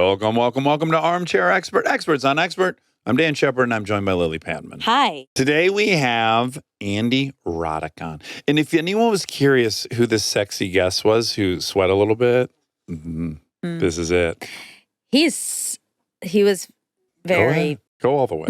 Welcome to Armchair Expert, Experts on Expert. I'm Dan Shepard, and I'm joined by Lily Padman. Hi. Today we have Andy Roddick on. And if anyone was curious who this sexy guest was who sweat a little bit, this is it. He was very... Go all the way.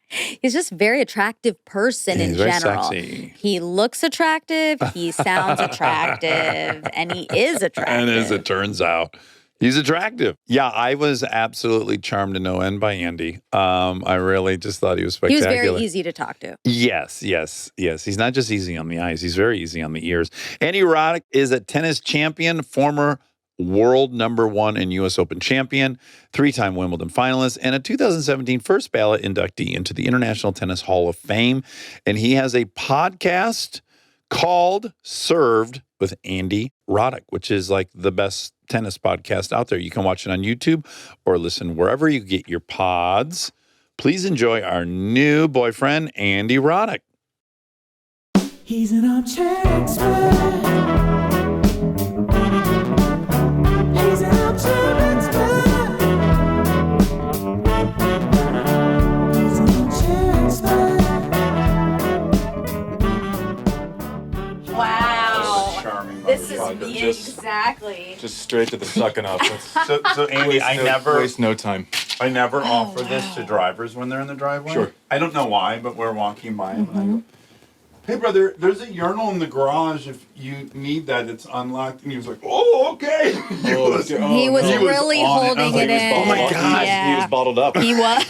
He's just a very attractive person in general. Sexy. He looks attractive, he sounds attractive, and he is attractive. And as it turns out, he's attractive. Yeah, I was absolutely charmed to no end by Andy. I really just thought he was spectacular. He was very easy to talk to. Yes. He's not just easy on the eyes. He's very easy on the ears. Andy Roddick is a tennis champion, former world #1 and U.S. Open champion, 3-time Wimbledon finalist, and a 2017 first ballot inductee into the International Tennis Hall of Fame. And he has a podcast called Served with Andy Roddick, which is like the best tennis podcast out there. You can watch it on YouTube or listen wherever you get your pods. Please enjoy our new boyfriend, Andy Roddick. He's an armchair expert. He's an armchair expert. He's an armchair expert. Wow. Charming. This is exactly. Just straight to the sucking up. So Andy, Waste no time. I never offer this to drivers when they're in the driveway. Sure. I don't know why, but we're walking by him and I go, "Hey, brother, there's a urinal in the garage. If you need that, it's unlocked." And he was like, "Oh, okay." He was Really on holding I was it like, in. "Oh my God." He was bottled up. He was.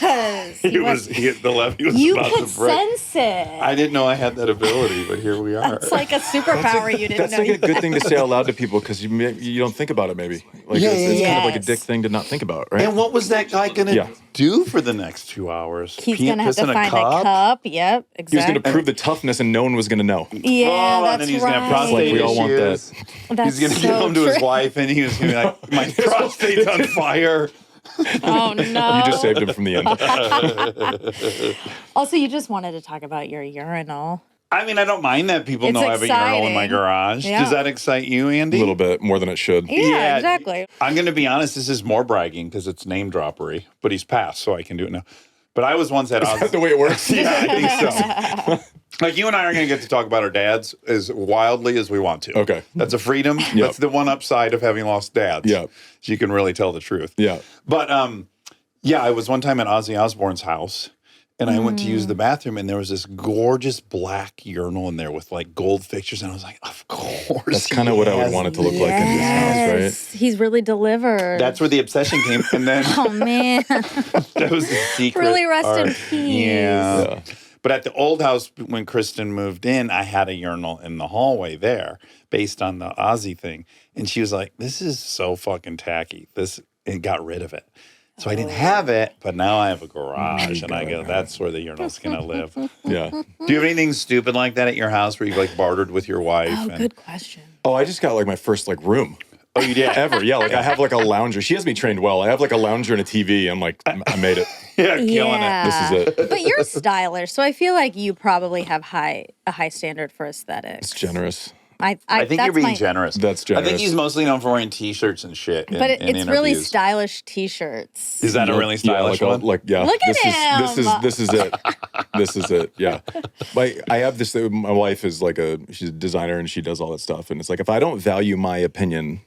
The levee was You about could to break. sense it. I didn't know I had that ability, but here we are. It's like a superpower you didn't That's know. like you a good thing to say out loud to people because you don't think about it maybe. Like it's kind of like a dick thing to not think about, right? And what was that guy going to do for the next 2 hours? He's going to have to find a cup. Yep, He was exactly. going to prove the toughness and no one was going to know. Yeah, that's and then he's right. going to have prostate Like we all want issues. that. That's He's going to so give him to his true. wife, and he was going to be like, "My prostate's on fire." Oh, no. You just saved him from the end. Also, you just wanted to talk about your urinal. I mean, I don't mind that people It's know I have a urinal in my exciting. garage. Yeah. Does that excite you, Andy? A little bit more than it should. Yeah, exactly. I'm going to be honest. This is more bragging because it's name droppery, but he's passed, so I can do it now. But I was once at Is that the way it works? Yeah, I think so. Like you and I are going to get to talk about our dads as wildly as we want to. Okay. That's a freedom. That's the one upside of having lost dads. Yeah. So you can really tell the truth. Yeah. But yeah, I was one time at Ozzy Osbourne's house, and I went to use the bathroom, and there was this gorgeous black urinal in there with like gold fixtures, and I was like, of course. That's kind of what I would want it to look like in his house, right? He's really delivered. That's where the obsession came, and then Oh, man. that was the secret. Really rest in art. peace. Yeah. But at the old house, when Kristen moved in, I had a urinal in the hallway there based on the Ozzy thing. And she was like, "This is so fucking tacky." And got rid of it. So I didn't have it, but now I have a garage. And I go, that's where the urinal's going to live. Yeah. Do you have anything stupid like that at your house where you've like bartered with your wife? Oh, good question. Oh, I just got like my first like room. Oh, you did? Ever. Yeah. Like I have like a lounger. She has me trained well. I have like a lounger and a TV. I'm like, I made it. Yeah, killing Yeah. This is it. But you're stylish, so I feel like you probably have a high standard for aesthetics. It's generous. I think you're being generous. That's generous. I think he's mostly known for wearing T-shirts and shit. But in it's really interviews. stylish T-shirts. Is that a really stylish one? Look at This him. This is it. This is it. Yeah. I have this. My wife is like she's a designer and she does all that stuff. And it's like, if I don't value my opinion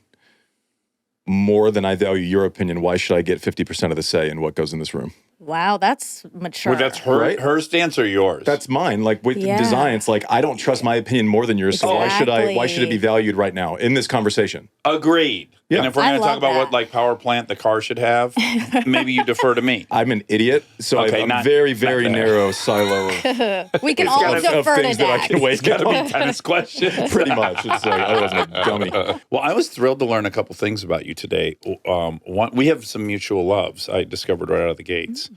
more than I value your opinion, why should I get 50% of the say in what goes in this room? Wow, that's mature. Well, that's her stance or yours? That's mine. Like with design, it's like I don't trust my opinion more than yours. So why should it be valued right now in this conversation? Agreed. Yeah. And if we're going to talk love about that. what like power plant the car should have, maybe you defer to me. I'm an idiot, so I have a very, very narrow silo We can all of defer to things that I Dax. can wait. It's got to be tennis questions. Pretty much. It's like, otherwise I'm a dummy. Well, I was thrilled to learn a couple things about you today. We have some mutual loves I discovered right out of the gates.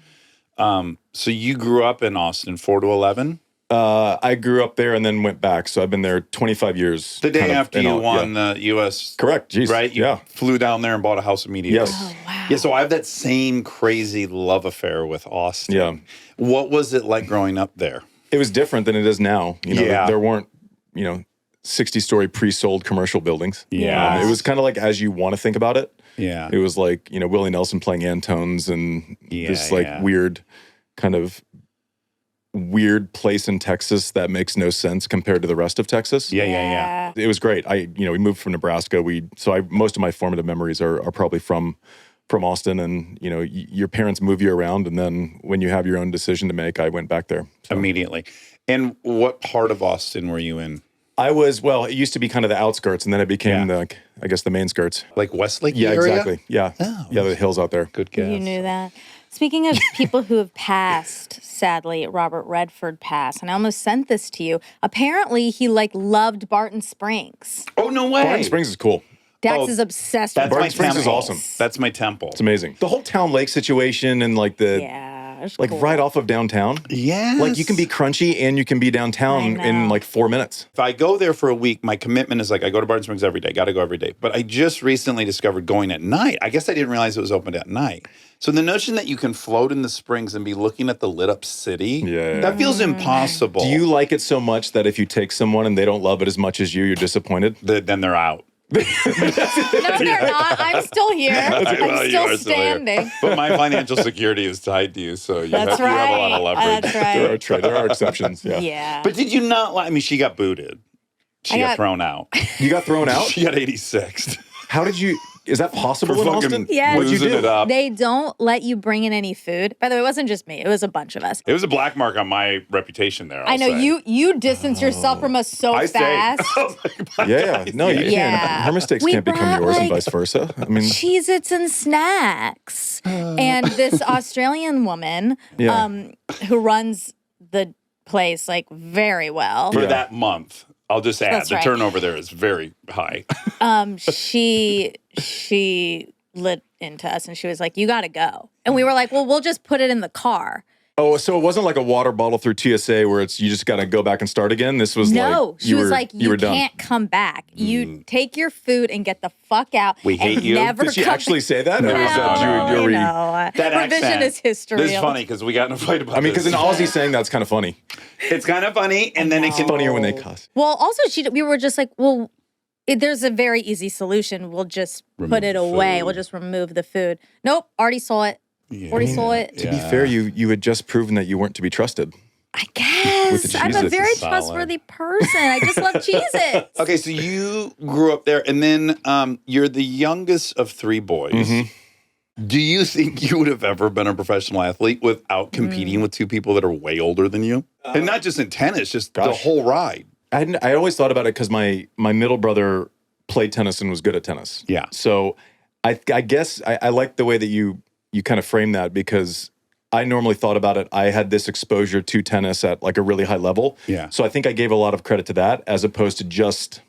So you grew up in Austin, 4 to 11? I grew up there and then went back. So I've been there 25 years. The day kind of, after you won yeah. the U.S. Correct. Jeez. Right? You flew down there and bought a house immediately. Yes. Oh, wow. Yeah, so I have that same crazy love affair with Austin. Yeah. What was it like growing up there? It was different than it is now. You know, Yeah. there weren't, 60-story pre-sold commercial buildings. Yeah. It was kind of like as you want to think about it. Yeah. It was like, Willie Nelson playing Antones and this yeah. weird place in Texas that makes no sense compared to the rest of Texas. Yeah. It was great. We moved from Nebraska. Most of my formative memories are probably from Austin, and your parents move you around, and then when you have your own decision to make, I went back there Immediately. And what part of Austin were you in? It used to be kind of the outskirts, and then it became the main skirts. Like Westlake Yeah, area? exactly. Yeah. Oh. Yeah, the hills out there. Good guess. You knew that. Speaking of people who have passed, sadly, Robert Redford passed, and I almost sent this to you. Apparently, he loved Barton Springs. Oh, no way. Barton Springs is cool. Dax is obsessed with That's my Barton Springs temple. is awesome. That's my temple. It's amazing. The whole town lake situation and it's cool. right off of downtown. Yes. You can be crunchy and you can be downtown I in know. 4 minutes. If I go there for a week, my commitment is I go to Barton Springs every day. Got to go every day. But I just recently discovered going at night. I guess I didn't realize it was open at night. So the notion that you can float in the springs and be looking at the lit up city, that feels impossible. Do you like it so much that if you take someone and they don't love it as much as you, you're disappointed? Then they're out. No, they're not. I'm still here. Well, I'm you still are here. standing. But my financial security is tied to you, so you have a lot of leverage. That's right. There are exceptions. Yeah. Yeah. But did you not she got booted. She got thrown out. You got thrown out? She got 86th. How did you? Is that possible For in fucking Austin? Yes. What'd you losing do? it up. They don't let you bring in any food. By the way, it wasn't just me. It was a bunch of us. It was a black mark on my reputation there. I know you distanced yourself from us so I stayed. fast. I was like, Yeah. No, you Yeah. can't. Her mistakes We can't become brought, yours and vice versa. I mean, Cheez-Its and snacks. And this Australian woman who runs the place very well. for that month. I'll just add That's the right. turnover there is very high. She lit into us and she was like, "You got to go." And we were like, "Well, we'll just put it in the car." so it wasn't like a water bottle through TSA where you just got to go back and start again. This was She was like, you were done. can't come back. You take your food and get the fuck out. We hate and you. Never Did she come actually say that? No, Or was that I you know. That Revisionist accent. history. This is funny because we got in a fight about because this. in Aussie saying that's kind of funny. It's kind of funny, and then it It's can funnier when they cuss. Well, also we were just like, well, there's a very easy solution. We'll just put it away. We'll just remove the food. Nope, already saw it. Already saw it. To be fair, you had just proven that you weren't to be trusted. I With the guess. I'm a Cheez-Its very is solid. trustworthy person. I just love Cheez-Its. Okay, so you grew up there, and then you're the youngest of three boys. Mm-hmm. Do you think you would have ever been a professional athlete without competing with two people that are way older than you? And not just in tennis, just the whole ride. I always thought about it because my middle brother played tennis and was good at tennis. Yeah. So I guess I like the way that you kind of frame that because I normally thought about it. I had this exposure to tennis at a really high level. Yeah. So I think I gave a lot of credit to that as opposed to just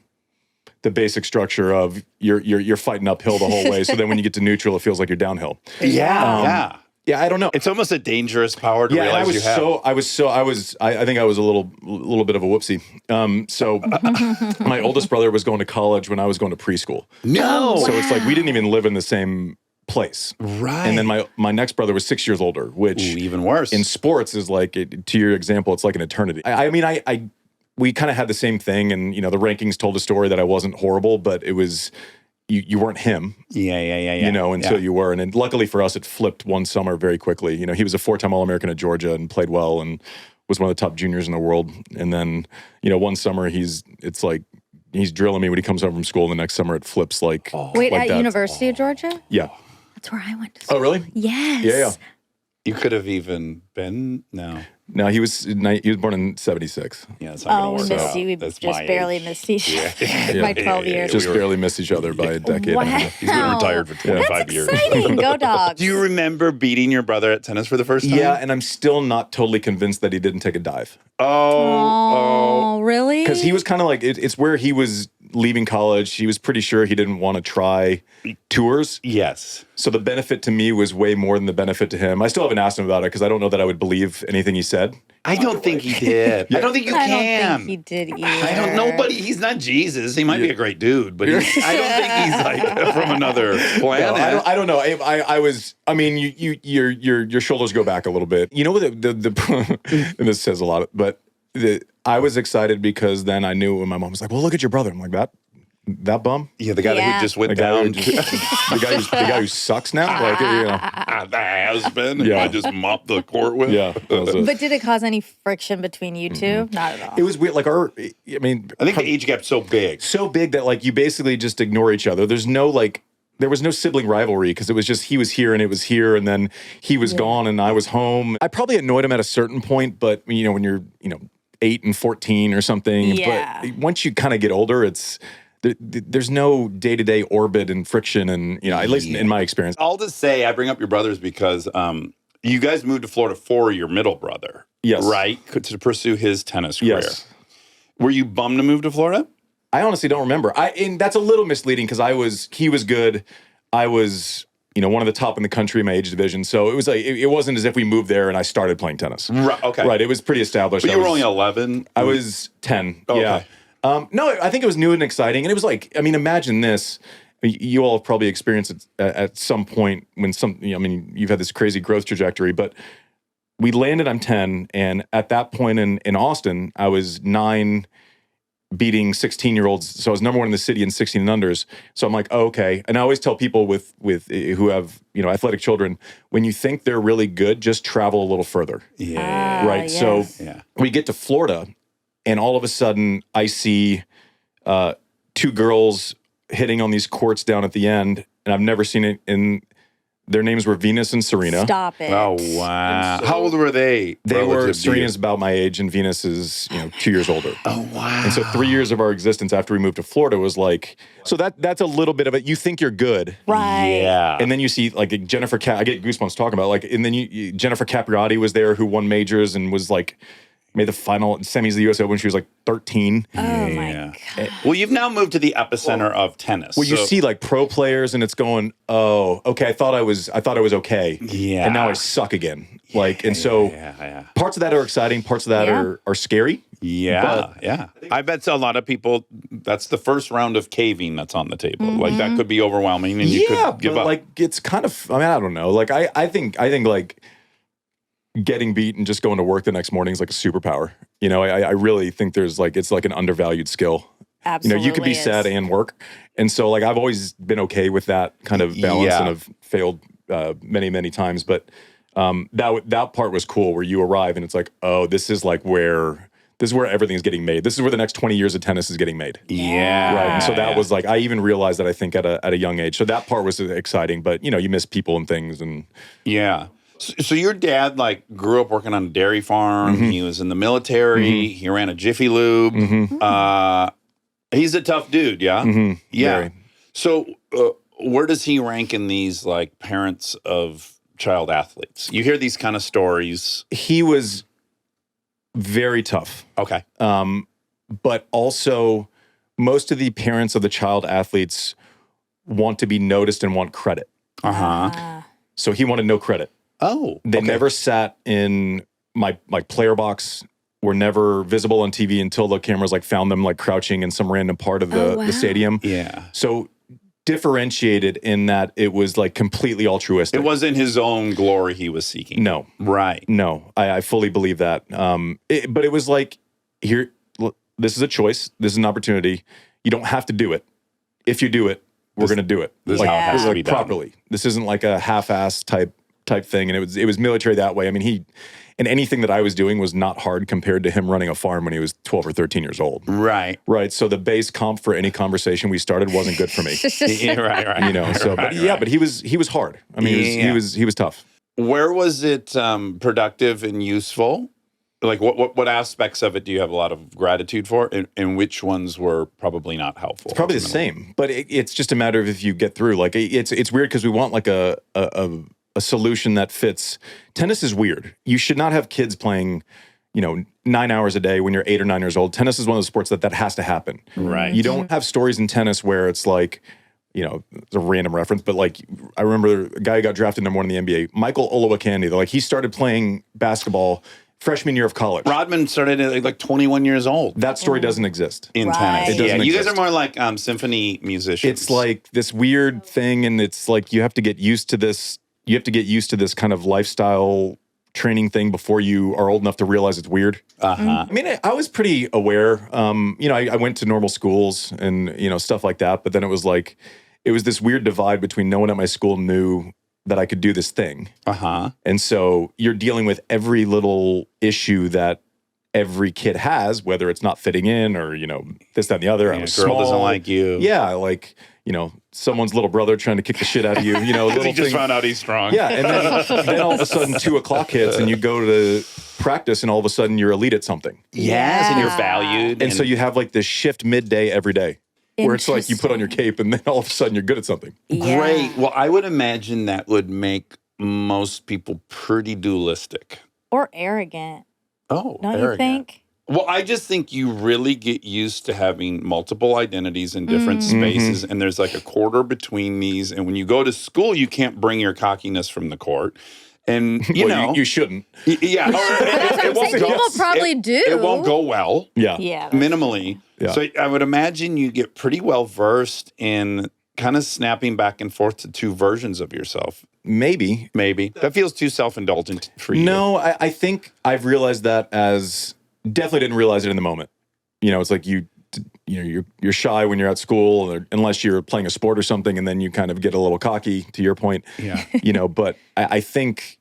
the basic structure of you're fighting uphill the whole way. So then when you get to neutral, it feels like you're downhill. Yeah. Yeah, I don't know. It's almost a dangerous power to Yeah, and realize you have. I think I was a little bit of a whoopsie. So my oldest brother was going to college when I was going to preschool. No. So it's like we didn't even live in the same place. Right. And then my next brother was 6 years older, which even worse. in sports is to your example, it's like an eternity. We kind of had the same thing, and the rankings told a story that I wasn't horrible, but it was you weren't him. Yeah. Until you were. And then luckily for us, it flipped one summer very quickly. He was a 4-time All-American at Georgia and played well and was one of the top juniors in the world. And then, one summer he's drilling me when he comes home from school. And the next summer it flips Wait, like at that. University of Georgia? Yeah. That's where I went to school. Oh, really? Yes. Yeah. You could have even been. No, he was born in 76. Yeah, it's not Oh, we going to work missed out. you. We That's just my barely age. missed each other Yeah. by 12 years. Just barely missed each other by a decade. Wow. He's been retired for 25 That's years. exciting. Go Dogs. Do you remember beating your brother at tennis for the first time? Yeah, and I'm still not totally convinced that he didn't take a dive. Oh, really? Because he was kind of like, it's where he was leaving college. He was pretty sure he didn't want to try tours. Yes. So the benefit to me was way more than the benefit to him. I still haven't asked him about it because I don't know that I would believe anything he said. I don't think he did. I don't think you I can. don't think he did either. I don't know. He's not Jesus. He might be a great dude, but I don't think he's like from another No, planet. I don't know. Your shoulders go back a little bit. You know what and this says a lot, but I was excited because then I knew when my mom was like, well, look at your brother. I'm like, That bum? Yeah, the guy Yeah. who just went The guy, down. the guy who sucks now? Like, The husband who Yeah. I just mopped the court with. yeah. That was it. But did it cause any friction between you two? Not at all. It was weird. Like I mean, I think the age gap's so big. so big that like you basically just ignore each other. There was no sibling rivalry because it was just he was here and it was here, and then he was gone and I was home. I probably annoyed him at a certain point, but when you're 8 and 14 or something. Yeah. But once you kind of get older, there's no day-to-day orbit and friction, and at least in my experience. I'll just say I bring up your brothers because you guys moved to Florida for your middle brother. Yes. Right? To pursue his tennis career. Yes. Were you bummed to move to Florida? I honestly don't remember. And that's a little misleading because he was good. I was, one of the top in the country in my age division. So it was like it wasn't as if we moved there and I started playing tennis. Right. Okay. Right. It was pretty established. But you were only 11. I was 10. Okay. Yeah. No, I think it was new and exciting, and it was like, imagine this. You all have probably experienced it at some point when you've had this crazy growth trajectory, but we landed, I'm 10, and at that point in Austin, I was 9 beating 16-year-olds. So I was number 1 in the city in 16 and unders. So I'm like, oh, okay. And I always tell people with who have, athletic children, when you think they're really good, just travel a little further. Yeah. Right. Yes. So Yeah. we get to Florida, and all of a sudden I see 2 girls hitting on these courts down at the end, and I've never seen it. And their names were Venus and Serena. Stop it. Oh, wow. How old were they? They were, relative to you? Serena's about my age, and Venus is 2 years older. Oh, wow. And so 3 years of our existence after we moved to Florida was like, so that's a little bit of it. You think you're good. Right. Yeah. And then you see like Jennifer, I get goosebumps talking about and then Jennifer Capriati was there, who won majors and was like, made the final semis of the US Open when she was like 13. Oh my God. Well, you've now moved to the epicenter of tennis. Well, you see like pro players and it's going, oh, okay, I thought I was okay. Yeah. And now I suck again. So parts of that are exciting, parts of that are scary. Yeah, yeah. I bet a lot of people, that's the first round of caving that's on the table. Like that could be overwhelming and you could give but up. like it's kind of, I don't know. Like I think like getting beat and just going to work the next morning is like a superpower. I really think there's like, it's like an undervalued skill. Absolutely. You could be is. sad and work. And so like, I've always been okay with that kind of balance and have failed many, many times. But that part was cool where you arrive and it's like, oh, this is where everything's getting made. This is where the next 20 years of tennis is getting made. Yeah. Right. And so that was like, I even realized that I think at a young age. So that part was exciting, but you miss people and things and. Yeah. So your dad grew up working on a dairy farm. He was in the military. He ran a Jiffy Lube. He's a tough dude. Yeah. Yeah. Very. So where does he rank in these parents of child athletes? You hear these kind of stories. He was very tough. Okay. But also most of the parents of the child athletes want to be noticed and want credit. So he wanted no credit. Oh. They okay. never sat in my player box, were never visible on TV until the cameras found them crouching in some random part of the stadium. Yeah. So differentiated in that it was completely altruistic. It wasn't his own glory he was seeking. No. Right. No, I fully believe that. But it was here, look, this is a choice. This is an opportunity. You don't have to do it. If you do it, we're going to do it. This is how it has to be done. Properly. This isn't a half-ass type thing. And it was military that way. I mean, and anything that I was doing was not hard compared to him running a farm when he was 12 or 13 years old. Right. Right. So the base comp for any conversation we started wasn't good for me. Right. But he was hard. I mean, he was tough. Where was it productive and useful? What aspects of it do you have a lot of gratitude for, and which ones were probably not helpful? It's probably the same, but it's just a matter of if you get through. It's weird because we want a solution that fits. Tennis is weird. You should not have kids playing, 9 hours a day when you're 8 or 9 years old. Tennis is one of those sports that has to happen. Right. You don't have stories in tennis where it's it's a random reference, but I remember a guy who got drafted number 1 in the NBA, Michael Olowokandi. He started playing basketball freshman year of college. Rodman started at 21 years old. That story doesn't exist In Right. tennis. It doesn't You guys exist. are more like symphony musicians. It's this weird thing, and it's you have to get used to this. You have to get used to this kind of lifestyle training thing before you are old enough to realize it's weird. Uh-huh. I mean, I was pretty aware. I went to normal schools and, stuff like that. But then it was this weird divide between no one at my school knew that I could do this thing. Uh-huh. And so you're dealing with every little issue that every kid has, whether it's not fitting in or, this, that, and the other. I was girl small. doesn't like you. Yeah, someone's little brother trying to kick the shit out of you. Little He just thing. found out he's strong. Yeah, and then all of a sudden 2:00 hits and you go to practice and all of a sudden you're elite at something. Yes, and you're Yeah. valued. And so you have this shift midday every day where it's like you put on your cape and then all of a sudden you're good at something. Yeah. Great. Well, I would imagine that would make most people pretty dualistic. Or arrogant. Oh, Don't arrogant. you think? Well, I just think you really get used to having multiple identities in different spaces, and there's like a quarter between these. And when you go to school, you can't bring your cockiness from the court. And, You shouldn't. yeah. That's what I'm saying. People probably do. It won't go well. Yeah. Yeah. Minimally. Yeah. So I would imagine you get pretty well versed in kind of snapping back and forth to two versions of yourself. Maybe. That feels too self-indulgent for you. No, I think I've realized that definitely didn't realize it in the moment. It's like you're shy when you're at school, or unless you're playing a sport or something, and then you kind of get a little cocky, to your point. Yeah. But I think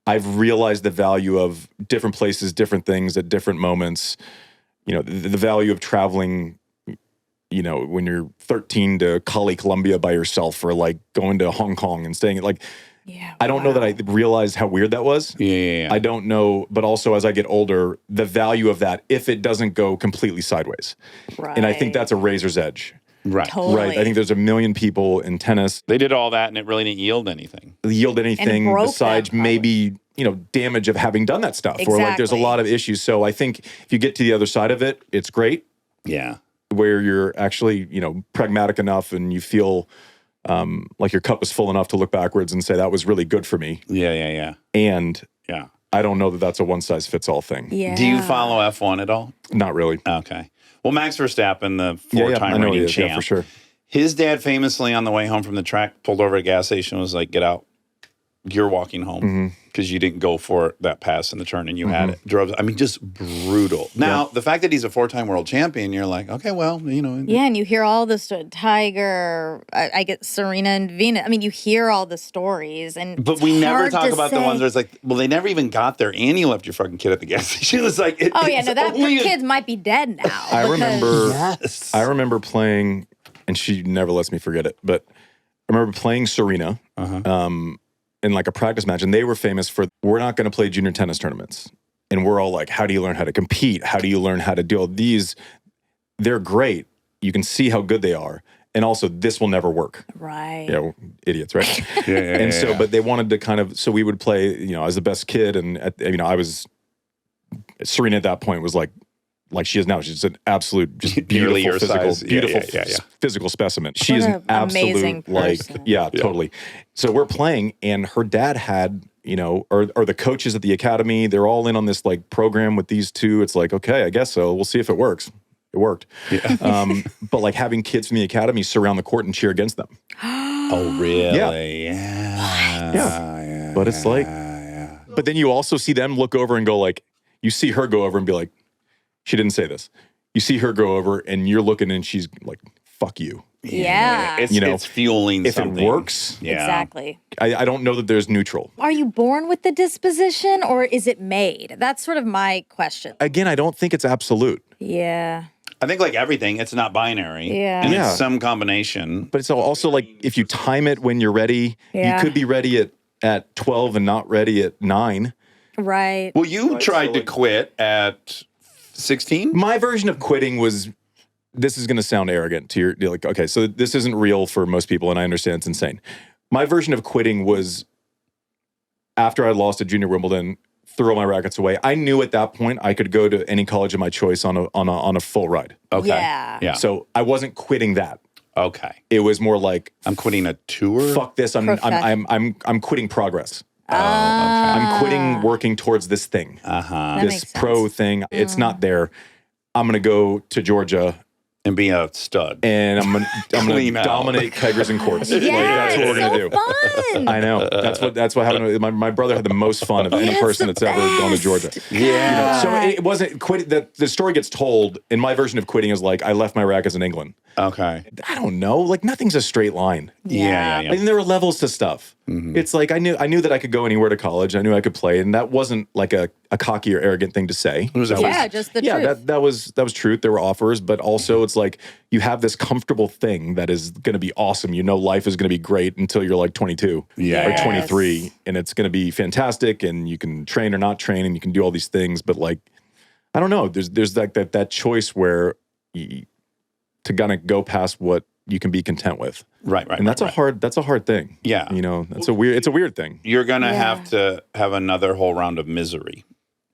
I've realized the value of different places, different things at different moments. The value of traveling, when you're 13 to Cali, Colombia by yourself, or going to Hong Kong and staying Yeah. I don't know that I realized how weird that was. Yeah. I don't know, but also as I get older, the value of that if it doesn't go completely sideways. Right. And I think that's a razor's edge. Right. Totally. Right. I think there's a million people in tennis They did all that and it really didn't yield anything. that yield anything broke besides them, probably. maybe, damage of having done that stuff. Or there's a Exactly. lot of issues. So I think if you get to the other side of it, it's great Yeah. where you're actually, pragmatic enough and you feel like your cup is full enough to look backwards and say that was really good for me. Yeah. And Yeah. I don't know that that's a one-size-fits-all thing. Yeah. Do you follow F1 at all? Not really. Okay. Well, Max Verstappen, the I four-time know he reigning is, yeah, champ, for sure. his dad famously on the way home from the track pulled over at a gas station and was like, "Get out. You're walking home because you didn't go for that pass in the turn and you had it." Just brutal. Now, the fact that he's a four-time world champion, you're like, okay, well, Yeah, and you hear all this Tiger, I get Serena and Venus. I mean, you hear all the stories, and But we it's never hard talk to about the say. ones where it's like, well, they never even got there and you left your fucking kid at the gas station. It was like, Oh yeah, it's no, that only your kids might be dead now. I because- remember Yes. I remember playing, and she never lets me forget it, but I remember playing Serena in a practice match, and they were famous for, we're not going to play junior tennis tournaments. And we're all like, how do you learn how to compete? How do you learn how to deal with these? They're great. You can see how good they are. And also, this will never work. Right. Idiots, right? Yeah. But they wanted to kind of, so we would play, I was the best kid, and, I was, Serena at that point was like she is now. She's an absolute, just Nearly beautiful your physical, size. Yeah, beautiful yeah. physical specimen. She What is an an absolute, amazing person. totally. So we're playing, and her dad had, or the coaches at the academy, they're all in on this program with these two. It's like, okay, I guess so. We'll see if it works. It worked. Yeah. But having kids from the academy surround the court and cheer against them. Oh, really? Yeah. But it's but then you also see them look over and go you see her go over and be like, she didn't say this. You see her go over and you're looking and she's like, fuck you. Yeah. It's fueling If something. it works, Yeah. Exactly. I don't know that there's neutral. Are you born with the disposition or is it made? That's sort of my question. Again, I don't think it's absolute. Yeah. I think everything, it's not binary. Yeah. And Yeah. it's some combination. But it's also if you time it when you're ready, Yeah. you could be ready at 12 and not ready at 9. Right. Well, you tried to quit at 16? My version of quitting was, this is going to sound arrogant to you're like, okay, so this isn't real for most people, and I understand it's insane. My version of quitting was after I lost at Junior Wimbledon, throw my rackets away. I knew at that point I could go to any college of my choice on a full ride. Okay. Yeah. Yeah. So I wasn't quitting that. Okay. It was more like, I'm quitting a tour. fuck this. I'm quitting progress. Oh, okay. I'm quitting working towards this thing. Uh-huh. That This makes pro sense. thing. It's not there. I'm going to go to Georgia And be a stud. and I'm gonna Clean out. dominate keggers and courts. Yeah, That's what we're gonna so do. fun. I know. That's what happened. My brother had the most fun of any That's person the that's ever gone to Georgia. best. Yeah. So it wasn't quit. The story gets told, and my version of quitting is like, I left my rackets in England. Okay. I don't know. Like nothing's a straight line. Yeah. I mean, there were levels to stuff. It's like I knew that I could go anywhere to college. I knew I could play, and that wasn't like a cocky or arrogant thing to say. It was a Yeah, just the truth. that was truth. There were offers, but also it's like you have this comfortable thing that is going to be awesome. You know, life is going to be great until you're like 22 Yeah. or 23, and it's going to be fantastic, and you can train or not train, and you can do all these things. But like, I don't know. There's like that choice where to kind of go past what you can be content with. Right. And that's a hard thing. Yeah. You know, it's a weird thing. You're gonna Yeah. have to have another whole round of misery.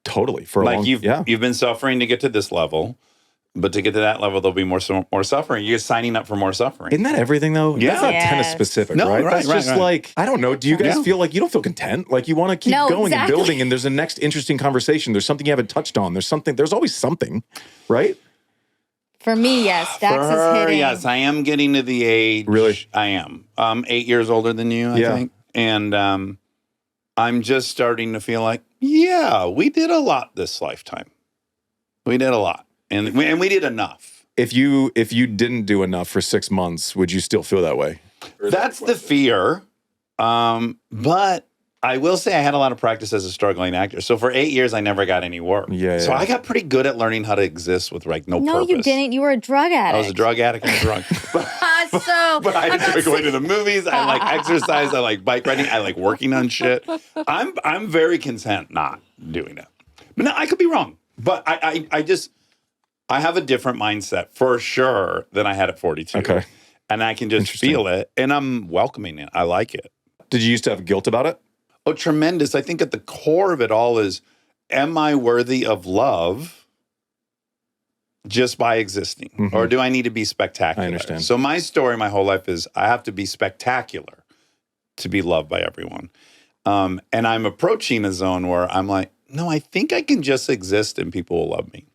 Totally. For a Like long, you've been suffering to get to this level, but to get to that level, there'll be more suffering. You're signing up for more suffering. Isn't that everything though? Yeah. That's not Yes. tennis specific, No, right? right, That's right, just right. like, I don't know. Do you guys Yeah. feel like you don't feel content? Like you want to keep No, going exactly. and building, and there's a next interesting conversation. There's something you haven't touched on. There's always something, right? For me, yes. Dax For is her, hitting. yes, I am getting to the age. Really? I am. 8 years older than you, I Yeah. think. And I'm just starting to feel like, yeah, we did a lot this lifetime. We did a lot. And we did enough. If you didn't do enough for 6 months, would you still feel that way? That's the fear. But I will say I had a lot of practice as a struggling actor. So for 8 years, I never got any work. Yeah, So yeah. I got pretty good at learning how to exist with like no No, purpose. you didn't. You were a drug addict. I was a drug addict and a drunk. But But I enjoy going to the movies. I like exercise. I like bike riding. I like working on shit. I'm very content not doing it. But no, I could be wrong. But I have a different mindset for sure than I had at 42. Okay. And I can just Interesting. feel it. And I'm welcoming it. I like it. Did you used to have guilt about it? Oh, tremendous. I think at the core of it all is, am I worthy of love just by existing? Mhm. Or do I need to be spectacular? I understand. So my story my whole life is I have to be spectacular to be loved by everyone. And I'm approaching a zone where I'm like, no, I think I can just exist and people will love me.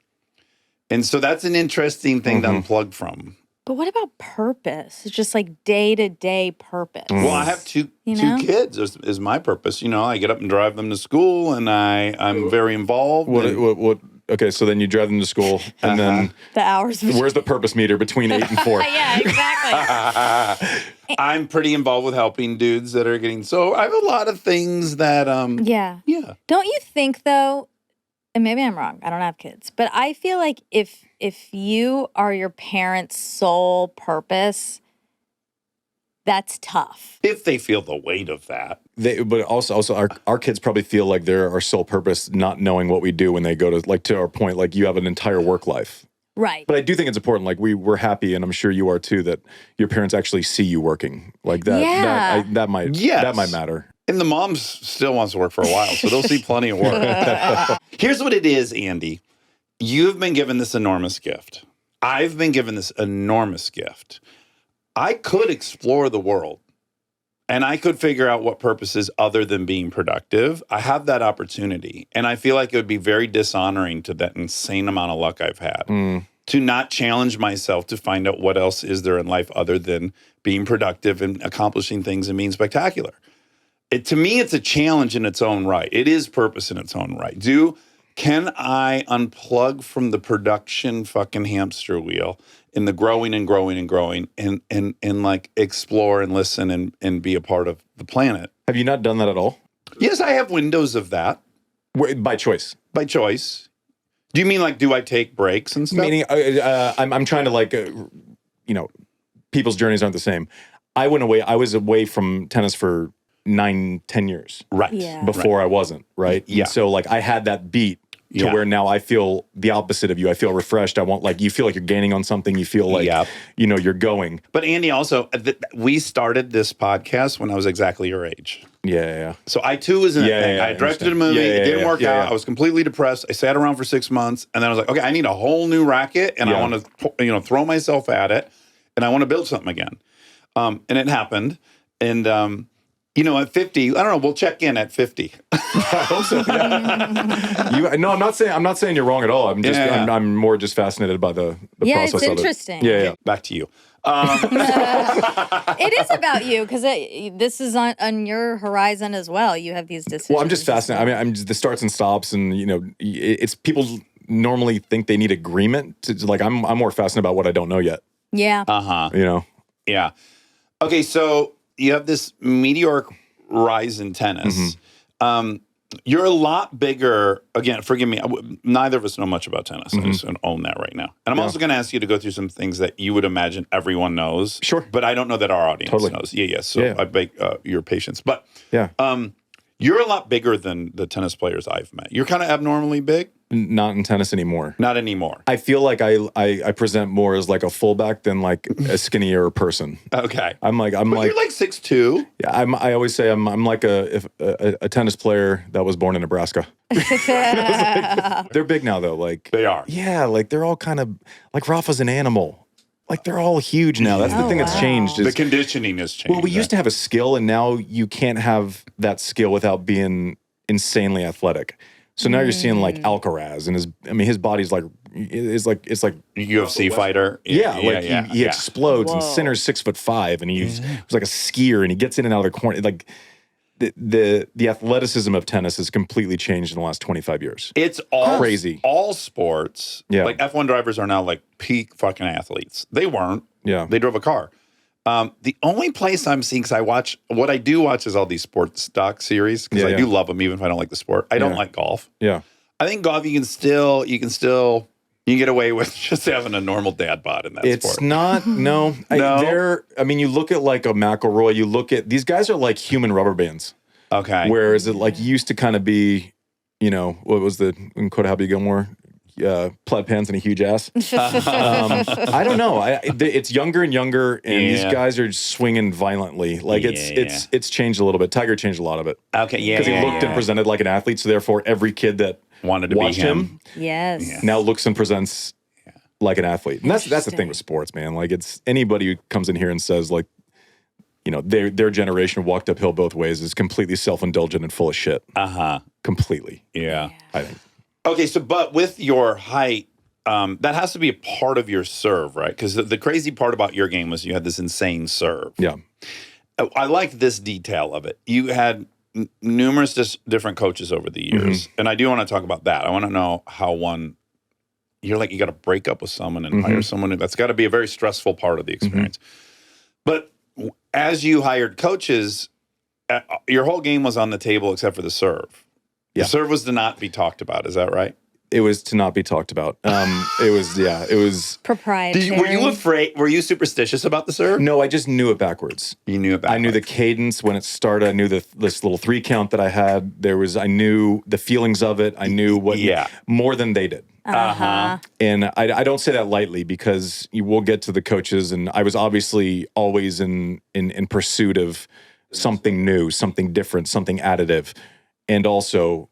And so that's an interesting thing to unplug from. But what about purpose? It's just like day-to-day purpose. Well, I have two know? kids is my purpose. You know, I get up and drive them to school and I'm very involved. and- What? Okay, so then you drive them to school, and then The hours. where's the purpose meter between 8 and 4? Yeah, exactly. I'm pretty involved with helping dudes that are getting so I have a lot of things that Yeah. yeah. Don't you think though, and maybe I'm wrong, I don't have kids, but I feel like if you are your parents' sole purpose, that's tough. If they feel the weight of that. But also our kids probably feel like they're our sole purpose, not knowing what we do when they go to, like, to our point, like you have an entire work life. Right. But I do think it's important. Like we're happy, and I'm sure you are too, that your parents actually see you working like that. Yeah. That might matter. And the mom still wants to work for a while, so they'll see plenty of work. Here's what it is, Andy. You've been given this enormous gift. I've been given this enormous gift. I could explore the world and I could figure out what purposes other than being productive. I have that opportunity. And I feel like it would be very dishonoring to that insane amount of luck I've had to not challenge myself to find out what else is there in life other than being productive and accomplishing things and being spectacular. To me, it's a challenge in its own right. It is purpose in its own right. Can I unplug from the production fucking hamster wheel in the growing and growing and growing and like explore and listen and be a part of the planet? Have you not done that at all? Yes, I have windows of that By choice. by choice. Do you mean like, do I take breaks and stuff? Meaning, I'm trying to like, people's journeys aren't the same. I was away from tennis for 9-10 years right. Yeah. before I wasn't, right? Yeah. And so like I had that beat to Yeah. where now I feel the opposite of you. I feel refreshed. I want, like, you feel like you're gaining on something. You feel like, Yeah. you're going. But Andy, also, we started this podcast when I was exactly your age. Yeah. So I too was in that Yeah, thing. yeah, I I directed a understand. movie. Yeah, It didn't yeah, work yeah, out. yeah. I was completely depressed. I sat around for 6 months, and then I was like, okay, I need a whole new racket, and I Yeah. want to, throw myself at it, and I want to build something again. And it happened. And At 50, I don't know. We'll check in at 50. I hope so. Yeah. No, I'm not saying you're wrong at all. I'm more just fascinated by the process it's of it. interesting. Yeah. Back to you. It is about you because this is on your horizon as well. You have these decisions. Well, I'm just fascinated. I mean, the starts and stops, and it's people normally think they need agreement. I'm more fascinated about what I don't know yet. Yeah. Yeah. Okay, so you have this meteoric rise in tennis. You're a lot bigger. Again, forgive me. Neither of us know much about tennis. I just own that right now. And I'm also going to ask you to go through some things that you would imagine everyone knows. Sure. But I don't know that our audience knows. Yeah. So I beg your patience. But you're a lot bigger than the tennis players I've met. You're kind of abnormally big. Not in tennis anymore. Not anymore. I feel like I present more as like a fullback than like a skinnier person. Okay. You're like 6'2". Yeah. I always say I'm like a tennis player that was born in Nebraska. They're big now though. Like They are. Yeah. Like they're all kind of like Rafa's an animal. Like they're all huge now. That's the thing that's changed. The conditioning has changed. Well, we used to have a skill, and now you can't have that skill without being insanely athletic. So now you're seeing like Alcaraz, and his body's like it's like UFC fighter. He explodes and center's 6'5", and he's like a skier, and he gets in and out of the corner. Like the athleticism of tennis has completely changed in the last 25 years. It's all crazy. All sports. Yeah. Like F1 drivers are now like peak fucking athletes. They weren't. Yeah. They drove a car. The only place I'm seeing, because what I do watch is all these sports doc series, because I do love them, even if I don't like the sport. I don't like golf. Yeah. I think golf, you can get away with just having a normal dad bod in that sport. It's not, no. You look at like a McElroy, you look at, these guys are like human rubber bands. Okay. Whereas it like used to kind of be, what was in Quote Happy Gilmore? Plaid pants and a huge ass. I don't know. It's younger and younger, and these guys are swinging violently. Like it's changed a little bit. Tiger changed a lot of it. Okay, yeah, because he looked and presented like an athlete. So therefore, every kid that wanted to watched be him, now looks and presents like an athlete. And that's the thing with sports, man. Like it's anybody who comes in here and says like, their generation walked uphill both ways is completely self-indulgent and full of shit. Completely. Yeah. I think. Okay, but with your height, that has to be a part of your serve, right? Because the crazy part about your game was you had this insane serve. Yeah. I like this detail of it. You had numerous different coaches over the years, and I do want to talk about that. I want to know how you got to break up with someone and hire someone. That's got to be a very stressful part of the experience. But as you hired coaches, your whole game was on the table except for the serve. Yeah. The serve was to not be talked about. Is that right? It was to not be talked about. It was proprietary. Were you afraid? Were you superstitious about the serve? No, I just knew it backwards. You knew it backwards. I knew the cadence when it started. I knew this little 3 count that I had. I knew the feelings of it. I knew what more than they did. And I don't say that lightly because you will get to the coaches, and I was obviously always in pursuit of something new, something different, something additive. And also,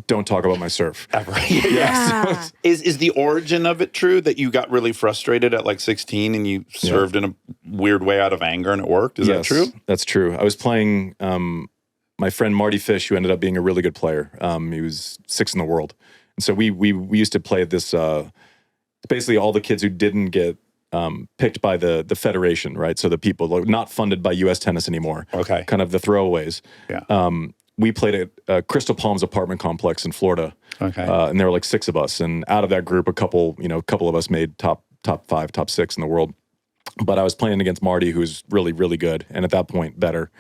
don't talk about my serve. Ever. Yeah. Is the origin of it true that you got really frustrated at like 16 and you served in a weird way out of anger and it worked? Is that true? That's true. I was playing my friend Marty Fish, who ended up being a really good player. He was 6th in the world. And so we used to play this, basically all the kids who didn't get picked by the federation, right? So the people not funded by U.S. Tennis anymore. Okay. Kind of the throwaways. Yeah. We played at Crystal Palms apartment complex in Florida. Okay. And there were like 6 of us. And out of that group, a couple of us made top 5, top 6 in the world. But I was playing against Marty, who was really, really good. And at that point, better.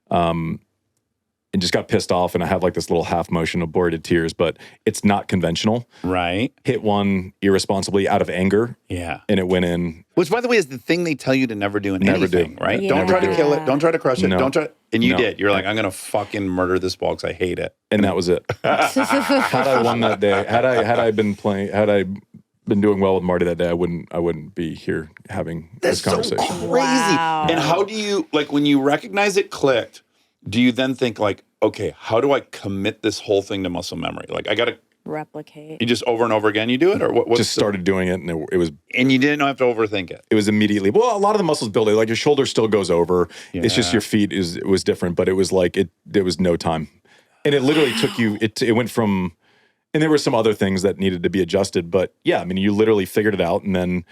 And just got pissed off. And I have like this little half motion of blurted tears, but it's not conventional. Right. Hit one irresponsibly out of anger. Yeah. And it went in. Which, by the way, is the thing they tell you to never do in anything, right? Yeah. Don't try to kill it. Don't try to crush it. No. Don't try. And you No. did. You're like, I'm going to fucking murder this ball because I hate it. And that was it. Had I won that day, had I been doing well with Marty that day, I wouldn't be here having this conversation. So crazy. Wow. And how do you, like, when you recognize it clicked, do you then think like, okay, how do I commit this whole thing to muscle memory? Like, I got to replicate. You just over and over again you do it? Or what? Just started doing it, and it was And you didn't have to overthink it? it was immediately. Well, a lot of the muscles build it. Like your shoulder still goes over. It's just Yeah. your feet it was different, but it was like there was no time, and it literally took you. It went from, and there were some other things that needed to be adjusted, but yeah, I mean, you literally figured it out, and then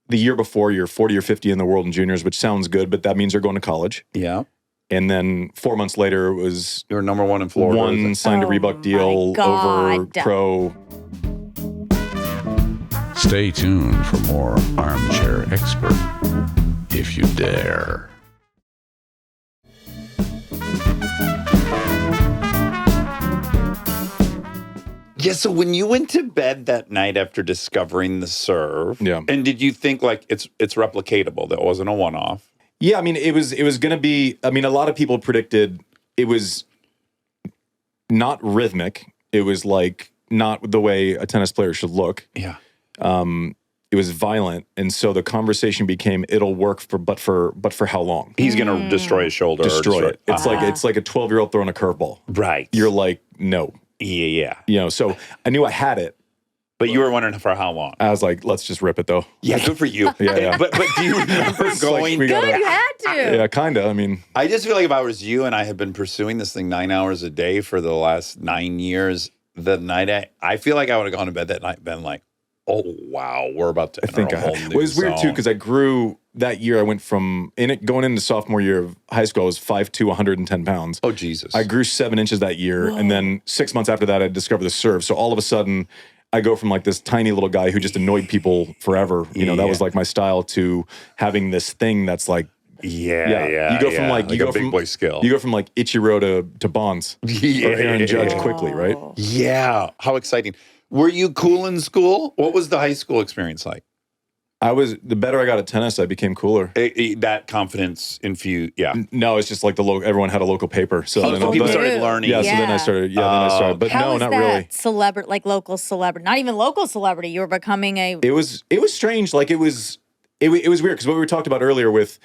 the year before you're 40 or 50 in the world in juniors, which sounds good, but that means you're going to college. Yeah. And then 4 months later, it was You were number one in Florida. one signed a Oh Reebok my deal over God. pro. Stay tuned for more Armchair Expert, if you dare. Yeah, so when you went to bed that night after discovering the serve, Yeah. and did you think like it's replicatable? That wasn't a one-off? Yeah, I mean, it was going to be. I mean, a lot of people predicted it was not rhythmic. It was like not the way a tennis player should look. Yeah. It was violent, and so the conversation became, "It'll work but for how long?" He's going to destroy his shoulder. or Destroy it. It's Uh-huh. like a 12-year-old throwing a curveball. Right. You're like, no, yeah. So I knew I had it. But you were wondering for how long? I was like, let's just rip it though. Yeah, good for you. Yeah. But do you remember It's like going? we gotta- Good, you had to. Yeah, kind of. I mean, I just feel like if I was you and I had been pursuing this thing 9 hours a day for the last 9 years, the night I feel like I would have gone to bed that night and been like, oh, wow, we're about to enter a whole new Well, it was weird too, zone. because I grew that year. I went from going into sophomore year of high school, I was 5'2", 110 pounds. Oh, Jesus. I grew 7 inches that year. And then 6 months after that, I discovered the serve. So all of a sudden, I go from like this tiny little guy who just annoyed people forever. That was like my style, to having this thing that's like, Yeah. You go from like, a big boy skill. You go from like Ichiro to Bonds or Aaron Judge Oh. quickly, right? Yeah. How exciting. Were you cool in school? What was the high school experience like? The better I got at tennis, I became cooler. That confidence infused. Yeah. No, it's just like everyone had a local paper. So So people do. started learning. Yeah, so then I started. But How no, was not that really. celebrity, like local celebrity, not even local celebrity? You were becoming a. It was strange. Like it was weird because what we talked about earlier with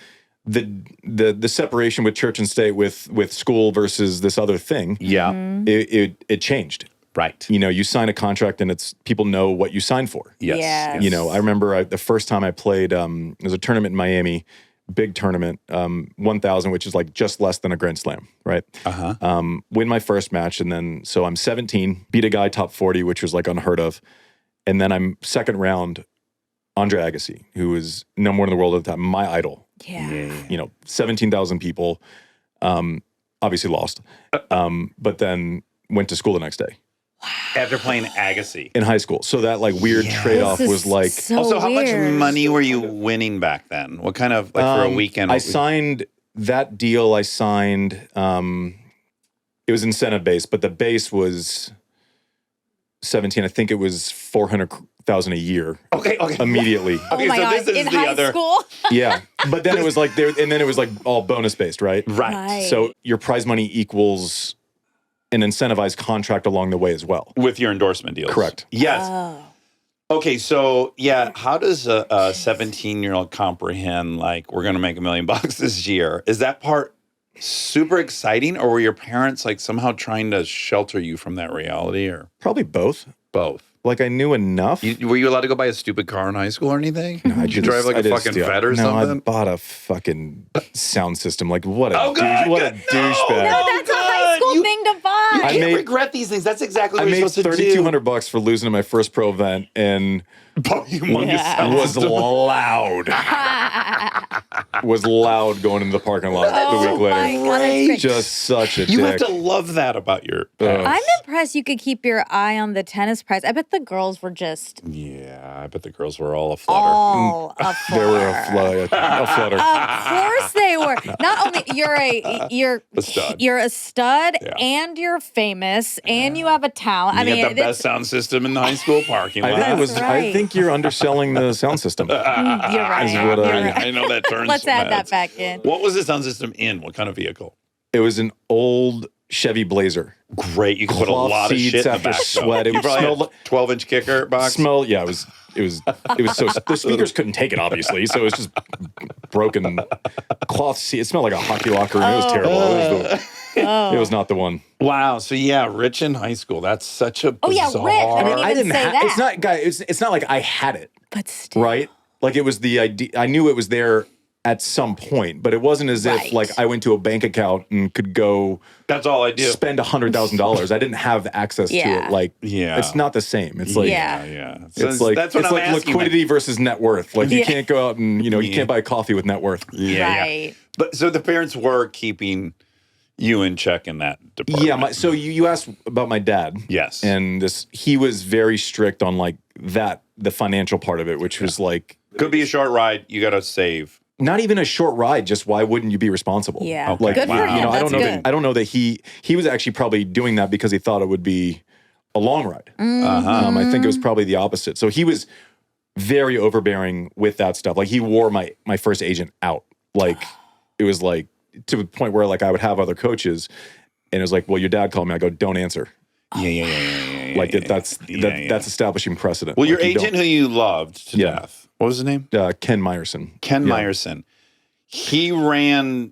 the separation with church and state with school versus this other thing. Yeah. It changed. Right. You sign a contract and it's people know what you signed for. Yes. Yes. I remember the first time I played, there was a tournament in Miami, big tournament, 1,000, which is like just less than a Grand Slam, right? Win my first match, and then so I'm 17, beat a guy top 40, which was like unheard of, and then I'm second round, Andre Agassi, who was number one in the world at the time, my idol. Yeah. 17,000 people, obviously lost, but then went to school the next day. After playing Agassi. In high school. So that like weird trade-off This is was like, so Also, how much weird. money were you winning back then? What kind of, like for a weekend? I what was- signed that deal. It was incentive based, but the base was 17. I think it was 400,000 a year Okay. immediately. Oh Okay, my so God! this is In the high other- school. Yeah. But then it was like and then it was like all bonus based, right? Right. So your prize money equals an incentivized contract along the way as well. With your endorsement deals. Correct. Yes. Oh. Okay, so yeah, how does a 17-year-old comprehend like we're going to make $1 million this year? Is that part super exciting, or were your parents like somehow trying to shelter you from that reality, or Probably both. both? Like I knew enough. Were you allowed to go buy a stupid car in high school or anything? I Did you drive like a fucking Fed or no, something? I bought a fucking sound system. Like what a Oh, good, what a good. douchebag. No, that's a high school You- thing to buy. You I can't made- regret these things. That's exactly I what you're made supposed to do. $3,200 for losing at my first pro event, and Humongous Yeah. sound was system. loud. Was loud going into the parking lot the Oh week my later. God, that's great. Just such a You dick. have to love that about your I'm impressed you could keep your eye on the tennis prize. I bet the girls were just Yeah, I bet the girls were all aflutter. all a They were a flutter. flutter. Of course they were. Not only you're A stud. you're a stud Yeah. and you're famous and you have a talent. I You mean, got the best sound system in the high school parking lot. That's I right. think you're underselling the sound system. you're right. is what You're I- right. I know that turns. Let's add that heads. back in. What was the sound system in? What kind of vehicle? It was an old Chevy Blazer. Great. You could put a Cloth lot of seats shit in the after back. though. sweat. It You probably smelled had 12-inch kicker box. Yeah, it was so the speakers couldn't take it obviously, so it was just broken cloth seat. It smelled like a hockey locker, and it was terrible. Oh. It was not the one. Wow. So yeah, rich in high school. That's such a Oh, yeah, bizarre. rich. I didn't I even didn't say have. that. It's not, guys. It's not like I had it, But still. right? Like it was the idea. I knew it was there at some point, but it wasn't as if Right. like I went to a bank account and could go That's all I do. spend $100,000. I didn't have access to Yeah. it. Like, Yeah. it's not the same. It's like, Yeah. Yeah. it's like that's what it's I'm like asking. liquidity versus net worth. Like you Yeah. can't go out and you Yeah. can't buy coffee with net worth. Yeah. Right. But so the parents were keeping you in check in that department. Yeah. So you asked about my dad. Yes. And he was very strict on like the financial part of it, which was like Could be a short ride. You got to save. not even a short ride. Just why wouldn't you be responsible? Yeah. Okay. Like, Good for Wow. him. you know, I That's don't know. good. I don't know that he was actually probably doing that because he thought it would be a long ride. Uh-huh. I think it was probably the opposite. So he was very overbearing with that stuff. Like he wore my first agent out. Like it was like to the point where like I would have other coaches, and it was like, well, your dad called me. I go, don't answer. Yeah. Like that's establishing precedent. Well, your Like, you agent who you loved to Yeah. death. What was his name? don't. Ken Meyerson. Ken Yeah. Meyerson. He ran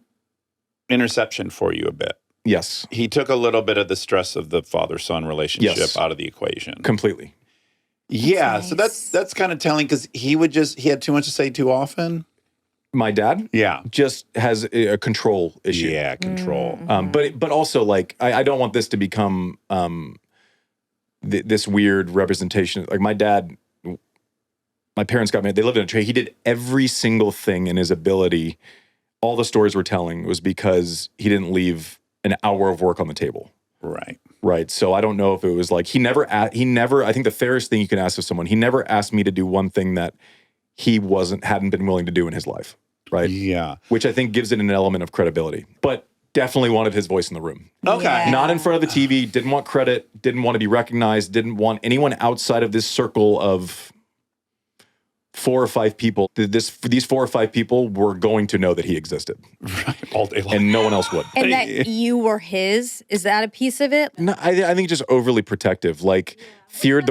interception for you a bit. Yes, He took a little bit of the stress of the father-son relationship Yes. out of the equation. completely. Yeah, so nice. that's kind of telling because he had too much to say too often. My dad Yeah. just has a control issue. Yeah, control. But also like I don't want this to become this weird representation. Like my dad, my parents got married. They lived in a trade. He did every single thing in his ability. All the stories we're telling was because he didn't leave an hour of work on the table. Right. Right. So I don't know if it was like he never. I think the fairest thing you can ask of someone. He never asked me to do one thing that he hadn't been willing to do in his life. Right. Yeah. Which I think gives it an element of credibility. But definitely wanted his voice in the room. Okay. Yeah. Not in front of the TV, didn't want credit, didn't want to be recognized, didn't want anyone outside of this circle of 4 or 5 people. These 4 or 5 people were going to know that he existed, Right. All day long. and no one else would. And that you were his, is that a piece of it? No, I think just overly protective, like feared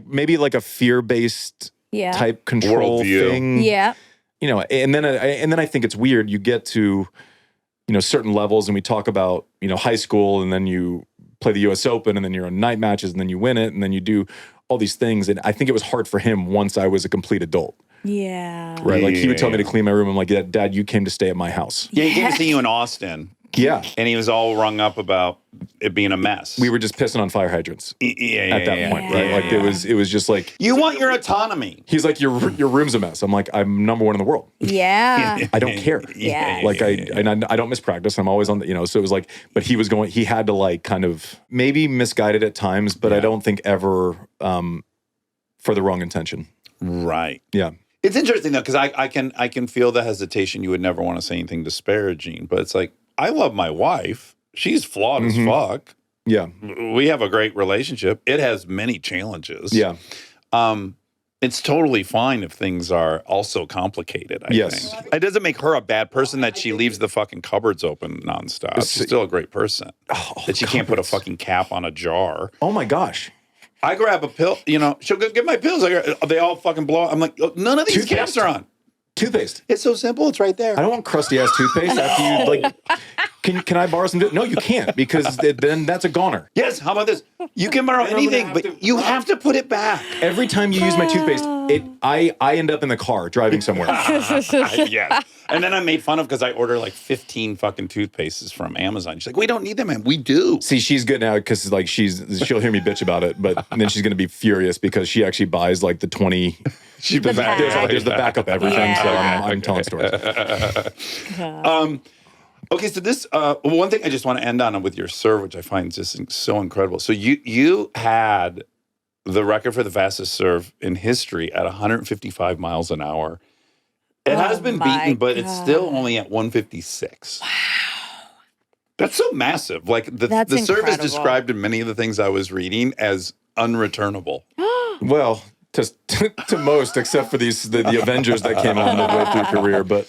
maybe like a fear-based Yeah. type control Worldview. thing. Yeah. You know, and then I think it's weird. You get to, certain levels, and we talk about, high school, and then you play the U.S. Open, and then you're on night matches, and then you win it, and then you do all these things. And I think it was hard for him once I was a complete adult, Yeah. right? Like he would tell me to Yeah. clean my room. I'm like, yeah, Dad, you came to stay at my house. Yeah, he came to see you in Austin, Yeah, and he was all rung up about it being a mess. we were just pissing on fire hydrants at that point, right? yeah, Like it was just like You want your autonomy. he's like your room's a mess. I'm like, I'm number 1 in the world. Yeah. I don't care. Yeah. Like I don't miss practice. I'm always on the, so it was like, but he had to like kind of maybe misguided at times, but I don't think ever for the wrong intention. Right. Yeah. It's interesting though, because I can feel the hesitation. You would never want to say anything disparaging, but it's like I love my wife. She's flawed as fuck. Yeah. We have a great relationship. It has many challenges. Yeah. It's totally fine if things are also complicated, I Yes. think. It doesn't make her a bad person that she leaves the fucking cupboards open nonstop. She's still a great person. That she can't put a fucking cap on a jar. Oh my gosh. I grab a pill, she'll go get my pills. They all fucking blow up. I'm like, oh, none of these Toothpaste. caps are on. Toothpaste. It's so simple. It's right there. I don't want crusty ass toothpaste after you like. Can I borrow some? No, you can't because then that's a goner. Yes, how about this? You can borrow anything, but you have to put it back. Every time you use my toothpaste, I end up in the car driving somewhere. Yes. And then I'm made fun of because I order like 15 fucking toothpastes from Amazon. She's like, we don't need them, man. We do. See, she's good now because like she'll hear me bitch about it, but then she's gonna be furious because she actually buys like the 20. She's The back. There's the backup everything, Yeah. so I'm telling stories. Okay, so this one thing I just want to end on with your serve, which I find just so incredible. So you had the record for the fastest serve in history at 155 miles an hour. It has been my beaten, but it's still God. only at 156. Wow. That's so massive. Like the That's serve is incredible. described in many of the things I was reading as unreturnable. Well, to most, except for the Avengers that came out midway through career. But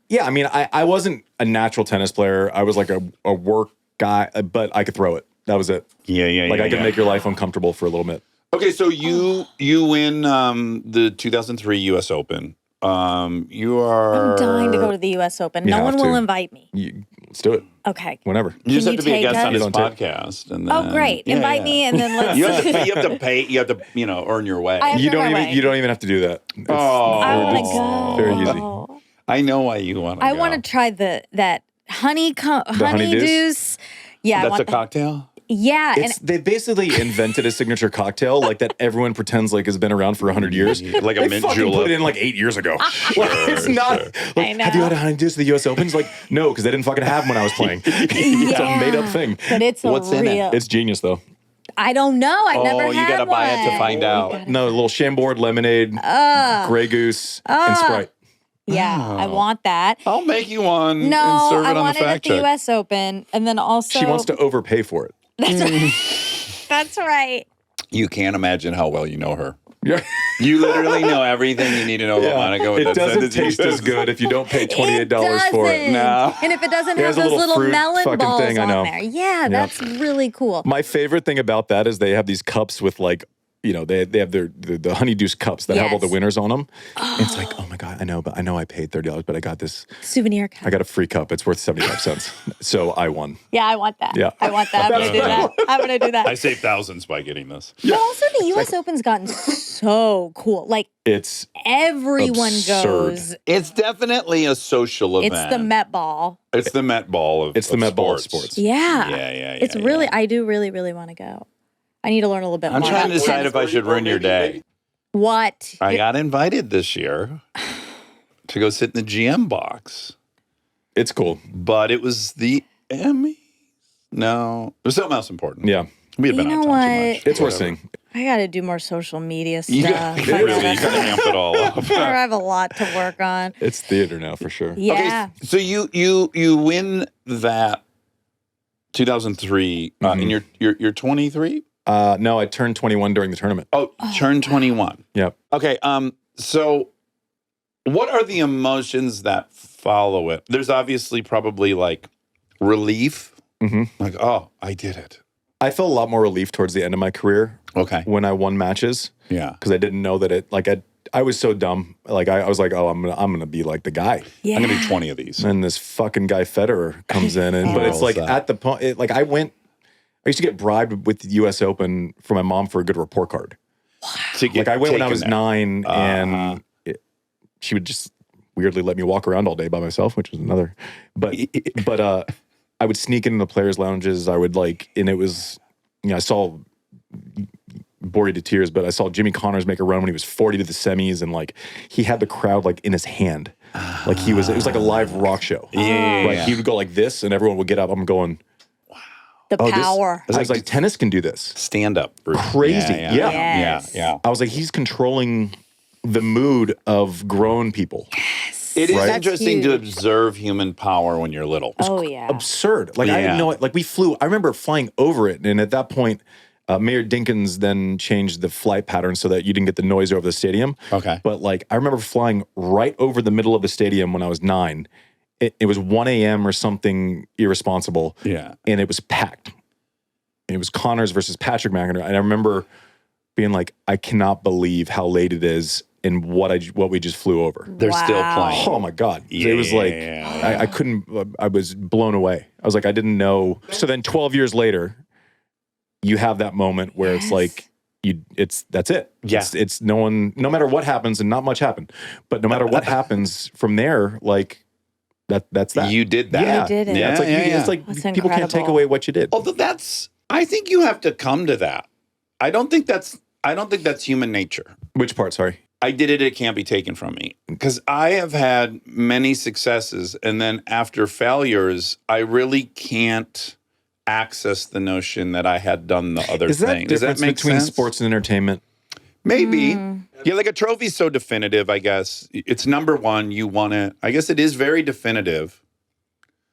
yeah, I mean, I wasn't a natural tennis player. I was like a work guy, but I could throw it. That was it. Yeah. Like I could make your life uncomfortable for a little bit. Okay, so you win the 2003 U.S. Open. You are. I'm dying to go to the U.S. Open. You No have one will to. invite me. Let's do it Okay. whenever. You just Can have to you be a take guest on us? his You don't take- podcast, and then, Oh, great. Yeah, Invite yeah. me, and then let's. You have to pay. You have to, earn your way. I have You to don't earn my even. way. You don't even have to do that. It's, I want to it's go. very easy. I know why you want to. I want to try that honey deuce. Yeah, I That's want a cocktail. Yeah, They basically invented a signature cocktail like that everyone pretends like has been around for 100 years. Like a They mint fucking julep. put it in like 8 years ago. It's not. Like, I know. have you had a honeydew to the U.S. Opens? Like, no, because they didn't fucking have them when I was playing. It's a made up thing. but it's a What's in real. it? It's genius though. I don't know. I've never you had gotta buy it to one. find out. No, a little Chambord lemonade, Grey Goose, and Sprite. Yeah, I want that. I'll make you one No, and serve I it on want the it at fact the check. U.S. Open, and then also She wants to overpay for it. That's right. You can't imagine how well you know her. Yeah. You literally know everything you need to know about Monica. With It that doesn't sentence. taste as good if you don't pay $28 for it. doesn't. No. And if it doesn't There's have a those little little fruit melon fucking balls thing, I on know. there. Yeah, that's really cool. My favorite thing about that is they have these cups with like, they have the honeydew cups that have all the Yes. winners on them. And it's like, oh my God, I know I paid $30, but I got this. Souvenir cup. I got a free cup. It's worth 75 cents. So I won. Yeah, I want that. Yeah. I want that. I'm gonna do that. I'm gonna do that. I saved thousands by getting this. But also the U.S. Open's gotten so cool. Like It's everyone absurd. goes. It's definitely a social event. It's the Met Ball. It's the Met Ball of It's the of Met Ball of sports. sports. Yeah. Yeah. It's really. I do really, really want to go. I need to learn a little bit I'm more. trying to about decide tennis. if I should ruin your day. What? I got invited this year to go sit in the GM box, It's cool. but it was the Emmys. No, there's something else important. Yeah. We had been You out know town too what? much. It's worth Whatever. seeing. I got to do more social media stuff. Yeah, really, you gotta amp it all up. I have a lot to work on. It's theater now for sure. Yeah. Okay, so you win that 2003, and you're 23. No, I turned 21 during the tournament. Oh, turned 21. Yep. Okay. So what are the emotions that follow it? There's obviously probably like relief. Like, oh, I did it. I felt a lot more relief towards the end of my career Okay. when I won matches Yeah. because I didn't know that it. Like I was so dumb. Like I was like, oh, I'm gonna be like the guy. Yeah. I'm gonna do 20 of these. And this fucking guy Federer comes in, and but it's like at the point, like I used to get bribed with the U.S. Open from my mom for a good report card. To get Like I went when I taken was there. 9, and she would just weirdly let me walk around all day by myself, which was another. But I would sneak into the players' lounges. I would and it was, I saw, bore you to tears, but I saw Jimmy Connors make a run when he was 40 to the semis, and like he had the crowd like in his hand, like it was like a live rock show. Yeah. Like he would go like this, and everyone would get up. I'm going, The oh, this- power. I was like, tennis can do this. Stand up. Crazy. Yeah. Yes. Yeah. I was like, he's controlling the mood of grown people. It is Right? interesting to huge. observe human power when you're little. Oh yeah. Absurd. Like I Yeah. didn't know it. Like we flew. I remember flying over it, and at that point, Mayor Dinkins then changed the flight pattern so that you didn't get the noise over the stadium. Okay. But like I remember flying right over the middle of the stadium when I was 9. It was 1 a.m. or something irresponsible. Yeah. And it was packed. It was Connors versus Patrick McEnroe, and I remember being like, I cannot believe how late it is and what we just flew over. They're still Wow. playing. Oh my God. It was like, Yeah. I couldn't, I was blown away. I was like, I didn't know. So then 12 years later, you have that moment where it's like, that's it. Yeah. It's no matter what happens, and not much happened, but no matter what happens from there, like that's that. You did that. You did it. Yeah, it's like, it's like That's people can't take incredible. away what you did. Although I think you have to come to that. I don't think that's human nature. Which part? Sorry. I did it. It can't be taken from me. Because I have had many successes, and then after failures, I really can't access the notion that I had done the other Is that thing. Does that difference make between sense? sports and entertainment? Maybe. Yeah, like a trophy's so definitive, I guess. It's number one. You won it. I guess it is very definitive.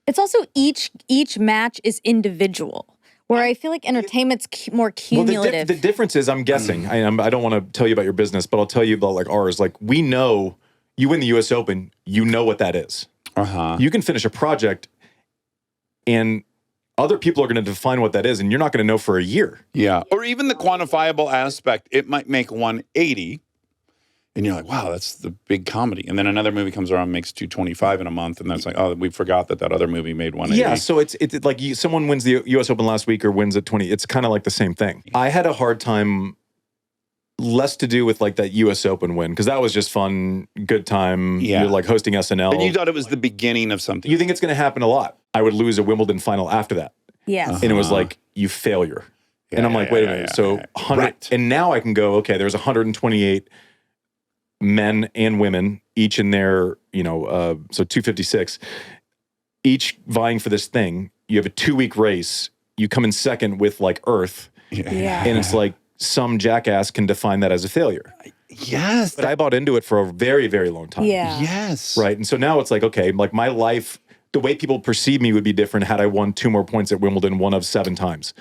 It's also each match is individual. Where I feel like entertainment's more cumulative. Well, the difference is, I'm guessing, I don't want to tell you about your business, but I'll tell you about like ours. Like we know you win the U.S. Open, you know what that is. Uh-huh. You can finish a project and other people are going to define what that is, and you're not going to know for a year. Yeah. Or even the quantifiable aspect, it might make 180. And you're like, wow, that's the big comedy. And then another movie comes around, makes 225 in a month, and that's like, oh, we forgot that other movie made 180. Yeah, so it's like someone wins the U.S. Open last week or wins at 20. It's kind of like the same thing. I had a hard time, less to do with like that U.S. Open win, because that was just fun, good time. Yeah. You're like hosting SNL. And you thought it was the beginning of something. You think it's going to happen a lot. I would lose a Wimbledon final after that. Yes. And it was like, you failure. And I'm like, wait a minute. So 100, Right. and now I can go, okay, there's 128 men and women, each in their, so 256, each vying for this thing. You have a 2-week race. You come in second with like Earth. Yeah. And it's like some jackass can define that as a failure. Yes. But I bought into it for a very, very long time. Yeah. Yes. Right. And so now it's like, okay, like my life, the way people perceive me would be different had I won 2 more points at Wimbledon, 1 of 7 times.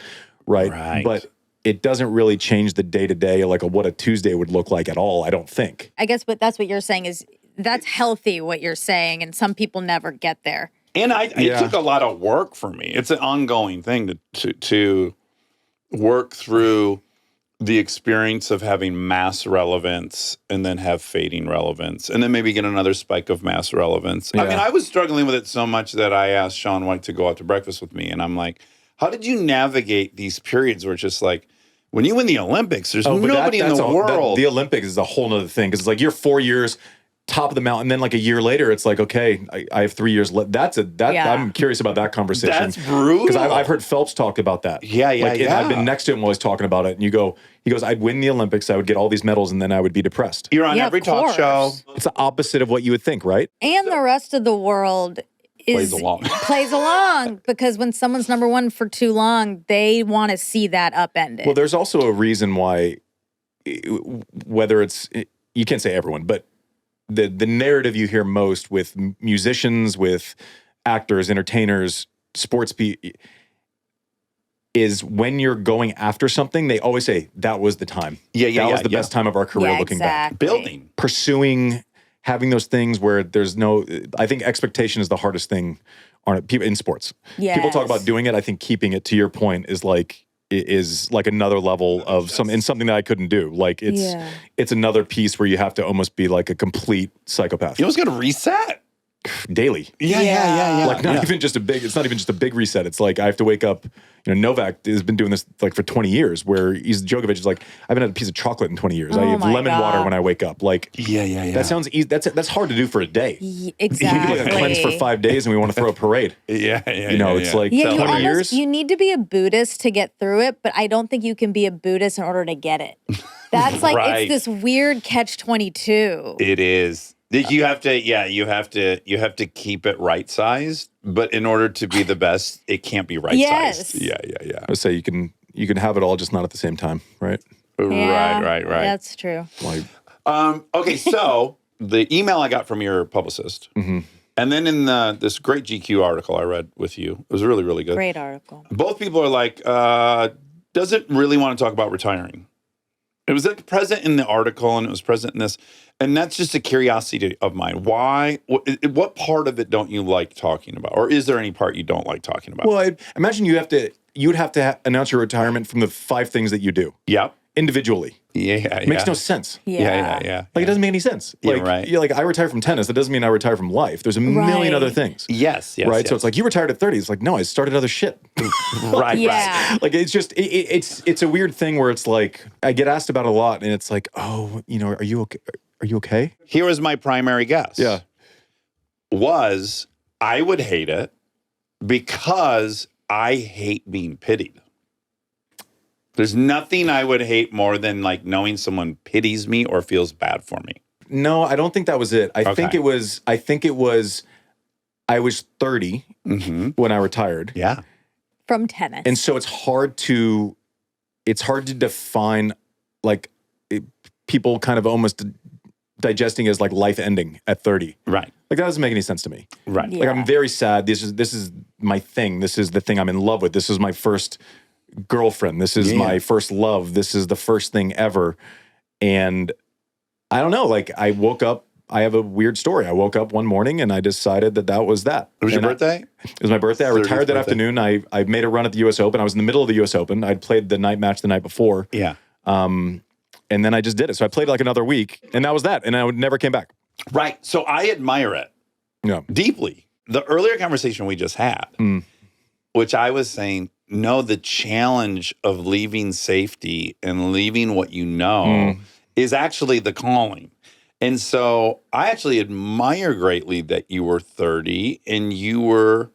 Right. But it doesn't really change the day to day, like what a Tuesday would look like at all, I don't think. I guess that's what you're saying is that's healthy, what you're saying, and some people never get there. And it took a lot of work for me. It's an ongoing thing to work through the experience of having mass relevance and then have fading relevance and then maybe get another spike of mass relevance. Yeah. I mean, I was struggling with it so much that I asked Shaun White to go out to breakfast with me. And I'm like, how did you navigate these periods where it's just like, when you win the Olympics, there's nobody in the world. The Olympics is a whole nother thing because it's like you're 4 years top of the mountain, then like a year later, it's like, okay, I have 3 years left. I'm curious about that conversation. That's brutal. Because I've heard Phelps talk about that. Yeah. I've been next to him while he's talking about it, and he goes, I'd win the Olympics, I would get all these medals, and then I would be depressed. You're on Yeah, every of talk course. show. It's the opposite of what you would think, right? And the rest of the world Plays along. plays along because when someone's number one for too long, they want to see that upended. Well, there's also a reason why, whether it's, you can't say everyone, but the narrative you hear most with musicians, with actors, entertainers, sports people, is when you're going after something, they always say, that was the time. That was the best time of our career looking back. Building. Pursuing, having those things where there's no, I think expectation is the hardest thing on it, people in sports. People talk about doing it. I think keeping it, to your point, is like another level of something that I couldn't do. Like it's another piece where you have to almost be like a complete psychopath. You almost got to reset. Daily. Yeah. Like not even just it's not even just a big reset. It's like I have to wake up, Novak has been doing this like for 20 years where Djokovic is like, I haven't had a piece of chocolate in 20 years. I have lemon water when I wake up. Like, Yeah. that sounds easy. That's hard to do for a day. Exactly. We do like a cleanse for 5 days and we want to throw a parade. It's like 20 years. You need to be a Buddhist to get through it, but I don't think you can be a Buddhist in order to get it. That's like, Right. it's this weird catch-22. It is. You have to keep it right sized, but in order to be the best, it can't be right sized. Yes. Yeah. I would say you can have it all, just not at the same time, right? Yeah, Right. That's true. Like, Okay, so the email I got from your publicist, and then in this great GQ article I read with you, it was really, really good. Great article. Both people are like, doesn't really want to talk about retiring. It was present in the article and it was present in this. And that's just a curiosity of mine. Why? What part of it don't you like talking about? Or is there any part you don't like talking about? well, I imagine you'd have to announce your retirement from the 5 things that you do Yep. individually. Yeah. It makes no sense. Yeah. Like, it doesn't make any sense. Yeah, Like, right. You're like, I retire from tennis. That doesn't mean I retire from life. There's a million other things. Yes. Right? So it's like, you retired at 30. It's like, no, I started other shit. right. Yeah. Like, it's just, it's a weird thing where it's like, I get asked about a lot and it's like, oh, are you okay? Are you okay? Here was my primary guess. Yeah. Was I would hate it because I hate being pitied. There's nothing I would hate more than like knowing someone pities me or feels bad for me. No, I don't think that was it. I think it was, I was 30 when I retired. Yeah. From tennis. And so it's hard to define, like, people kind of almost digesting as like life ending at 30. Right. Like, that doesn't make any sense to me. Right. Yeah. Like, I'm very sad. This is my thing. This is the thing I'm in love with. This is my first girlfriend. This is my first love. This is the first thing ever. And I don't know, like, I woke up, I have a weird story. I woke up one morning and I decided that was that. It was your birthday? It was my birthday. I 30th retired that birthday. afternoon. I made a run at the U.S. Open. I was in the middle of the U.S. Open. I'd played the night match the night before. Yeah. And then I just did it. So I played like another week, and that was that. And I never came back. Right. So I admire it Yeah. deeply. The earlier conversation we just had, which I was saying, no, the challenge of leaving safety and leaving what you know is actually the calling. And so I actually admire greatly that you were 30 and you were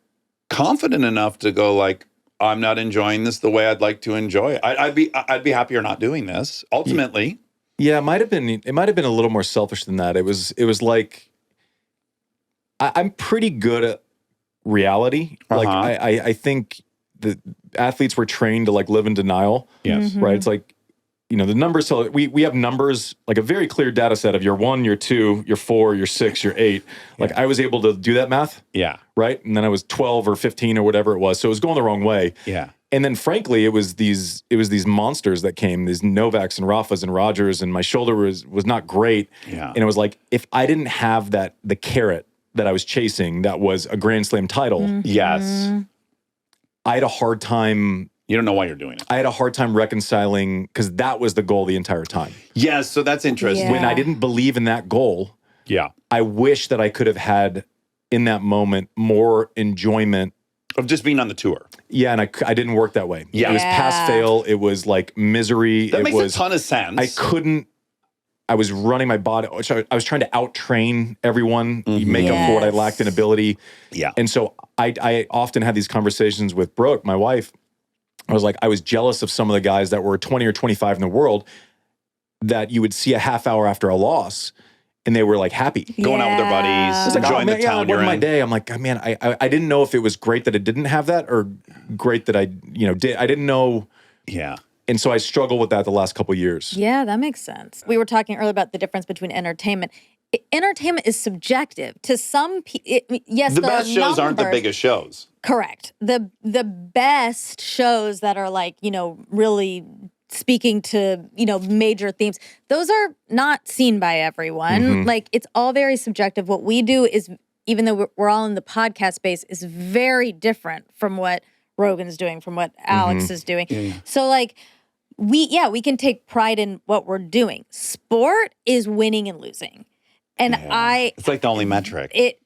confident enough to go like, I'm not enjoying this the way I'd like to enjoy it. I'd be happier not doing this ultimately. Yeah, it might have been a little more selfish than that. It was like I'm pretty good at reality. Like I think the athletes were trained to like live in denial. Yes. Right. It's like, the numbers tell we have numbers, like a very clear data set of you're 1, you're 2, you're 4, you're 6, you're 8. Like I was able to do that math. Yeah. Right. And then I was 12 or 15 or whatever it was. So it was going the wrong way. Yeah. And then frankly, it was these monsters that came, these Novaks and Rafas and Rogers, and my shoulder was not great. Yeah. And it was like, if I didn't have the carrot that I was chasing, that was a Grand Slam title. Yes. I had a hard time. You don't know why you're doing it. I had a hard time reconciling because that was the goal the entire time. Yes. So that's interesting. Yeah. When I didn't believe in that goal, Yeah. I wish that I could have had in that moment more enjoyment. Of just being on the tour. Yeah, and I didn't work that way. Yeah. It was pass Yeah. fail. It was like misery. That it makes was, a ton of sense. I was running my body. I was trying to out-train everyone, make up for what I lacked in ability. Yeah. And so I often had these conversations with Brooke, my wife. I was like, I was jealous of some of the guys that were 20 or 25 in the world that you would see a half hour after a loss and they were like happy. Going out with their buddies, It's like, enjoying the town you're my in. day. I'm like, oh, man, I didn't know if it was great that it didn't have that or great that I did. I didn't know. Yeah. And so I struggled with that the last couple of years. Yeah, that makes sense. We were talking earlier about the difference between entertainment. Entertainment is subjective to some people. Yes, The there best are shows aren't the numbers. biggest shows. Correct. The best shows that are like, really speaking to, major themes, those are not seen by everyone. Like it's all very subjective. What we do is, even though we're all in the podcast space, is very different from what Rogan's doing, from what Alex is doing. So like we can take pride in what we're doing. Sport is winning and losing. And It's like the only metric. it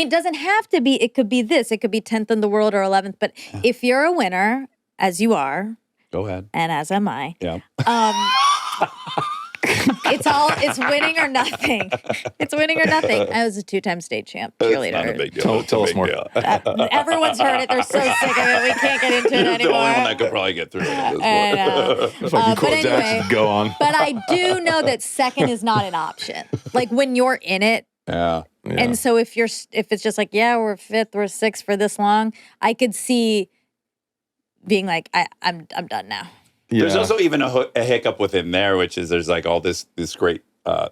doesn't have to be, it could be this, it could be 10th in the world or 11th, but if you're a winner, as you are, Go ahead. and as am I, Yeah. it's winning or nothing. It's winning or nothing. I was a 2-time state champ cheerleader. It's not a big deal. Tell us more. Everyone's heard it. They're so sick of it. We can't get into it You're the only one anymore. that could probably get through it at this I point. know. If I can But quote Dax anyway. and go on. But I do know that second is not an option. Like when you're in it, Yeah. and so if it's just like, yeah, we're 5th, we're 6th for this long, I could see being like, I'm done now. There's Yeah. also even a hiccup within there, which is there's like all this great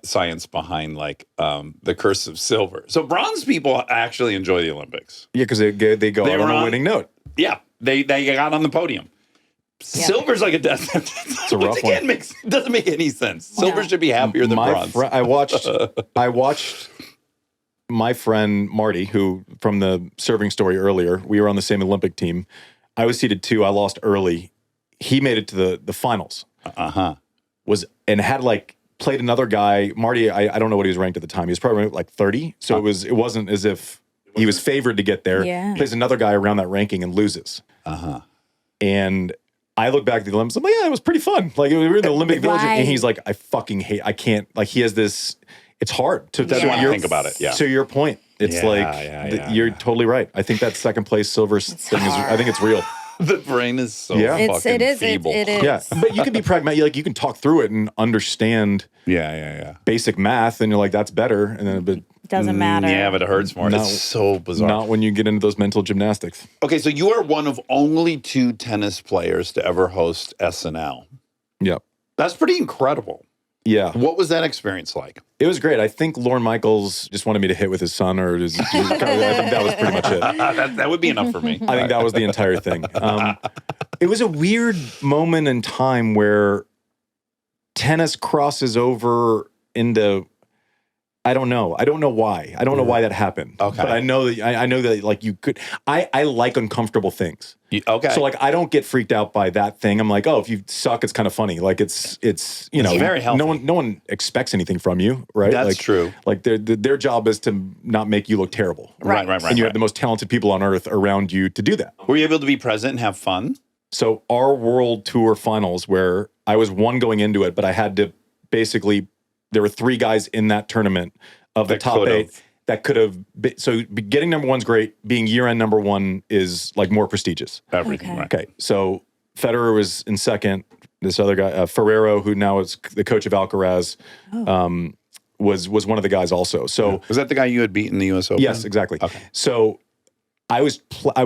science behind like the curse of silver. So bronze people actually enjoy the Olympics. Yeah, because they go They out were on a on- winning note. Yeah, they got on the podium. Silver's like a death sentence. It's a rough one. Doesn't make any sense. Silver should be happier than bronze. I watched my friend Marty, who from the serving story earlier, we were on the same Olympic team. I was seeded 2. I lost early. He made it to the finals. And had like played another guy. Marty, I don't know what he was ranked at the time. He was probably ranked like 30. So it wasn't as if he was favored to get there. Yeah. Plays another guy around that ranking and loses. And I look back at the Olympics. I'm like, yeah, it was pretty fun. Like we were in the Olympic Village, Right. and he's like, I can't. Like he has this. It's hard to Doesn't want to think about it. Yeah. To your point, it's you're totally right. I think that second place silver thing is. I think it's real. The brain is so Yeah. fucking It is. feeble. It is. Yeah, but you can be pragmatic. Like you can talk through it and understand Yeah. basic math, and you're like, that's better. And then, but Doesn't matter. Yeah, but it hurts more. No. It's so bizarre. not when you get into those mental gymnastics. Okay, so you are one of only 2 tennis players to ever host SNL. Yeah, That's pretty incredible. yeah. What was that experience like? It was great. I think Lorne Michaels just wanted me to hit with his son, or I think that was pretty much it. that would be enough for me. I think that was the entire thing. It was a weird moment in time where tennis crosses over into, I don't know. I don't know why. I don't know why that happened. Okay. But I know that like you could. I like uncomfortable things. Okay. So like I don't get freaked out by that thing. I'm like, oh, if you suck, it's kind of funny. Like it's you know, very healthy. No one expects anything from you, right? That's like, true. Like their job is to not make you look terrible. Right. And you have the most talented people on earth around you to do that. Were you able to be present and have fun? So our world tour finals, where I was one going into it, but I had to basically, there were 3 guys in that tournament of the That top could've. 8 that could have been. So getting number 1's great. Being year-end number 1 is like more prestigious. Everything, Okay. right. Okay, so Federer was in second. This other guy, Ferrero, who now is the coach of Alcaraz, was one of the guys also. So Was that the guy you had beaten in the U.S. Open? yes, exactly. Okay. So I was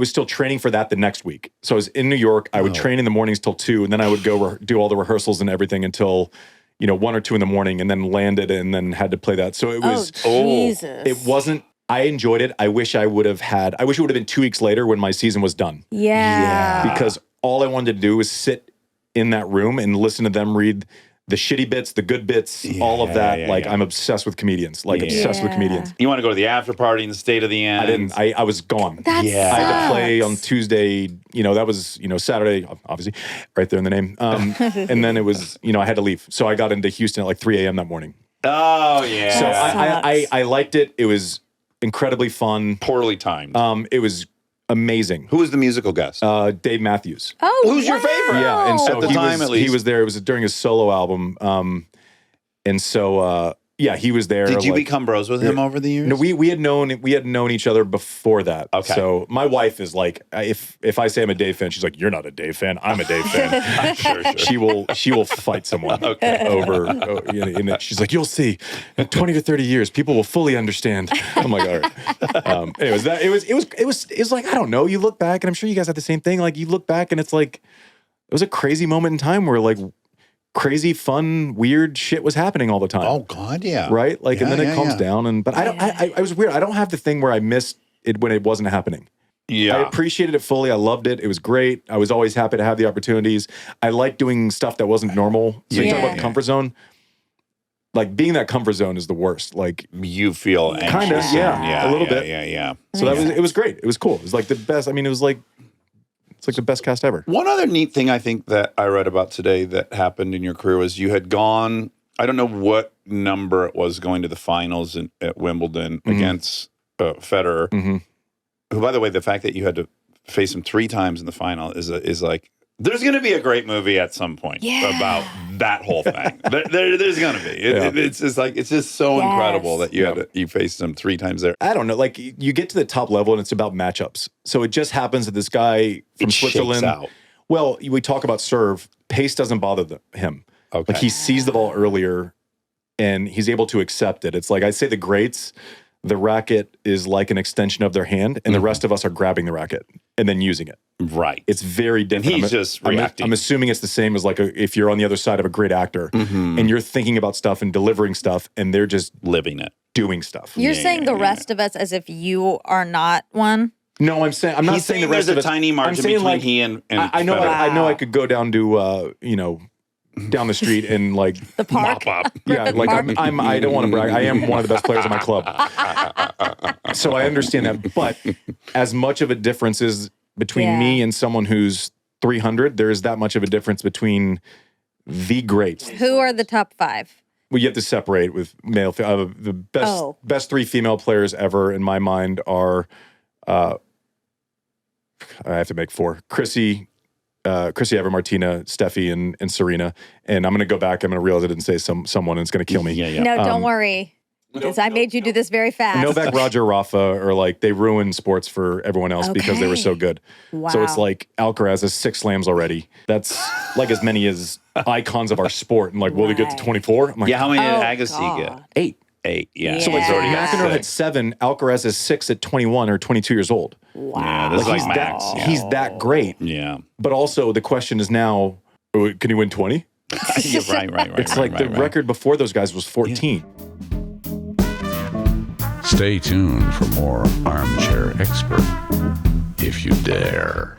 still training for that the next week. So I was in New York. I would train in the mornings till 2, and then I would go do all the rehearsals and everything until 1 or 2 in the morning, and then landed and then had to play that. So it was. Jesus. It wasn't. I enjoyed it. I wish it would have been 2 weeks later when my season was done. Yeah. Because all I wanted to do was sit in that room and listen to them read the shitty bits, the good bits, all of that. I'm obsessed with comedians. Obsessed with comedians. You want to go to the after party and stay to the end? I didn't. I was gone. That I had to play on sucks. Tuesday. That was Saturday, obviously, right there in the name. And then it was I had to leave. So I got into Houston at like 3 a.m. that morning. Oh, yeah. So That sucks. I liked it. It was incredibly fun. Poorly timed. It was amazing. Who was the musical guest? Dave Matthews. Oh, Who's your favorite? Yeah, and so At the he time, was, at least. he was there. It was during his solo album, and so he was there. Did you like- become bros with him over the years? No, we had known each other before that. Okay. So my wife is like, if I say I'm a Dave fan, she's like, you're not a Dave fan. I'm a Dave fan. Sure. She will fight someone over. And she's like, you'll see. In 20 to 30 years, people will fully understand. I'm like, all right. Anyways, it was like, I don't know. You look back, and I'm sure you guys had the same thing. Like you look back, and it's like it was a crazy moment in time where like crazy, fun, weird shit was happening all the time. Oh, God, yeah. Right? Like, and Yeah, then it yeah, calms yeah. down. But I was weird. I don't have the thing where I missed it when it wasn't happening. Yeah. I appreciated it fully. I loved it. It was great. I was always happy to have the opportunities. I like doing stuff that wasn't normal. So you talk about the comfort zone. Like being in that comfort zone is the worst. Like, You feel anxious. Kinda, yeah, a little bit. Yeah. so it was great. It was cool. It was like the best. I mean, it's like the best cast ever. One other neat thing I think that I read about today that happened in your career was you had gone, I don't know what number it was, going to the finals at Wimbledon against Federer, who, by the way, the fact that you had to face him 3 times in the final is like, there's going to be a great movie at some point about that whole thing. There's going to be. It's just like, it's just so incredible that you faced him 3 times there. I don't know. Like you get to the top level and it's about matchups. So it just happens that this guy from It shakes Switzerland. out. Well, we talk about serve. Pace doesn't bother him. Okay. Like he sees the ball earlier and he's able to accept it. It's like I say the greats, the racket is like an extension of their hand, and the rest of us are grabbing the racket and then using it. Right. It's very different. He's just reacting. I'm assuming it's the same as like if you're on the other side of a great actor and you're thinking about stuff and delivering stuff, and they're just living it. doing stuff. You're saying the rest of us as if you are not one? No, I'm saying I'm not He's saying the saying rest there's of a us. tiny I'm margin saying, between like, he and I know. Federer. I know. I could go down to down the street and like The park? Mop up. yeah, like I don't want to brag. I am one of the best players in my club. So I understand that. But as much of a difference is between me and someone who's 300, there is that much of a difference between the greats. Who are the top 5? Well, you have to separate with male. The best 3 female players ever in my mind are, I have to make 4. Chrissy Ever, Martina, Steffi, and Serena. And I'm going to go back. I'm going to realize I didn't say someone, and it's going to kill me. Yeah, yeah. No, don't worry. Because I made you do this very fast. Novak, Roger, Rafa are like, they ruined sports for everyone else because they were so good. Wow. So it's like Alcaraz has 6 slams already. That's like as many as icons of our sport. And like, will they get to 24? I'm like, Yeah, how many did Oh, Agassi get? God. 8. 8, yeah. So, like, He's already got McEnroe had 6. 7. Alcaraz is 6 at 21 or 22 years old. Yeah, this Like is he's max. that Yeah. he's that great. Yeah. But also the question is now, can he win 20? Yeah, right. It's like the record before those guys was 14. Stay tuned for more Armchair Expert, if you dare.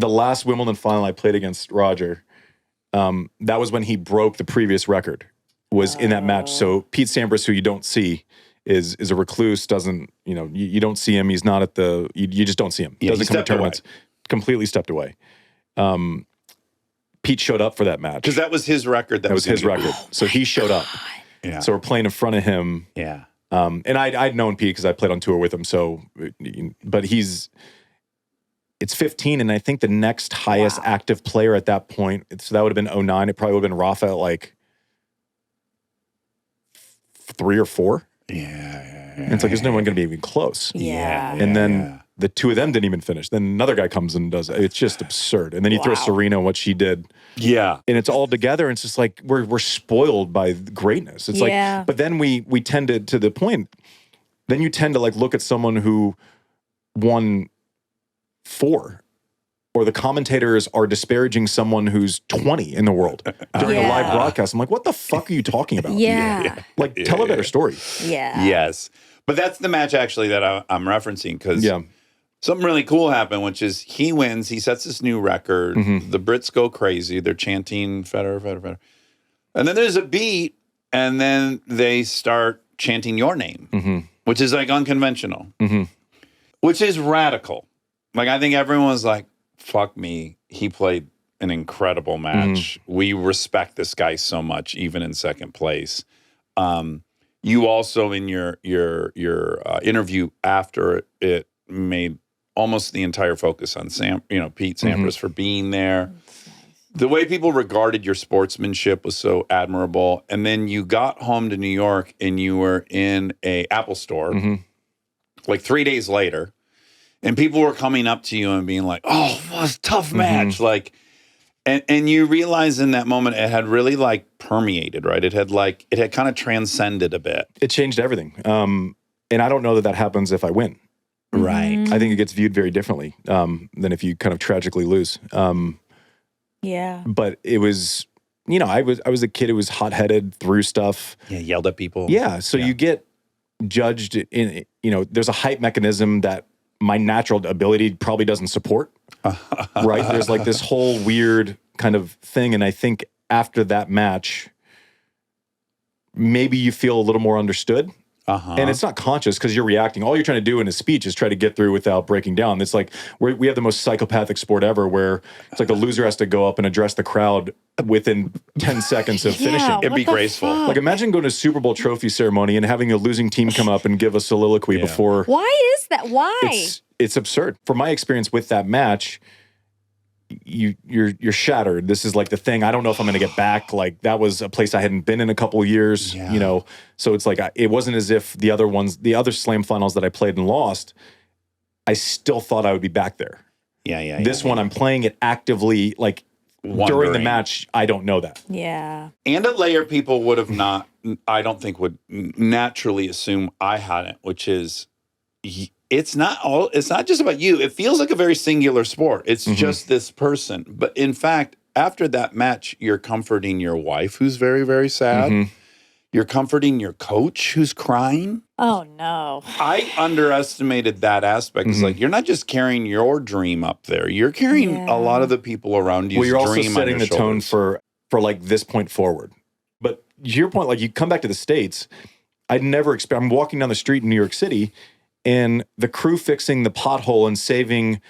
the last Wimbledon final I played against Roger, that was when he broke the previous record, was in that match. So Pete Sampras, who you don't see, is a recluse, doesn't, you don't see him. He's not at you just don't see him. Yeah, Doesn't he come to stepped tournaments. Completely stepped away. Pete showed up for that match. Because that was his record. That was his record. So he showed up. Yeah. So we're playing in front of him. Yeah. And I'd known Pete because I played on tour with him. So, but it's 15, and I think the next highest active player at that point, so that would have been 09. It probably would have been Rafa at like 3 or 4. Yeah. And it's like, there's no one going to be even close. Yeah. And then the two of them didn't even finish. Then another guy comes and does it. It's just absurd. And then you throw Serena and what she did. Yeah. And it's all together. And it's just like, we're spoiled by greatness. It's like, but then we tend to the point, then you tend to like look at someone who won 4, or the commentators are disparaging someone who's 20 in the world during a live broadcast. I'm like, what the fuck are you talking about? Like, tell a better story. Yeah. Yes. But that's the match actually that I'm referencing, because something really cool happened, which is he wins. He sets this new record. The Brits go crazy. They're chanting Federer, Federer, Federer. And then there's a beat, and then they start chanting your name, which is like unconventional, which is radical. Like, I think everyone was like, fuck me. He played an incredible match. We respect this guy so much, even in second place. You also, in your interview after it, made almost the entire focus on Pete Sampras for being there. The way people regarded your sportsmanship was so admirable. And then you got home to New York and you were in a Apple store like 3 days later, and people were coming up to you and being like, "Oh, it was a tough match." Like, and you realize in that moment it had really like permeated, right? It had kind of transcended a bit. It changed everything. And I don't know that happens if I win. Right. I think it gets viewed very differently than if you kind of tragically lose. But it was, I was a kid who was hot-headed, threw stuff. Yeah, yelled at people. Yeah, so you get judged in, there's a hype mechanism that my natural ability probably doesn't support, right? There's like this whole weird kind of thing. And I think after that match, maybe you feel a little more understood. And it's not conscious because you're reacting. All you're trying to do in a speech is try to get through without breaking down. It's like we have the most psychopathic sport ever, where it's like the loser has to go up and address the crowd within 10 seconds of finishing. It'd be graceful. Like, imagine going to a Super Bowl trophy ceremony and having a losing team come up and give a soliloquy before. Why is that? Why? It's absurd. From my experience with that match, you're shattered. This is like the thing. I don't know if I'm going to get back. Like, that was a place I hadn't been in a couple of years. So it's like it wasn't as if the other slam finals that I played and lost, I still thought I would be back there. This one, I'm playing it actively. Like, during the match, I don't know that. And a layer people would have not, I don't think would naturally assume I hadn't, which is, it's not just about you. It feels like a very singular sport. It's just this person. But in fact, after that match, you're comforting your wife, who's very, very sad. You're comforting your coach, who's crying. Oh, no. I underestimated that aspect. It's like, you're not just carrying your dream up there. You're carrying a lot of the people around you's dream on your shoulders. Well, you're also setting the tone for like this point forward. But to your point, like, you come back to the States, I'm walking down the street in New York City, and the crew fixing the pothole and saving,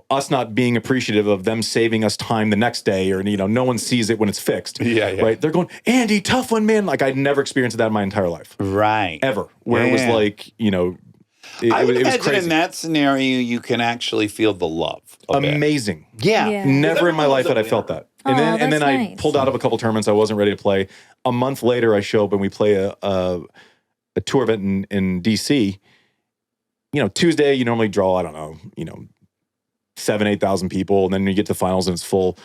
us not being appreciative of them saving us time the next day, or, no one sees it when it's fixed. Right? They're going, "Andy, tough one, man." Like, I'd never experienced that in my entire life. Right. Ever. Where it was like, I would it was imagine crazy. in that scenario, you can actually feel the love. Amazing. Yeah. Never in my life had I felt that. And then I nice. pulled out of a couple tournaments. I wasn't ready to play. A month later, I show up and we play a tour event in DC. Tuesday, you normally draw, I don't know, 7,000, 8,000 people. And then you get to the finals and it's full.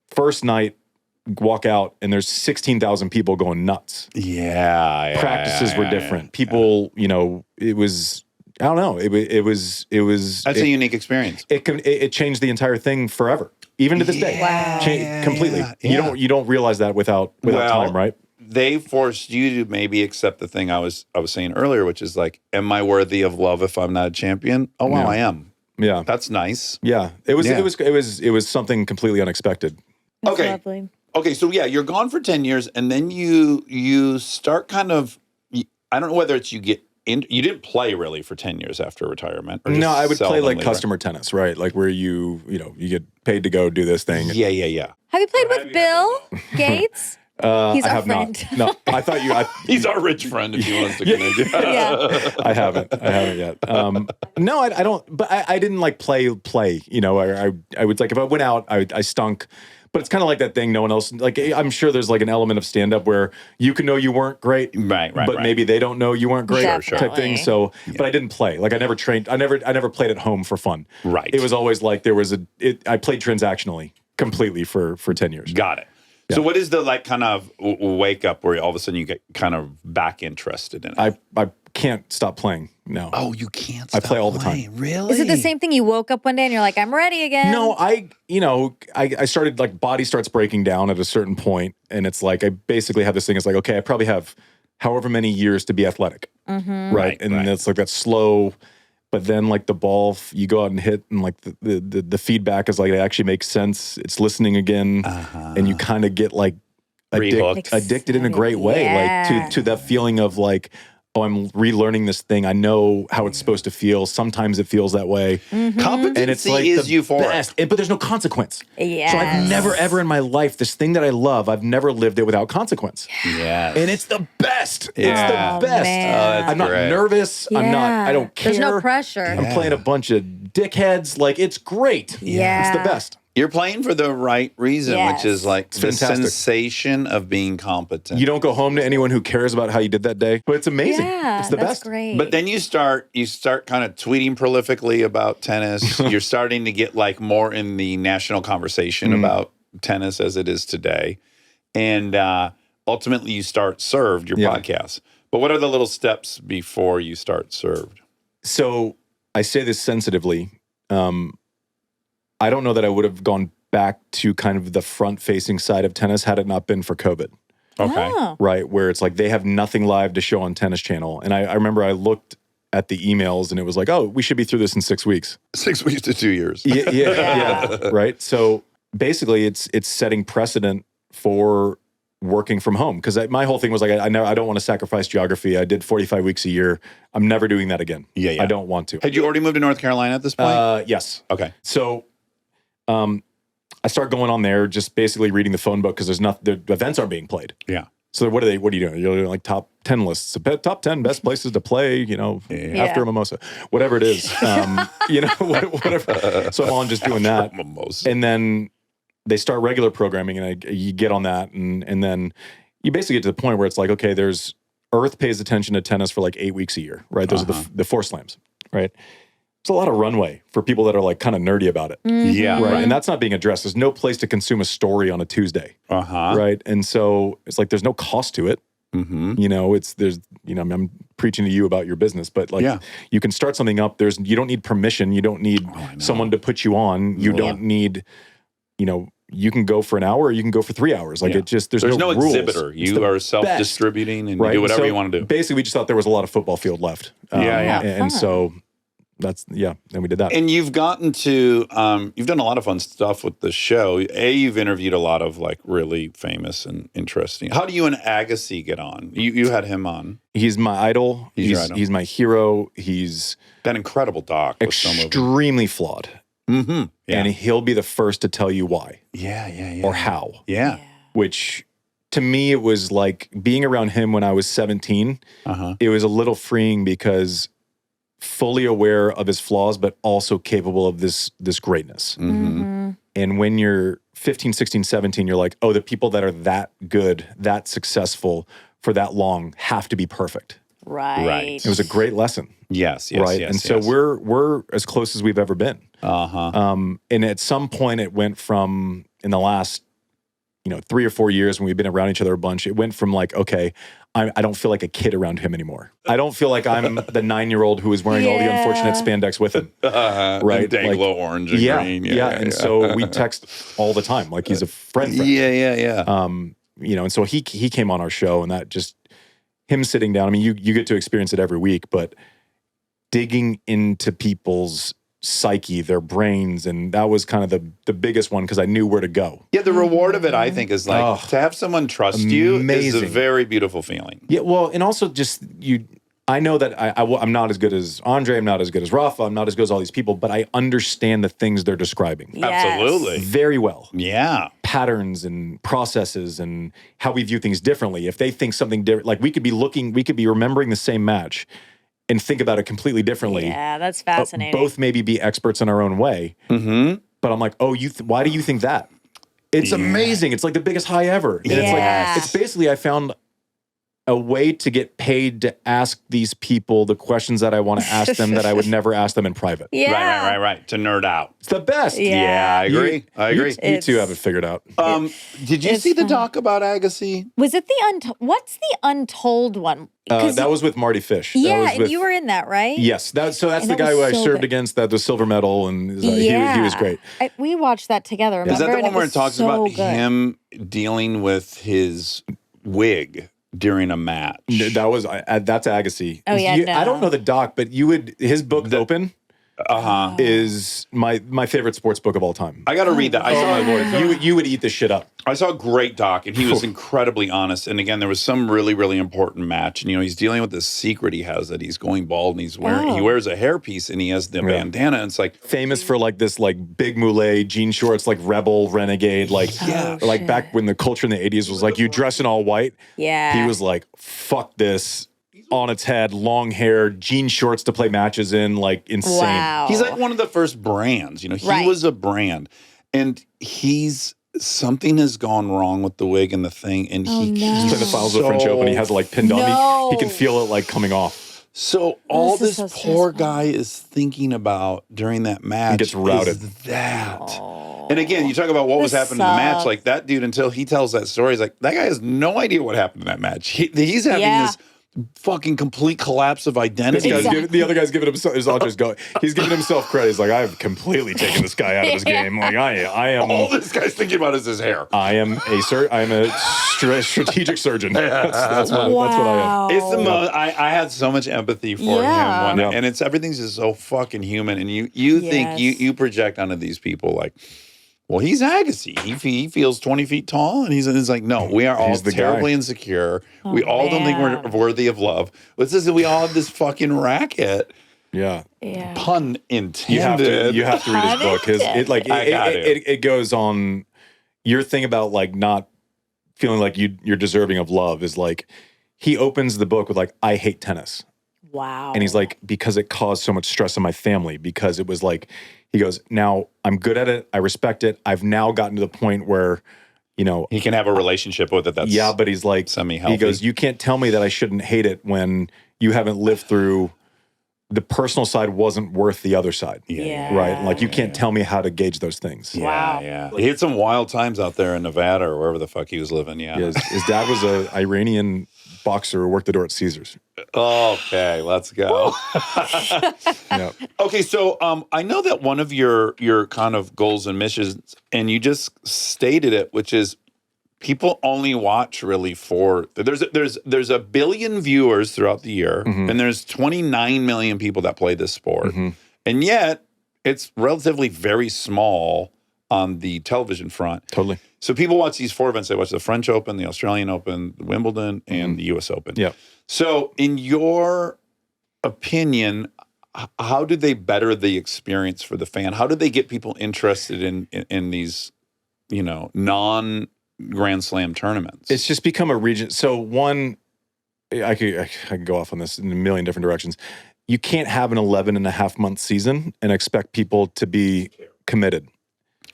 First night, walk out and there's 16,000 people going nuts. Practices were different. People, it was, I don't know. It was. That's a unique experience. It changed the entire thing forever, even to this day. Wow. Completely. You don't realize that without time, right? They forced you to maybe accept the thing I was saying earlier, which is like, am I worthy of love if I'm not a champion? Oh, well, I am. Yeah. That's nice. Yeah. It was Yeah. it was something completely unexpected. That's Okay. lovely. Okay, so yeah, you're gone for 10 years, and then you start kind of, I don't know whether it's you didn't play really for 10 years after retirement. Or just No, I would play like seldomly, customer tennis, right? Like where you get paid to go do this thing. right? Yeah. Have you played with Bill Gates? He's I our have friend. not. No, I thought you. He's our rich friend if he wants to connect you. Yeah. I haven't yet. No, I don't. But I didn't like play. You know, I would like if I went out, I stunk. But it's kind of like that thing. No one else. Like I'm sure there's like an element of stand up where you can know you weren't great, Right. but maybe they don't know you weren't great, Sure. type thing. So, but I didn't play. Like I never trained. I never played at home for fun. Right. It was always like there was I played transactionally completely for 10 years. Got it. So what is the like kind of wake up where all of a sudden you get kind of back interested in it? I can't stop playing. No. Oh, you can't. I play all the time. time. Really? Is it the same thing? You woke up one day and you're like, I'm ready again? No, I started like body starts breaking down at a certain point, and it's like I basically have this thing. It's like, okay, I probably have however many years to be athletic, right? And it's like that slow, but then like the ball you go out and hit, and like the feedback is like it actually makes sense. It's listening again, and you kind of get like Rehooked. addicted in a great way, like to that feeling of like, oh, I'm relearning this thing. I know how it's supposed to feel. Sometimes it feels that way. Competency And it's like is the euphoric. best. But there's no consequence. Yes. So I've never, ever in my life, this thing that I love, I've never lived it without consequence. Yes. And it's the best. Yeah. It's the best. man. that's I'm not great. nervous. I'm not, I don't care. There's no pressure. I'm playing a bunch of dickheads. Like, it's great. Yeah. It's the best. You're playing for the right reason, Yes. which is like the fantastic. sensation of being competent. You don't go home to anyone who cares about how you did that day, but it's amazing. Yeah, it's the that's best. great. But then you start kind of tweeting prolifically about tennis. You're starting to get like more in the national conversation about tennis as it is today. And ultimately you start Served, your podcast. But what are the little steps before you start Served? So I say this sensitively. I don't know that I would have gone back to kind of the front-facing side of tennis had it not been for COVID. Okay. Oh. Right, where it's like they have nothing live to show on Tennis Channel. And I remember I looked at the emails and it was like, oh, we should be through this in 6 weeks. 6 weeks to 2 years. Yeah, right. So basically it's setting precedent for working from home. Because my whole thing was like, I don't want to sacrifice geography. I did 45 weeks a year. I'm never doing that again. Yeah. I don't want to. Had you already moved to North Carolina at this point? Yes. Okay. So I start going on there, just basically reading the phone book because the events aren't being played. Yeah. So what are you doing? You're doing like top 10 lists, top 10 best places to play, after a mimosa, whatever it is, whatever. So I'm on just doing that. Mimosa. And then they start regular programming and you get on that. And then you basically get to the point where it's like, okay, Earth pays attention to tennis for like 8 weeks a year, right? Those are the four slams, right? It's a lot of runway for people that are like kind of nerdy about it. Yeah. Right. And that's not being addressed. There's no place to consume a story on a Tuesday. Right. And so it's like there's no cost to it. I'm preaching to you about your business, but like you can start something up. You don't need permission. You don't need someone to put you on. You don't need, you can go for an hour or you can go for 3 hours. Like there's no rules. Exhibitor. You are self-distributing and you do whatever you want to do. Basically, we just thought there was a lot of football field left. And so and we did that. And you've gotten to, you've done a lot of fun stuff with the show. You've interviewed a lot of like really famous and interesting. How do you and Agassi get on? You had him on. He's my idol. He's your idol. He's my hero. He's That incredible doc. extremely flawed. Mm-hmm. Yeah. And he'll be the first to tell you why. Yeah. Or how. Yeah. Which to me, it was like being around him when I was 17. It was a little freeing because fully aware of his flaws, but also capable of this greatness. Mm-hmm. And when you're 15, 16, 17, you're like, oh, the people that are that good, that successful for that long have to be perfect. Right. It was a great lesson. Yes. Right. Yes, and so we're as close as we've ever been. And at some point it went from in the last, 3 or 4 years when we've been around each other a bunch, it went from like, okay, I don't feel like a kid around him anymore. I don't feel like I'm the 9-year-old who is wearing all the unfortunate spandex with him. Right. Danglo orange and green. And so we text all the time. Like he's a friend. Yeah. And so he came on our show and that just him sitting down. I mean, you get to experience it every week, but digging into people's psyche, their brains, and that was kind of the biggest one because I knew where to go. Yeah, the reward of it, I think, is like Oh, to have someone trust you is a amazing. very beautiful feeling. Yeah, well, and also just I know that I'm not as good as Andre, I'm not as good as Rafa, I'm not as good as all these people, but I understand the things they're describing Yes. Absolutely. very well. Yeah. Patterns and processes and how we view things differently. If they think something different, like we could be remembering the same match and think about it completely differently. Yeah, that's fascinating. Both maybe be experts in our own way. Mm-hmm. But I'm like, oh, why do you think that? It's amazing. It's like the biggest high ever. And it's Yeah. like, it's basically, I found a way to get paid to ask these people the questions that I want to ask them that I would never ask them in private. yeah. Right. To nerd out. It's the best. Yeah. I agree. I agree. You two have it figured out. Did you it's see the fun. doc about Agassi? Was it what's the Untold one? 'Cause That was with Marty Fish. That yeah, was and with, you were in that, right? Yes. That's And the that guy was who I so served good. against that the silver medal, and he was great. We watched that together. Remember? Is that the And one where was it talks so about good. him dealing with his wig during a match? That was that's Agassi. Oh, yeah, I don't no. know the doc, but his book Open Uh-huh. is my favorite sports book of all time. I got to read that. I Oh saw my lord, you would eat this shit up. I saw a great doc, and he was incredibly honest. And again, there was some really, really important match. And, he's dealing with this secret he has that he's going bald, and he wears a hairpiece, and he has the bandana. And it's like, Famous for like this like big moule jean shorts, like rebel renegade, like like back when the culture in the 80s was like you dress in all white. Yeah. He was like, fuck this. On its head, long hair, jean shorts to play matches in, like insane. Wow. he's like one of the first brands. He Right. was a brand. And something has gone wrong with the wig and the thing. And no. He's playing the finals of the French Open. He has it like pinned on. No. He can feel it like coming off. So all This is this so poor stressful. guy is thinking about during that match gets routed. is that. And again, you talk about what was This happening in the match. sucks. Like that dude, until he tells that story, he's like, that guy has no idea what happened in that match. He's having Yeah. this fucking complete collapse of identity. The other guy's giving himself. He's giving himself credit. He's like, I've completely taken this guy out of his game. Like I am. All this guy's thinking about is his hair. I am a strategic surgeon. That's what I am. It's the most. I had so much empathy for Yeah. him, Yeah. and it's everything's just so fucking human. And you think Yes. you project onto these people like, well, he's Agassi. He feels 20 feet tall, and he's like, no, we are all He's the terribly guy. insecure. We all don't think we're man. worthy of love. It's just that we all have this fucking racket. Yeah. Yeah. Pun intended. You have to read his book. It goes on. Your thing about like not feeling like you're deserving of love is like he opens the book with like, I hate tennis. Wow. And he's like, because it caused so much stress in my family, because it was like, he goes, now I'm good at it. I respect it. I've now gotten to the point where, He can have a relationship with it. That's but he's like, semi-healthy. he goes, you can't tell me that I shouldn't hate it when you haven't lived through the personal side wasn't worth the other side. Yeah. Right. Like you can't tell me how to gauge those things. Wow. Yeah. He had some wild times out there in Nevada or wherever the fuck he was living. Yeah. His dad was an Iranian boxer who worked the door at Caesars. Okay, let's go. Yeah. Okay, so I know that one of your kind of goals and missions, and you just stated it, which is people only watch really for there's a billion viewers throughout the year, and there's 29 million people that play this sport, and yet it's relatively very small on the television front. Totally. So people watch these four events. They watch the French Open, the Australian Open, Wimbledon, and the U.S. Open. Yeah. So in your opinion, how do they better the experience for the fan? How do they get people interested in these, non-Grand Slam tournaments? It's just become a region. So one, I could go off on this in a million different directions. You can't have an 11.5-month season and expect people to be committed.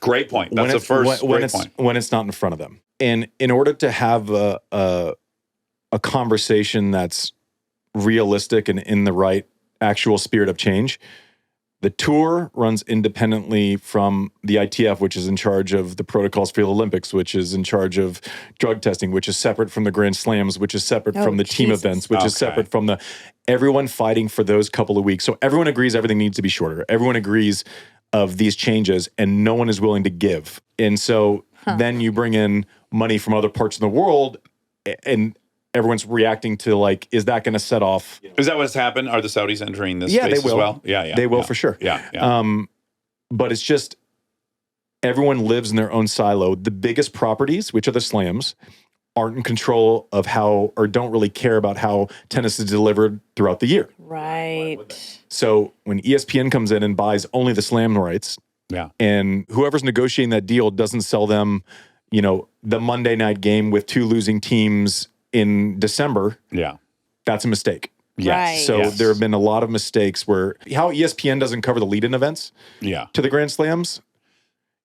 Great point. That's the first great point. When it's not in front of them. And in order to have a conversation that's realistic and in the right actual spirit of change, the tour runs independently from the ITF, which is in charge of the protocols for the Olympics, which is in charge of drug testing, which is separate from the Grand Slams, which is separate from the team Jesus. events, which is Okay. separate from everyone fighting for those couple of weeks. So everyone agrees everything needs to be shorter. Everyone agrees of these changes, and no one is willing to give. And so then you bring in money from other parts of the world, and everyone's reacting to like, is that going to set off? Is that what's happened? Are the Saudis entering this Yeah, space they will. as well? Yeah, They will for sure. Yeah. But it's just everyone lives in their own silo. The biggest properties, which are the slams, aren't in control of how, or don't really care about how tennis is delivered throughout the year. Right. So when ESPN comes in and buys only the slam rights, Yeah. and whoever's negotiating that deal doesn't sell them, you know, the Monday night game with 2 losing teams in December, Yeah. that's a mistake. Yes. Right. So Yes. there have been a lot of mistakes where how ESPN doesn't cover the lead-in events Yeah. to the Grand Slams.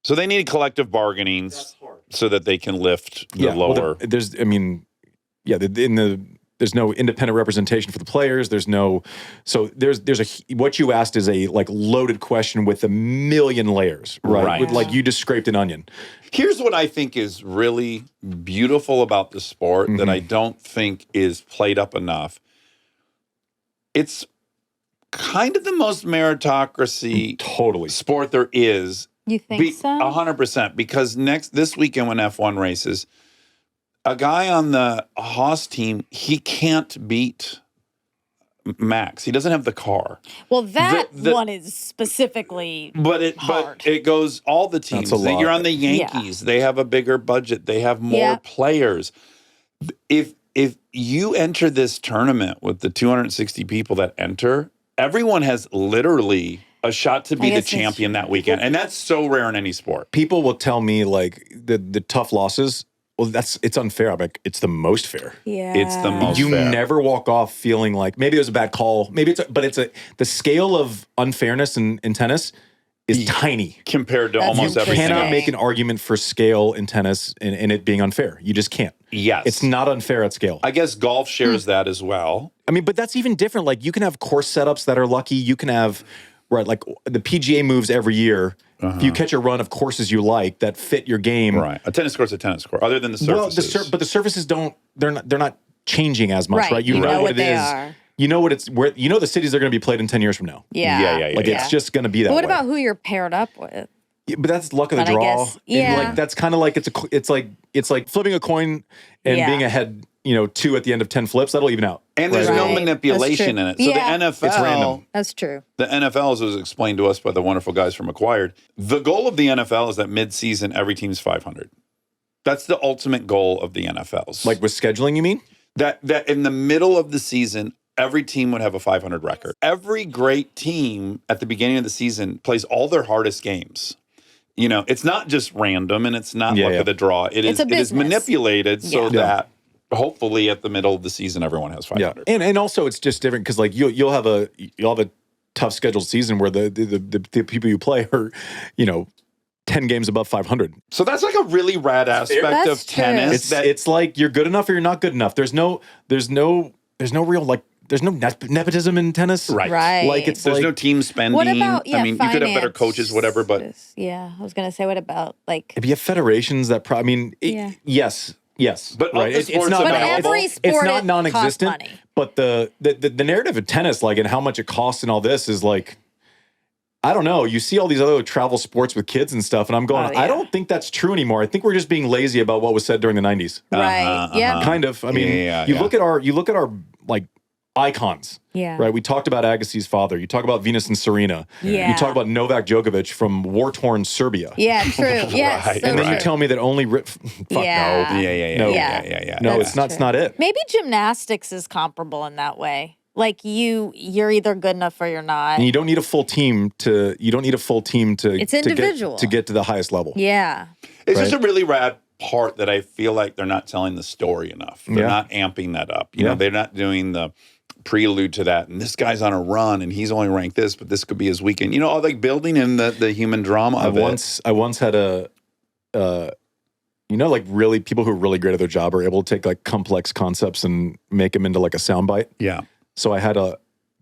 So they need collective bargaining so that they can lift the well, lower. there's no independent representation for the players. There's what you asked is a like loaded question with a million layers, right? Right. With, like you just scraped an onion. Here's what I think is really beautiful about the sport that I don't think is played up enough. It's kind of the most meritocracy Totally. sport there is. You think so? 100%. Because this weekend when F1 races, a guy on the Haas team, he can't beat Max. He doesn't have the car. Well, that The- one is specifically But hard. it goes all the teams. That's a lot. You're on the Yankees. They have a bigger budget. They have more Yeah. players. If you enter this tournament with the 260 people that enter, everyone has literally a shot to be the guess it's champion that weekend. And that's so rare in any sport. People will tell me like the tough losses. Well, it's unfair. I'm like, it's the most fair. Yeah. It's the most You fair. never walk off feeling like maybe it was a bad call. Maybe the scale of unfairness in tennis is tiny. compared to That's almost You everything Cannot else. make an argument for scale in tennis and it being unfair. You just can't. Yes. It's not unfair at scale. I guess golf shares that as well. I mean, but that's even different. Like you can have course setups that are lucky. You can have, right, like the PGA moves every year. If you catch a run of courses you like that fit your game. Right. A tennis court's a tennis court, other than the Well, surfaces. but the surfaces they're not changing as much, Right. right? You know what what it they is. are. You know what the cities they're going to be played in 10 years from now. Yeah. Yeah. Like it's just going to be that But what way. about who you're paired up with? Yeah, but that's luck of the But I draw. guess- And yeah. like that's kind of like it's like flipping a coin and Yeah. being ahead, 2 at the end of 10 flips. That'll even out. and there's Right. no That's manipulation true. in it. So Yeah. the NFL, It's random. That's true. the NFL, as was explained to us by the wonderful guys from Acquired, the goal of the NFL is that mid-season every team's 500. That's the ultimate goal of the NFLs. Like with scheduling, you mean? that in the middle of the season, every team would have a 500 record. Every great team at the beginning of the season plays all their hardest games. It's not just random and it's not luck of the draw. It It's is a business. manipulated so Yeah. that hopefully at the middle of the season everyone has 500. Yeah, and also it's just different because like you'll have a tough scheduled season where the people you play are 10 games above 500. So that's like a really rad aspect That's of true. tennis. It's like you're good enough or you're not good enough. There's no real like there's no nepotism in tennis. Right. Right. Like it's There's like no team spending. What about I mean, you could have better coaches, whatever, but finances? Yeah, I was gonna say, what about like? if you have federations that Yeah. yes. But right. of the sports But available, every it's sport not it non-existent. costs money. But the narrative of tennis, like and how much it costs and all this is like, I don't know. You see all these other travel sports with kids and stuff, and I'm going, Oh, yeah. I don't think that's true anymore. I think we're just being lazy about what was said during the 90s. Right. Yeah. Kind of. I mean, Yeah, you yeah. look at our like icons. Yeah. Right. We talked about Agassi's father. You talk about Venus and Serena. Yeah. You talk about Novak Djokovic from war-torn Serbia. Yeah. True. Yes. Right. so And then true. you tell me that only fuck Yeah. no. yeah. No. Yeah. No, That's it's not it. Maybe gymnastics is comparable in that way. Like you're either good enough or you're not. And you don't need a full team to It's individual. to get to the highest level. Yeah. It's just a Right. really rad part that I feel like they're not telling the story enough. They're Yeah. not amping that up. Yeah. They're not doing the prelude to that. And this guy's on a run and he's only ranked this, but this could be his weekend. Like building in the human drama I of it. once had like really people who are really great at their job are able to take like complex concepts and make them into like a soundbite. Yeah. So I had a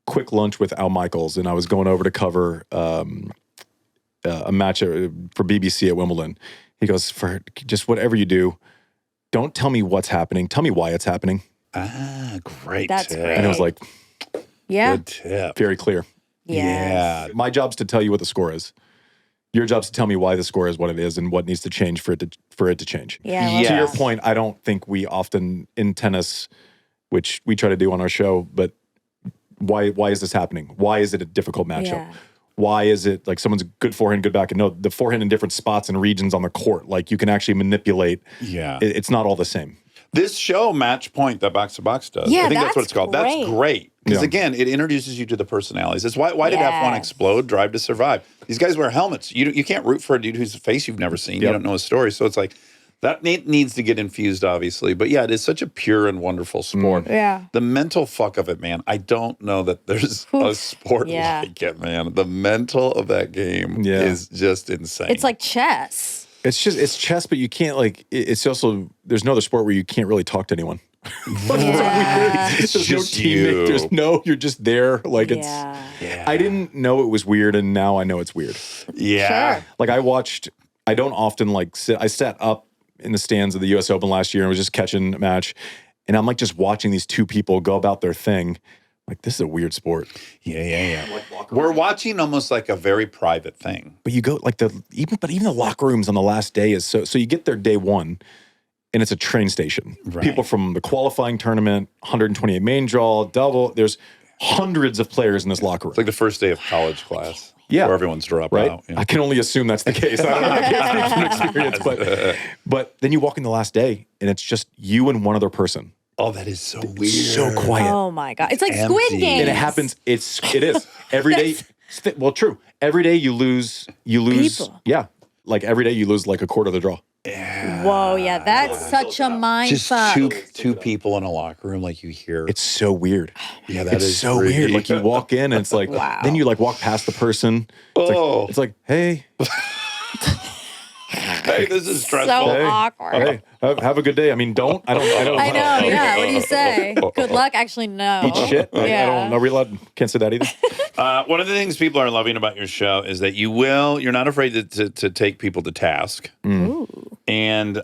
quick lunch with Al Michaels, and I was going over to cover a match for BBC at Wimbledon. He goes, for just whatever you do, don't tell me what's happening. Tell me why it's happening. Ah, great That's tip. great. And it was like Yeah. Good tip. very clear. Yeah. My job's to tell you what the score is. Your job's to tell me why the score is what it is and what needs to change for it to change. Yeah. I love Yeah. To your that. point, I don't think we often in tennis which we try to do on our show. But why is this happening? Why is it a difficult matchup? Yeah. Why is it like someone's good forehand, good back? And no, the forehand in different spots and regions on the court, like you can actually manipulate. Yeah. It's not all the same. This show, Match Point, that Box to Box does. Yeah, I think that's what that's it's called. great. That's great. Because Yeah. again, it introduces you to the personalities. That's why did F1 Yes. explode? Drive to Survive. These guys wear helmets. You can't root for a dude whose face you've never seen. You Yep. don't know his story. So it's like that needs to get infused, obviously. But yeah, it is such a pure and wonderful sport. Yeah. The mental fuck of it, man. I don't know that there's a sport Yeah. like it, man. The mental of that game Yeah. is just insane. It's like chess. It's chess, but you can't like. It's also there's no other sport where you can't really talk to anyone. Yeah. There's no just teammate. you. There's no. You're just there. Like it's. Yeah. yeah. I didn't know it was weird, and now I know it's weird. Yeah. Sure. Like I don't often like sit. I sat up in the stands of the U.S. Open last year and was just catching a match, and I'm like just watching these two people go about their thing. Like this is a weird sport. Yeah. We're watching almost like a very private thing. But you go like even the locker rooms on the last day is so you get there day one, and it's a train station. Right. People from the qualifying tournament, 128 main draw, double. There's hundreds of players in this locker room. It's like the first day of college class. Yeah. Where everyone's dropped Right? out. I can only assume that's the case. I don't know. I can't speak from experience, but then you walk in the last day, and it's just you and one other person. Oh, that is so weird. So quiet. Oh my God. It's like Empty. Squid Games. And it happens. It is every day. Well, true. Every day you lose. People. Yeah, like every day you lose like a quarter of the draw. Whoa, yeah, that's such a mind Just fuck. two people in a locker room, like you hear. It's so weird. Yeah, that It's is so freaky. weird. Like you walk in and it's like, Wow. then you like walk past the person. Oh. It's like, hey, Hey, this is So stressful. Hey. awkward. hey, have a good day. I mean, don't. I don't. I know, yeah. What do you say? Good luck? Actually, no. Eat shit. I Yeah. don't know. We're allowed. Can't say that either. One of the things people are loving about your show is that you're not afraid to take people to task. Ooh. And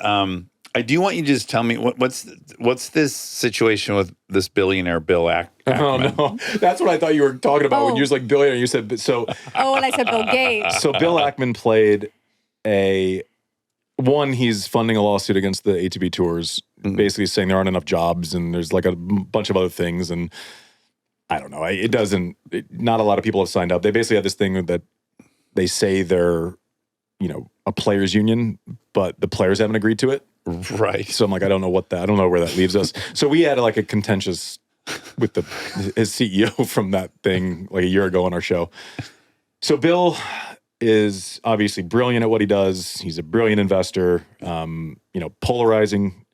I do want you to just tell me what's this situation with this billionaire Bill Oh Ackman? no, that's what I thought you were talking about when Oh. you was like billionaire. You said so. Oh, and I said Bill Gates. So Bill Ackman played he's funding a lawsuit against the ATP tours, basically saying there aren't enough jobs and there's like a bunch of other things. And I don't know. Not a lot of people have signed up. They basically have this thing that they say they're, a players union, but the players haven't agreed to it. Right. So I'm like, I don't know where that leaves us. So we had like a contentious with his CEO from that thing like a year ago on our show. So Bill is obviously brilliant at what he does. He's a brilliant investor, polarizing.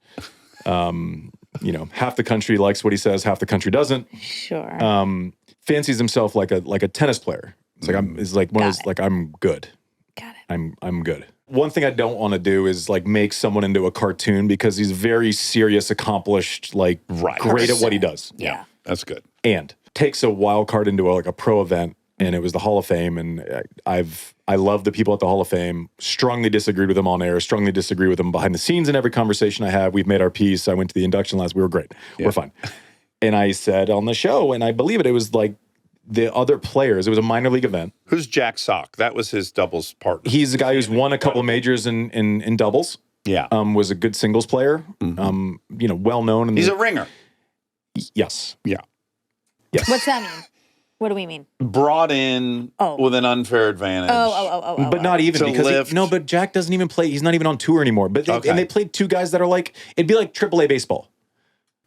Half the country likes what he says, half the country doesn't. Sure. Fancies himself like a tennis player. It's like I'm good. Got it. I'm good. One thing I don't want to do is like make someone into a cartoon because he's very serious, accomplished, like great at what he does. Yeah, that's good. And takes a wild card into a pro event, and it was the Hall of Fame. And I love the people at the Hall of Fame. Strongly disagreed with them on air. Strongly disagree with them behind the scenes. In every conversation I have, we've made our peace. I went to the induction last. We were great. Yeah. We're fine. And I said on the show, and I believe it was like the other players. It was a minor league event. Who's Jack Sock? That was his doubles partner. He's the guy who's won a couple of majors in doubles. Yeah. Was a good singles player. Well known. He's a ringer. Yes. Yeah. Yes. What's that mean? What do we mean? Brought in with an unfair advantage. But not even To because lift. but Jack doesn't even play. He's not even on tour anymore. But Okay. and they played two guys that are like it'd be like AAA baseball,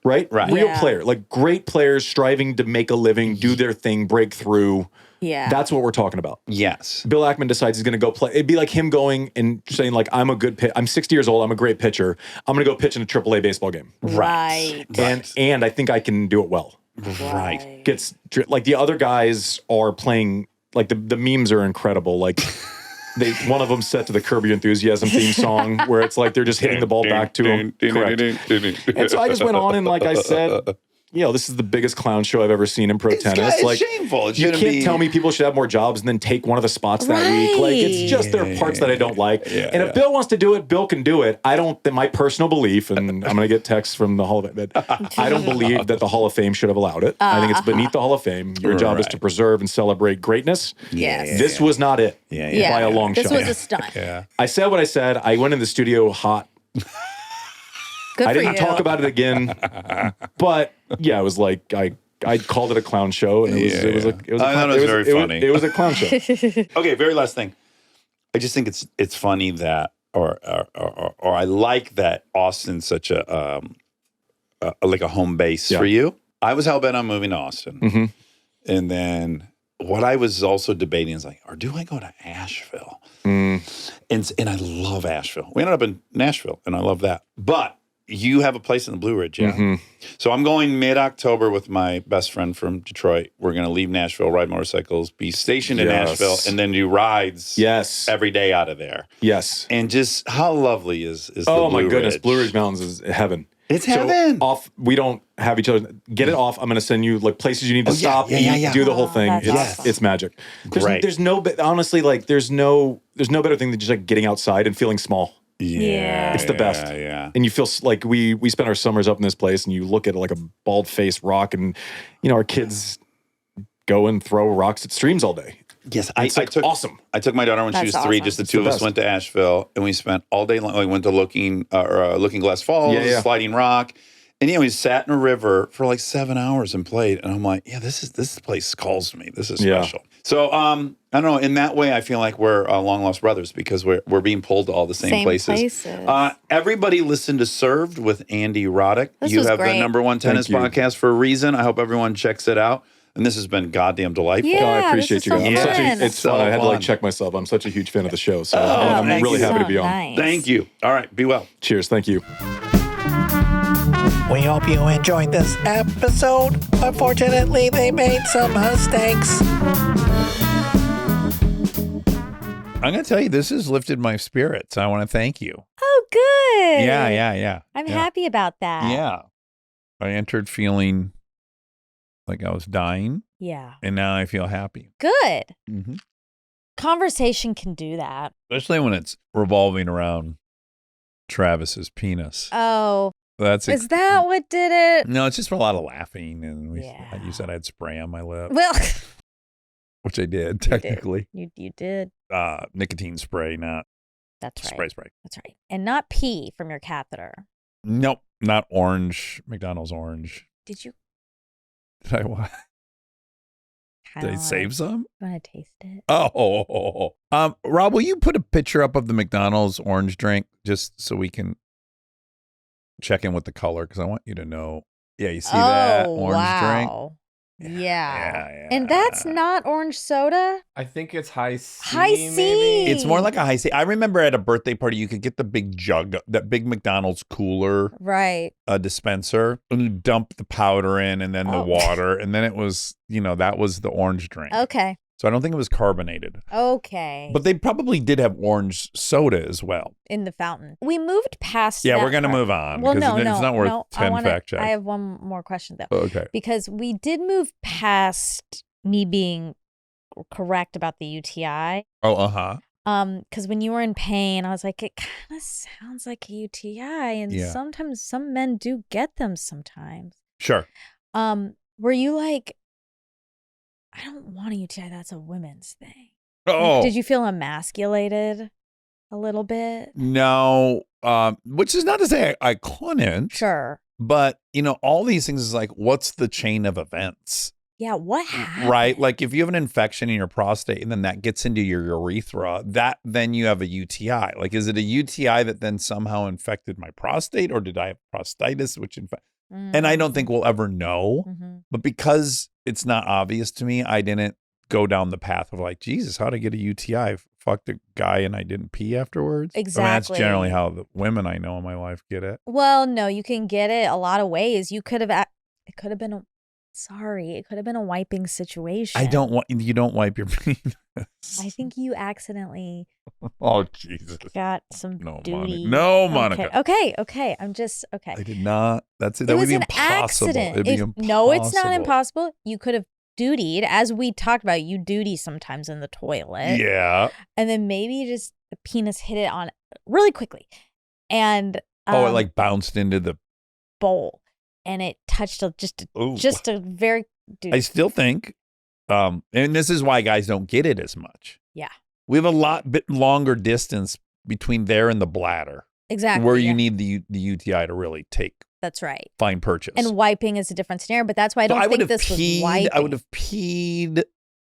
right? Right. Real Yeah. player, like great players striving to make a living, do their thing, break through. Yeah. That's what we're talking about. Yes. Bill Ackman decides he's going to go play. It'd be like him going and saying like, I'm a good I'm 60 years old. I'm a great pitcher. I'm going to go pitch in a AAA baseball game. Right. And I think I can do it well. Right. Gets like the other guys are playing like the memes are incredible. Like one of them set to the Curb Your Enthusiasm theme song where it's like they're just hitting the ball back to him. Correct. And so I just went on and like I said, this is the biggest clown show I've ever seen in pro tennis. It's Like shameful. It you shouldn't can't be. tell me people should have more jobs and then take one of the spots that week. Like it's just their parts that I don't like. And if Bill wants to do it, Bill can do it. I don't. My personal belief, and I'm going to get texts from the Hall of Fame, but I don't believe that the Hall of Fame should have allowed it. I think it's beneath the Hall of Fame. Your job is to preserve and celebrate greatness. Yes. This was not it. Yeah. By a long This shot. was a stunt. Yeah. I said what I said. I went in the studio hot. Good I for didn't you. talk about it again, but yeah, it was like I called it a clown show, and it was a I thought it was very funny. It was a clown show. Okay, very last thing. I just think it's funny that, or I like that Austin's such a like a home base for you. I was hell bent on moving to Austin, and then what I was also debating is like, or do I go to Asheville? And I love Asheville. We ended up in Nashville, and I love that. But you have a place in the Blue Ridge, yeah? So I'm going mid-October with my best friend from Detroit. We're going to leave Nashville, ride motorcycles, be stationed in Nashville, and then do rides every day out of there. Yes. And just how lovely is the Oh, Blue my goodness. Ridge? Blue Ridge Mountains is heaven. It's heaven. We don't have each other. Get it off. I'm going to send you like places you need to stop, eat, do the whole thing. That's It's magic. Great. There's no better thing than just like getting outside and feeling small. Yeah. It's the best. Yeah. And you feel like we spend our summers up in this place, and you look at like a bald-faced rock, and our kids go and throw rocks at streams all day. Yes, It's like awesome. I took my daughter when she was That's 3. awesome. Just the It's two the of us best. went to Asheville, and we spent all day long. We went to Looking Glass Falls, Sliding Rock, and we sat in a river for like 7 hours and played. And I'm like, this place calls to me. This is special. So I don't know. In that way, I feel like we're long lost brothers because we're being pulled to all the same places. Everybody listen to Served with Andy Roddick. This you was have great. the #1 tennis Thank you. podcast for a reason. I hope everyone checks it out. And this has been goddamn delightful. Yeah. I appreciate this you is guys. so I'm fun. it's So fun. I had to like fun. check myself. I'm such a huge fan of the show, so Oh, I'm thank really you. happy to be on. Nice. Thank you. All right. Be well. Cheers. Thank you. We hope you enjoyed this episode. Unfortunately, they made some mistakes. I'm going to tell you, this has lifted my spirits. I want to thank you. Oh, good. Yeah. I'm happy about that. Yeah. I entered feeling like I was dying, Yeah. and now I feel happy. Good. Mm-hmm. Conversation can do that. Especially when it's revolving around Travis's penis. Oh, That's is that what did it? No, it's just a lot of laughing, and Yeah. you said I'd spray on my lip, Well, which I did technically. you did. Nicotine spray, not That's right. spray. That's right. And not pee from your catheter. Nope, not orange. McDonald's orange. Did you? Did I what? Did I save some? You want to taste it? Oh, Rob, will you put a picture up of the McDonald's orange drink just so we can check in with the color? Because I want you to know. Yeah, you see that orange drink? wow. Yeah. Yeah. And that's not orange soda? I think it's high C. High C. Maybe? It's more like a high C. I remember at a birthday party, you could get the big jug, that big McDonald's cooler Right. dispenser, and you dump the powder in and then the Oh. water. And then it was, that was the orange drink. Okay. So I don't think it was carbonated. Okay. But they probably did have orange soda as well. in the fountain. We moved past Yeah, that we're going to part. move on. Well, because no, it's not worth no. 10 fact checks. I have one more question, though. Okay. Because we did move past me being correct about the UTI. Oh, uh-huh. Because when you were in pain, I was like, it kind of sounds like a UTI, and Yeah. sometimes some men do get them. Sometimes, Sure. were you like, I don't want a UTI. That's a women's thing. Oh. Did you feel emasculated a little bit? No, which is not to say I couldn't. Sure. But, all these things is like, what's the chain of events? Yeah. What happened? Right? Like if you have an infection in your prostate and then that gets into your urethra, then you have a UTI. Like, is it a UTI that then somehow infected my prostate, or did I have prostatitis, which and I don't think we'll ever know. Mm-hmm. But because it's not obvious to me, I didn't go down the path of like, Jesus, how'd I get a UTI? Fucked a guy and I didn't pee afterwards. Exactly. I mean, that's generally how the women I know in my life get it. Well, no, you can get it a lot of ways. You could have, it could have been it could have been a wiping situation. You don't wipe your penis. I think you accidentally Oh, Jesus. got some No, duty. No, Monica. Okay. I'm just, okay. I did not. That's it. It That would was be an impossible. accident. It'd be impossible. No, it's not impossible. You could have dutied, as we talked about. You duty sometimes in the toilet. Yeah. And then maybe just the penis hit it on really quickly. And It like bounced into the. bowl. And it touched Ooh. just a very I still think, and this is why guys don't get it as much. Yeah. We have a bit longer distance between there and the bladder. Exactly. where you yeah. need the UTI to really That's right. find purchase. And wiping is a different scenario, but that's why I So don't would think have this was peed. wiping. I would have peed.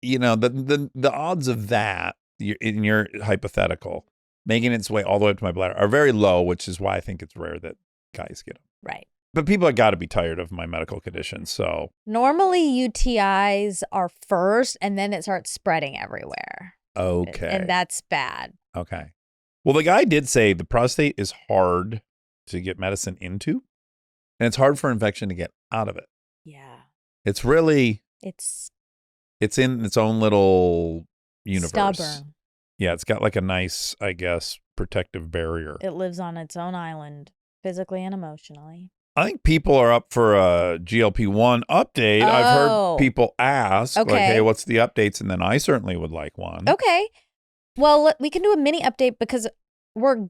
You know, the odds of that in your hypothetical making its way all the way up to my bladder are very low, which is why I think it's rare that guys get them. Right. But people have got to be tired of my medical condition. So Normally UTIs are first and then it starts spreading everywhere. okay, And that's bad. okay. Well, the guy did say the prostate is hard to get medicine into, and it's hard for infection to get out of it. Yeah. It's really It's in its own little universe. stubborn. Yeah, it's got like a nice, I guess, protective barrier. It lives on its own island, physically and emotionally. I think people are up for a GLP-1 update. I've Oh. heard people ask, like, Okay. hey, what's the updates? And then I certainly would like one. Okay. Well, we can do a mini update because we're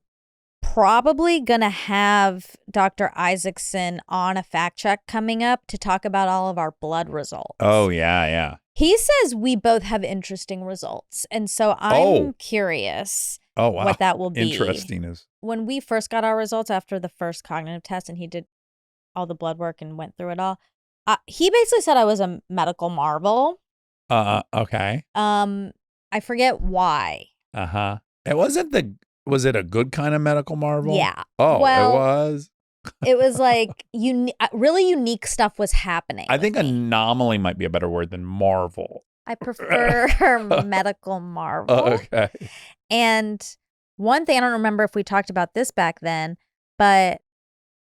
probably going to have Dr. Isaacson on a fact check coming up to talk about all of our blood results. Oh, yeah. He says we both have interesting results. And so I'm curious Oh, wow. what that will be. Interesting is. When we first got our results after the first cognitive test and he did all the blood work and went through it all, he basically said I was a medical marvel. Okay. I forget why. Uh-huh. Was it a good kind of medical marvel? Yeah. Oh, Well, it was? It was like really unique stuff was happening. I think with me. anomaly might be a better word than marvel. I prefer medical marvel. Okay. And one thing, I don't remember if we talked about this back then, but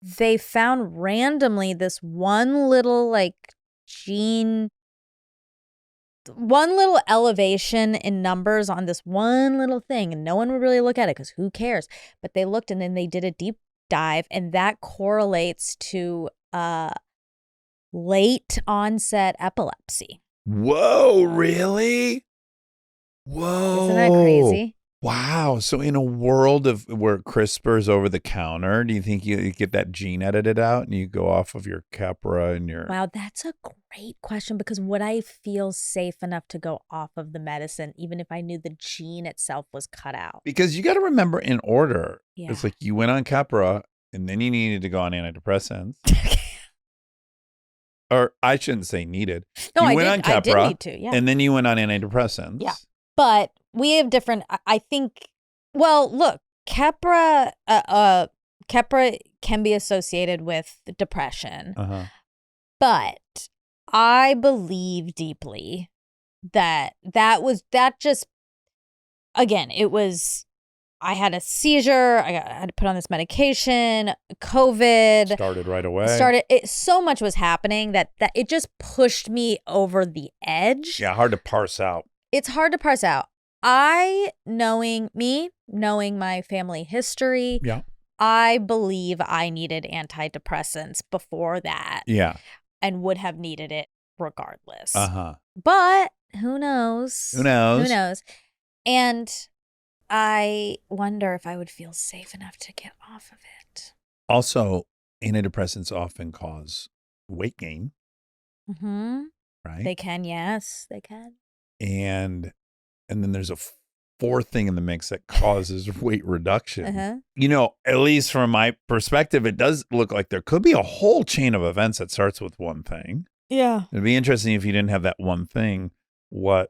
they found randomly this one little one little elevation in numbers on this one little thing. And no one would really look at it because who cares? But they looked and then they did a deep dive, and that correlates to late onset epilepsy. Whoa, really? Whoa. Isn't that crazy? Wow. So in a world of where CRISPR's over the counter, do you think you get that gene edited out and you go off of your Capra and your... Wow, that's a great question, because would I feel safe enough to go off of the medicine even if I knew the gene itself was cut out? Because you got to remember in order. Yeah. It's like you went on Capra and then you needed to go on antidepressants. Or I shouldn't say needed. No, you I went did. on Capra, I did need to, yeah. and then you went on antidepressants. Yeah. But we have different, I think, well, look, Capra can be associated with depression. Uh-huh. But I believe deeply that again, it was, I had a seizure. I had to put on this medication, COVID. Started right away. So much was happening that it just pushed me over the edge. Yeah, hard to parse out. It's hard to parse out. Knowing my family history, Yeah. I believe I needed antidepressants before that. Yeah. And would have needed it regardless. Uh-huh. But who knows? Who knows? Who knows? And I wonder if I would feel safe enough to get off of it. Also, antidepressants often cause weight gain, Mm-hmm. right? They can, yes, they can. And then there's a fourth thing in the mix that causes weight reduction. Uh-huh. You know, at least from my perspective, it does look like there could be a whole chain of events that starts with one thing. Yeah. It'd be interesting if you didn't have that one thing, where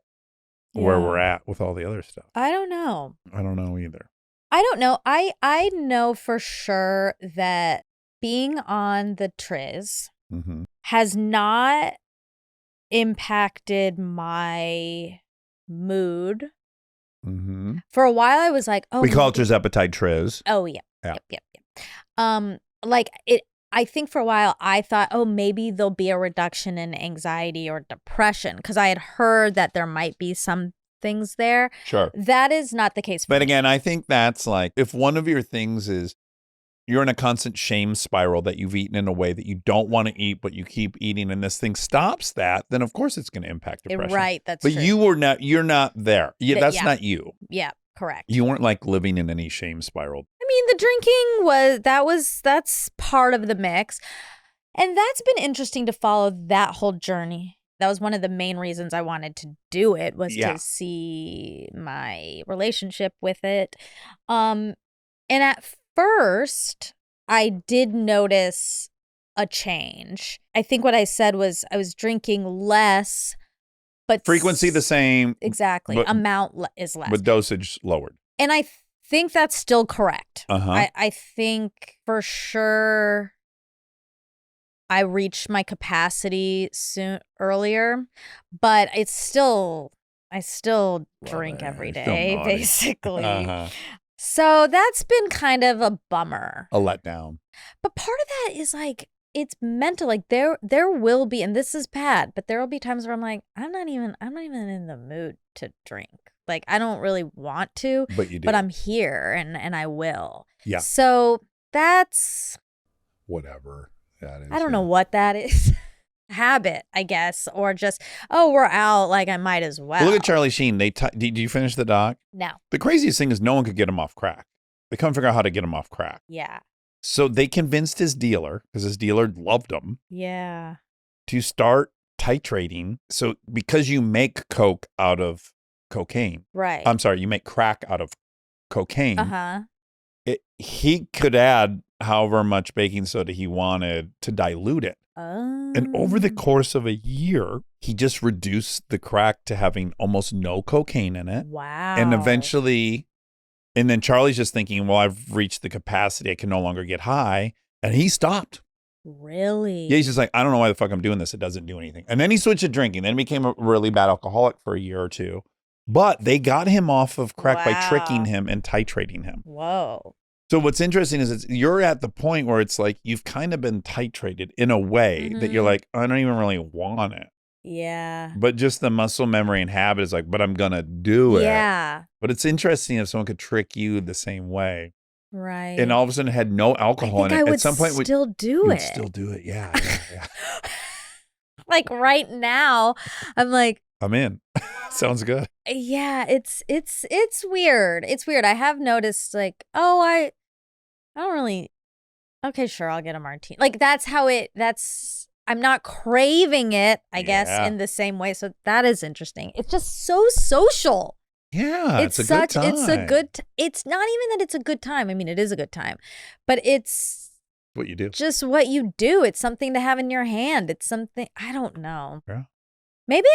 we're at with all the other stuff. I don't know. I don't know either. I don't know. I know for sure that being on the Triz Mm-hmm. has not impacted my mood. Mm-hmm. For a while, I was like, "Oh, We call it maybe- Trizepatide Triz. Oh, yeah. Yeah. Yep. Like it. I think for a while I thought, oh, maybe there'll be a reduction in anxiety or depression, because I had heard that there might be some things there. Sure. That is not the case. But again, I think that's like, if one of your things is you're in a constant shame spiral that you've eaten in a way that you don't want to eat, but you keep eating, and this thing stops that, then of course it's going to impact depression. Right. That's But true. you're not there. Yeah, that's Yeah. not you. Yeah. Correct. You weren't like living in any shame spiral. I mean, the drinking that's part of the mix. And that's been interesting to follow that whole journey. That was one of the main reasons I wanted to do it, was Yeah. to see my relationship with it. And at first, I did notice a change. I think what I said was I was drinking less, but Frequency the same, exactly. but- Amount is less. but dosage lowered. And I think that's still correct. Uh-huh. I think for sure I reached my capacity earlier, but I still drink every Still day, naughty. basically. Uh-huh. So that's been kind of a bummer. A letdown. But part of that is like it's mental. Like there will be, and this is bad, but there will be times where I'm like, I'm not even in the mood to drink. Like I don't really want to, But you do. but I'm here and I will. Yeah. So that's Whatever that is. I don't know what that is. Habit, I guess, or just we're out. Like I might as well. Look at Charlie Sheen. Did you finish the doc? No. The craziest thing is no one could get him off crack. They couldn't figure out how to get him off crack. Yeah. So they convinced his dealer, because his dealer loved him, Yeah. to start titrating. So because you make coke out of cocaine, Right. I'm sorry, you make crack out of cocaine. Uh-huh. He could add however much baking soda he wanted to dilute it. Oh. And over the course of a year, he just reduced the crack to having almost no cocaine in it. Wow. And eventually, and then Charlie's just thinking, well, I've reached the capacity. I can no longer get high. And he stopped. Really? Yeah, he's just like, I don't know why the fuck I'm doing this. It doesn't do anything. And then he switched to drinking. Then he became a really bad alcoholic for a year or two. But they got him off of crack by Wow. tricking him and titrating him. Whoa. So what's interesting is you're at the point where it's like you've kind of been titrated in a way that you're Mhm. like, I don't even really want it. Yeah. But just the muscle memory and habit is like, but I'm going to do it. Yeah. But it's interesting if someone could trick you the same way. Right. And all of a sudden it had no alcohol I think in it. I would At some point, still do you would it. still do it. Yeah. Like right now, I'm like, I'm in. Sounds good. yeah, it's weird. It's weird. I have noticed like, I don't really. Okay, sure, I'll get a martini. Like I'm not craving it, I guess, Yeah. in the same way. So that is interesting. It's just so social. Yeah. It's a good time. It's not even that it's a good time. I mean, it is a good time, but it's What you do. just what you do. It's something to have in your hand. It's something, I don't know. Yeah. Maybe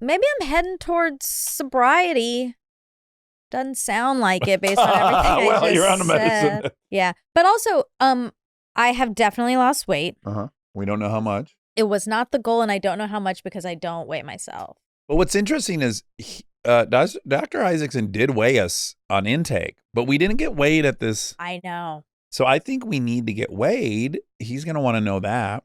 I'm heading towards sobriety. Doesn't sound like it based on everything Well, I just you're on the said. medicine. Yeah. But also, I have definitely lost weight. Uh-huh. We don't know how much. It was not the goal, and I don't know how much because I don't weigh myself. But what's interesting is Dr. Isaacson did weigh us on intake, but we didn't get weighed at this. I know. So I think we need to get weighed. He's going to want to know that.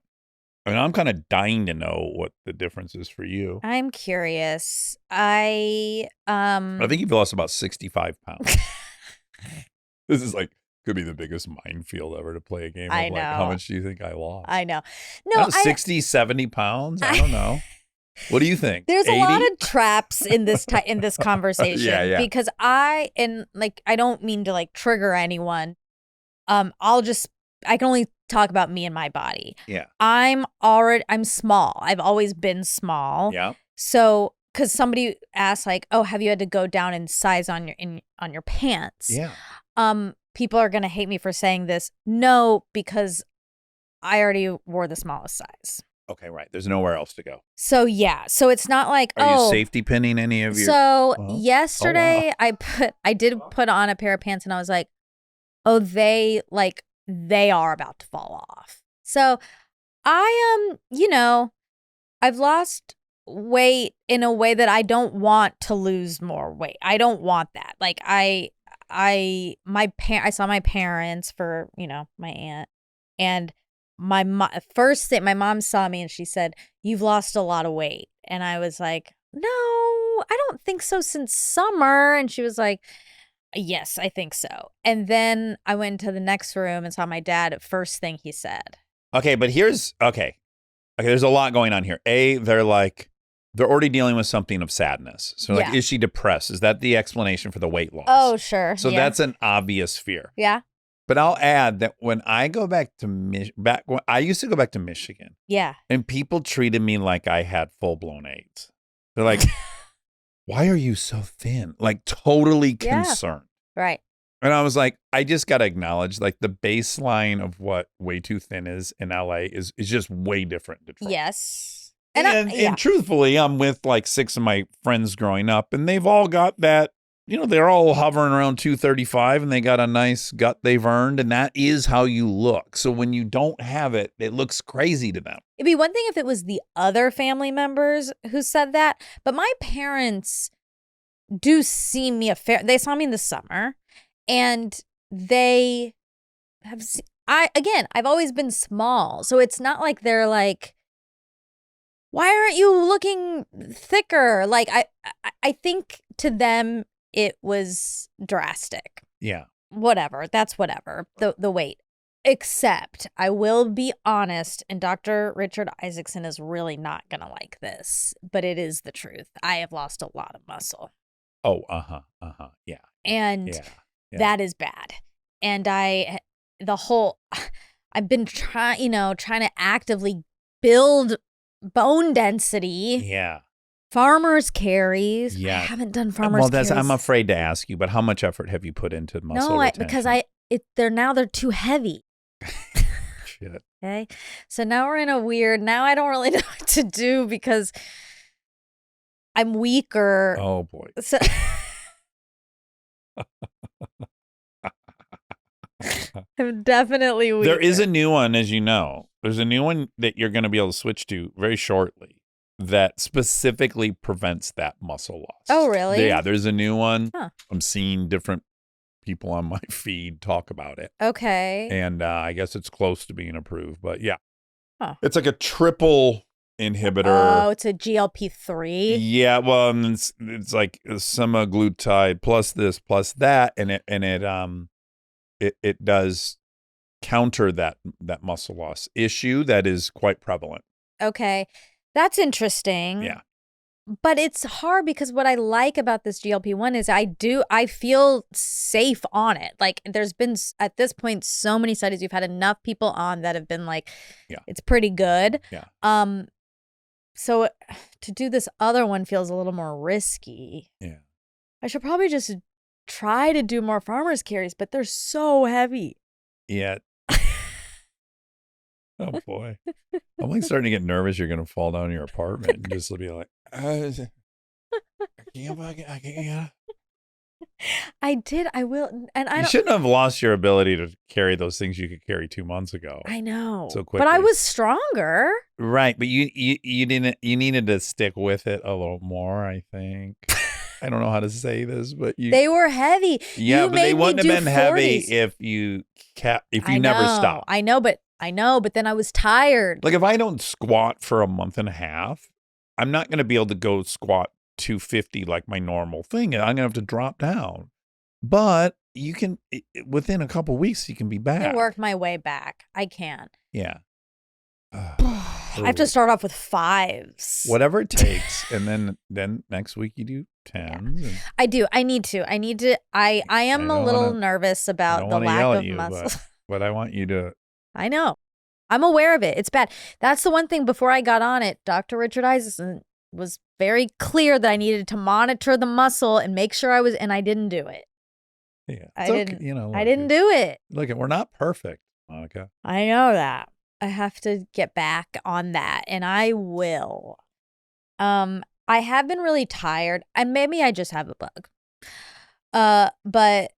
And I'm kind of dying to know what the difference is for you. I'm curious. I think you've lost about 65 pounds. This is like, could be the biggest minefield ever to play a game of I like, know. how much do you think I lost? I know. I No, don't know, 60, 70 pounds? I don't know. What do you think? There's 80? a lot of traps in this in this conversation Yeah. because I don't mean to like trigger anyone. I can only talk about me and my body. Yeah. I'm small. I've always been small. Yeah. So, because somebody asked like, "Oh, have you had to go down in size on your pants?" Yeah. People are gonna hate me for saying this. No, because I already wore the smallest size. Okay, right. There's nowhere else to go. So yeah. So it's not like Are you safety pinning any of your? So Uh-huh. yesterday Oh, I did put on a pair of pants and I was like, oh, they are about to fall off. So I am, I've lost weight in a way that I don't want to lose more weight. I don't want that. Like I saw my parents for, my aunt, and my mom saw me and she said, "You've lost a lot of weight." And I was like, "No, I don't think so since summer." And she was like, "Yes, I think so." And then I went to the next room and saw my dad. First thing he said. Okay, but okay. There's a lot going on here. They're already dealing with something of sadness. So Yeah. is she depressed? Is that the explanation for the weight loss? Oh, sure. So yeah. that's an obvious fear. Yeah. But I'll add that when I go back to when I used to go back to Michigan, Yeah. and people treated me like I had full-blown AIDS. They're like, "Why are you so thin?" Like totally Yeah. concerned. Right. And I was like, I just got to acknowledge, like, the baseline of what way too thin is in LA is just way different in Detroit. Yes. And truthfully, I'm with like 6 of my friends growing up, and they've all got that, they're all hovering around 235, and they got a nice gut they've earned, and that is how you look. So when you don't have it, it looks crazy to them. It'd be one thing if it was the other family members who said that, but my parents do see me they saw me in the summer, and they have I've always been small, so it's not like they're like, why aren't you looking thicker? Like, I think to them it was drastic. Yeah. Whatever. That's whatever. The weight. Except I will be honest, and Dr. Richard Isaacson is really not going to like this, but it is the truth. I have lost a lot of muscle. Oh, yeah. And Yeah. that is bad. And I've been trying to actively build bone density. Yeah. Farmer's carries. Yeah. I haven't done farmer's carries. I'm afraid to ask you, but how much effort have you put into muscle retention? Because they're too heavy. Shit. Okay. So now we're in now I don't really know what to do because I'm weaker. Oh boy. So I'm definitely weaker. There is a new one, as you know. There's a new one that you're going to be able to switch to very shortly that specifically prevents that muscle loss. Oh, really? Yeah, there's a new one. Huh. I'm seeing different people on my feed talk about it. Okay. And I guess it's close to being approved, but yeah. Huh. It's like a triple inhibitor. Oh, it's a GLP-3. Yeah, well, and it's like semaglutide plus this plus that, and it does counter that muscle loss issue that is quite prevalent. Okay. That's interesting. Yeah. But it's hard because what I like about this GLP-1 is I feel safe on it. Like there's been at this point so many studies, you've had enough people on that have been like, it's pretty good. Yeah. So to do this other one feels a little more risky. Yeah. I should probably just try to do more farmer's carries, but they're so heavy. Yeah. Oh boy. I'm like starting to get nervous you're gonna fall down in your apartment and just be like, I can't. I will, and You shouldn't have lost your ability to carry those things you could carry 2 months ago. I know. So quickly. But I was stronger. Right, but you needed to stick with it a little more, I think. I don't know how to say this, but they were heavy. Yeah, but they wouldn't have been 40s. heavy if you never stopped. I know, but then I was tired. Like if I don't squat for a month and a half, I'm not going to be able to go squat 250 like my normal thing. I'm going to have to drop down. But you can, within a couple weeks, you can be back. I worked my way back. I can. Yeah. I have to start off with 5s. Whatever it takes. And then next week you do 10s. Yeah. I do. I need to. I am a little nervous about the lack of muscle. But I want you to. I know. I'm aware of it. It's bad. That's the one thing before I got on it. Dr. Richard Isaacson was very clear that I needed to monitor the muscle and make sure and I didn't do it. Yeah. I didn't do it. Look, we're not perfect, Monica. I know that. I have to get back on that, and I will. I have been really tired, and maybe I just have a bug. But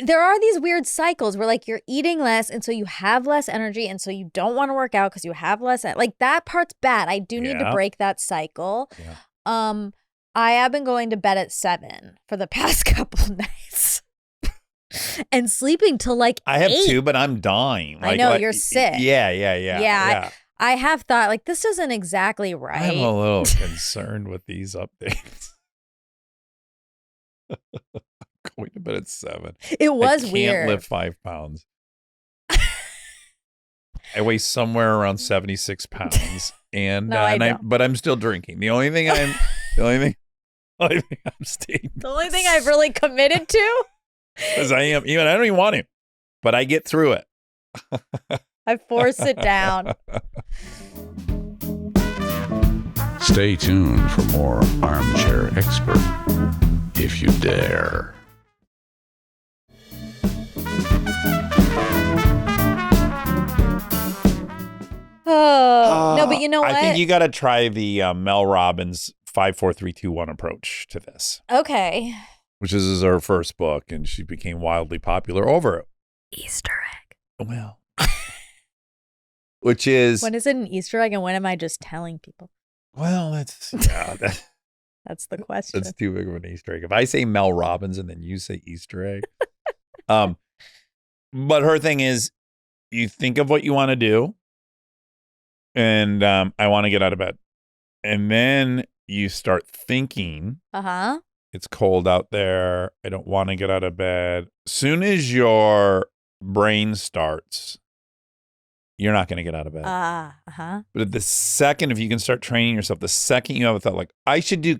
there are these weird cycles where like you're eating less, and so you have less energy, and so you don't want to work out because you have less. Like that part's bad. I do need to break that cycle. Yeah. I have been going to bed at 7 for the past couple nights. And sleeping till like I have 8. 2, but I'm dying. I know, you're sick. Yeah. I have thought like this isn't exactly right. I'm a little concerned with these updates. Going to bed at 7. It was I weird. Can't lift 5 pounds. I weigh somewhere around 76 pounds, and but I'm still drinking. The only thing I'm staying. The only thing I've really committed to. Because I don't even want to, but I get through it. I force it down. Stay tuned for more Armchair Expert, if you dare. but you know what? I think you got to try the Mel Robbins 5, 4, 3, 2, 1 approach to this, Okay. which is her first book, and she became wildly popular over it. Easter egg. Well, which is When is it an Easter egg and when am I just telling people? that's That's the question. that's too big of an Easter egg. If I say Mel Robbins and then you say Easter egg, but her thing is, you think of what you want to do, and I want to get out of bed, and then you start thinking. Uh-huh. It's cold out there. I don't want to get out of bed. Soon as your brain starts, you're not going to get out of bed. Uh-huh. But at the second, if you can start training yourself, the second you have a thought like, I should do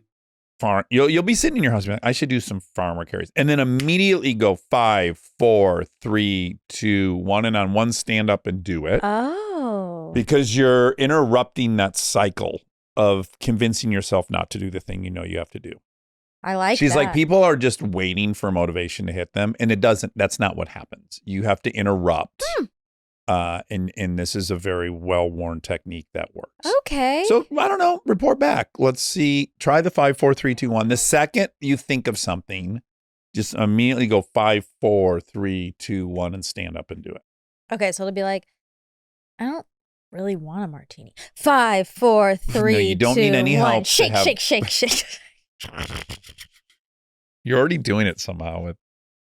farm, you'll be sitting in your house and be like, I should do some farmer carries. And then immediately go 5, 4, 3, 2, 1, and on one, stand up and do it. Oh. Because you're interrupting that cycle of convincing yourself not to do the thing you know you have to do. I like She's that. like, people are just waiting for motivation to hit them. And that's not what happens. You have to interrupt. And this is a very well-worn technique that works. Okay. So I don't know, report back. Let's see. Try the 5, 4, 3, 2, 1. The second you think of something, just immediately go 5, 4, 3, 2, 1 and stand up and do it. Okay, so it'll be like, I don't really want a martini. 5, 4, 3, No, you don't 2, need any 1. help to Shake, have- shake, shake, shake. You're already doing it somehow with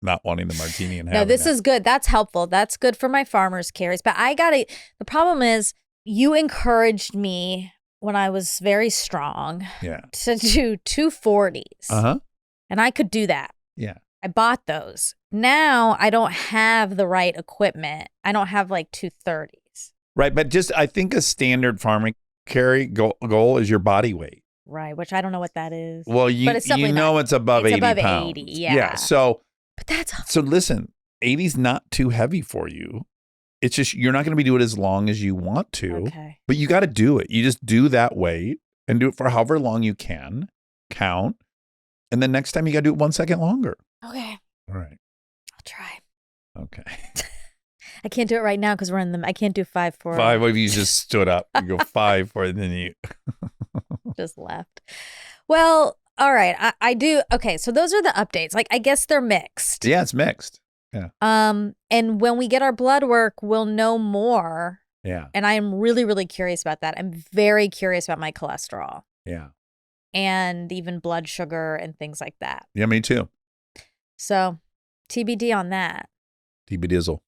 not wanting the martini and No, having this that. is good. That's helpful. That's good for my farmer's carries. But the problem is you encouraged me when I was very strong Yeah. to do 240s. Uh-huh. And I could do that. Yeah. I bought those. Now I don't have the right equipment. I don't have like 230s. Right. But just, I think a standard farming carry goal is your body weight. Right, which I don't know what that is. Well, But it's definitely know not- it's above it's 80 above pounds. 80, yeah. So But that's listen, 80's not too heavy for you. It's just, you're not going to be doing it as long as you want to, okay. but you got to do it. You just do that weight and do it for however long you can, count. And then next time you got to do it 1 second longer. Okay. All right. I'll try. Okay. I can't do it right now because I can't do 5, 4. 5 of you just stood up. You go 5, 4, and then you. Just left. Well, all right. I do. Okay. So those are the updates. Like, I guess they're mixed. Yeah, it's mixed. Yeah. And when we get our blood work, we'll know more. Yeah. And I am really, really curious about that. I'm very curious about my cholesterol Yeah. and even blood sugar and things like that. Yeah, me too. So TBD on that. TB Dizzle.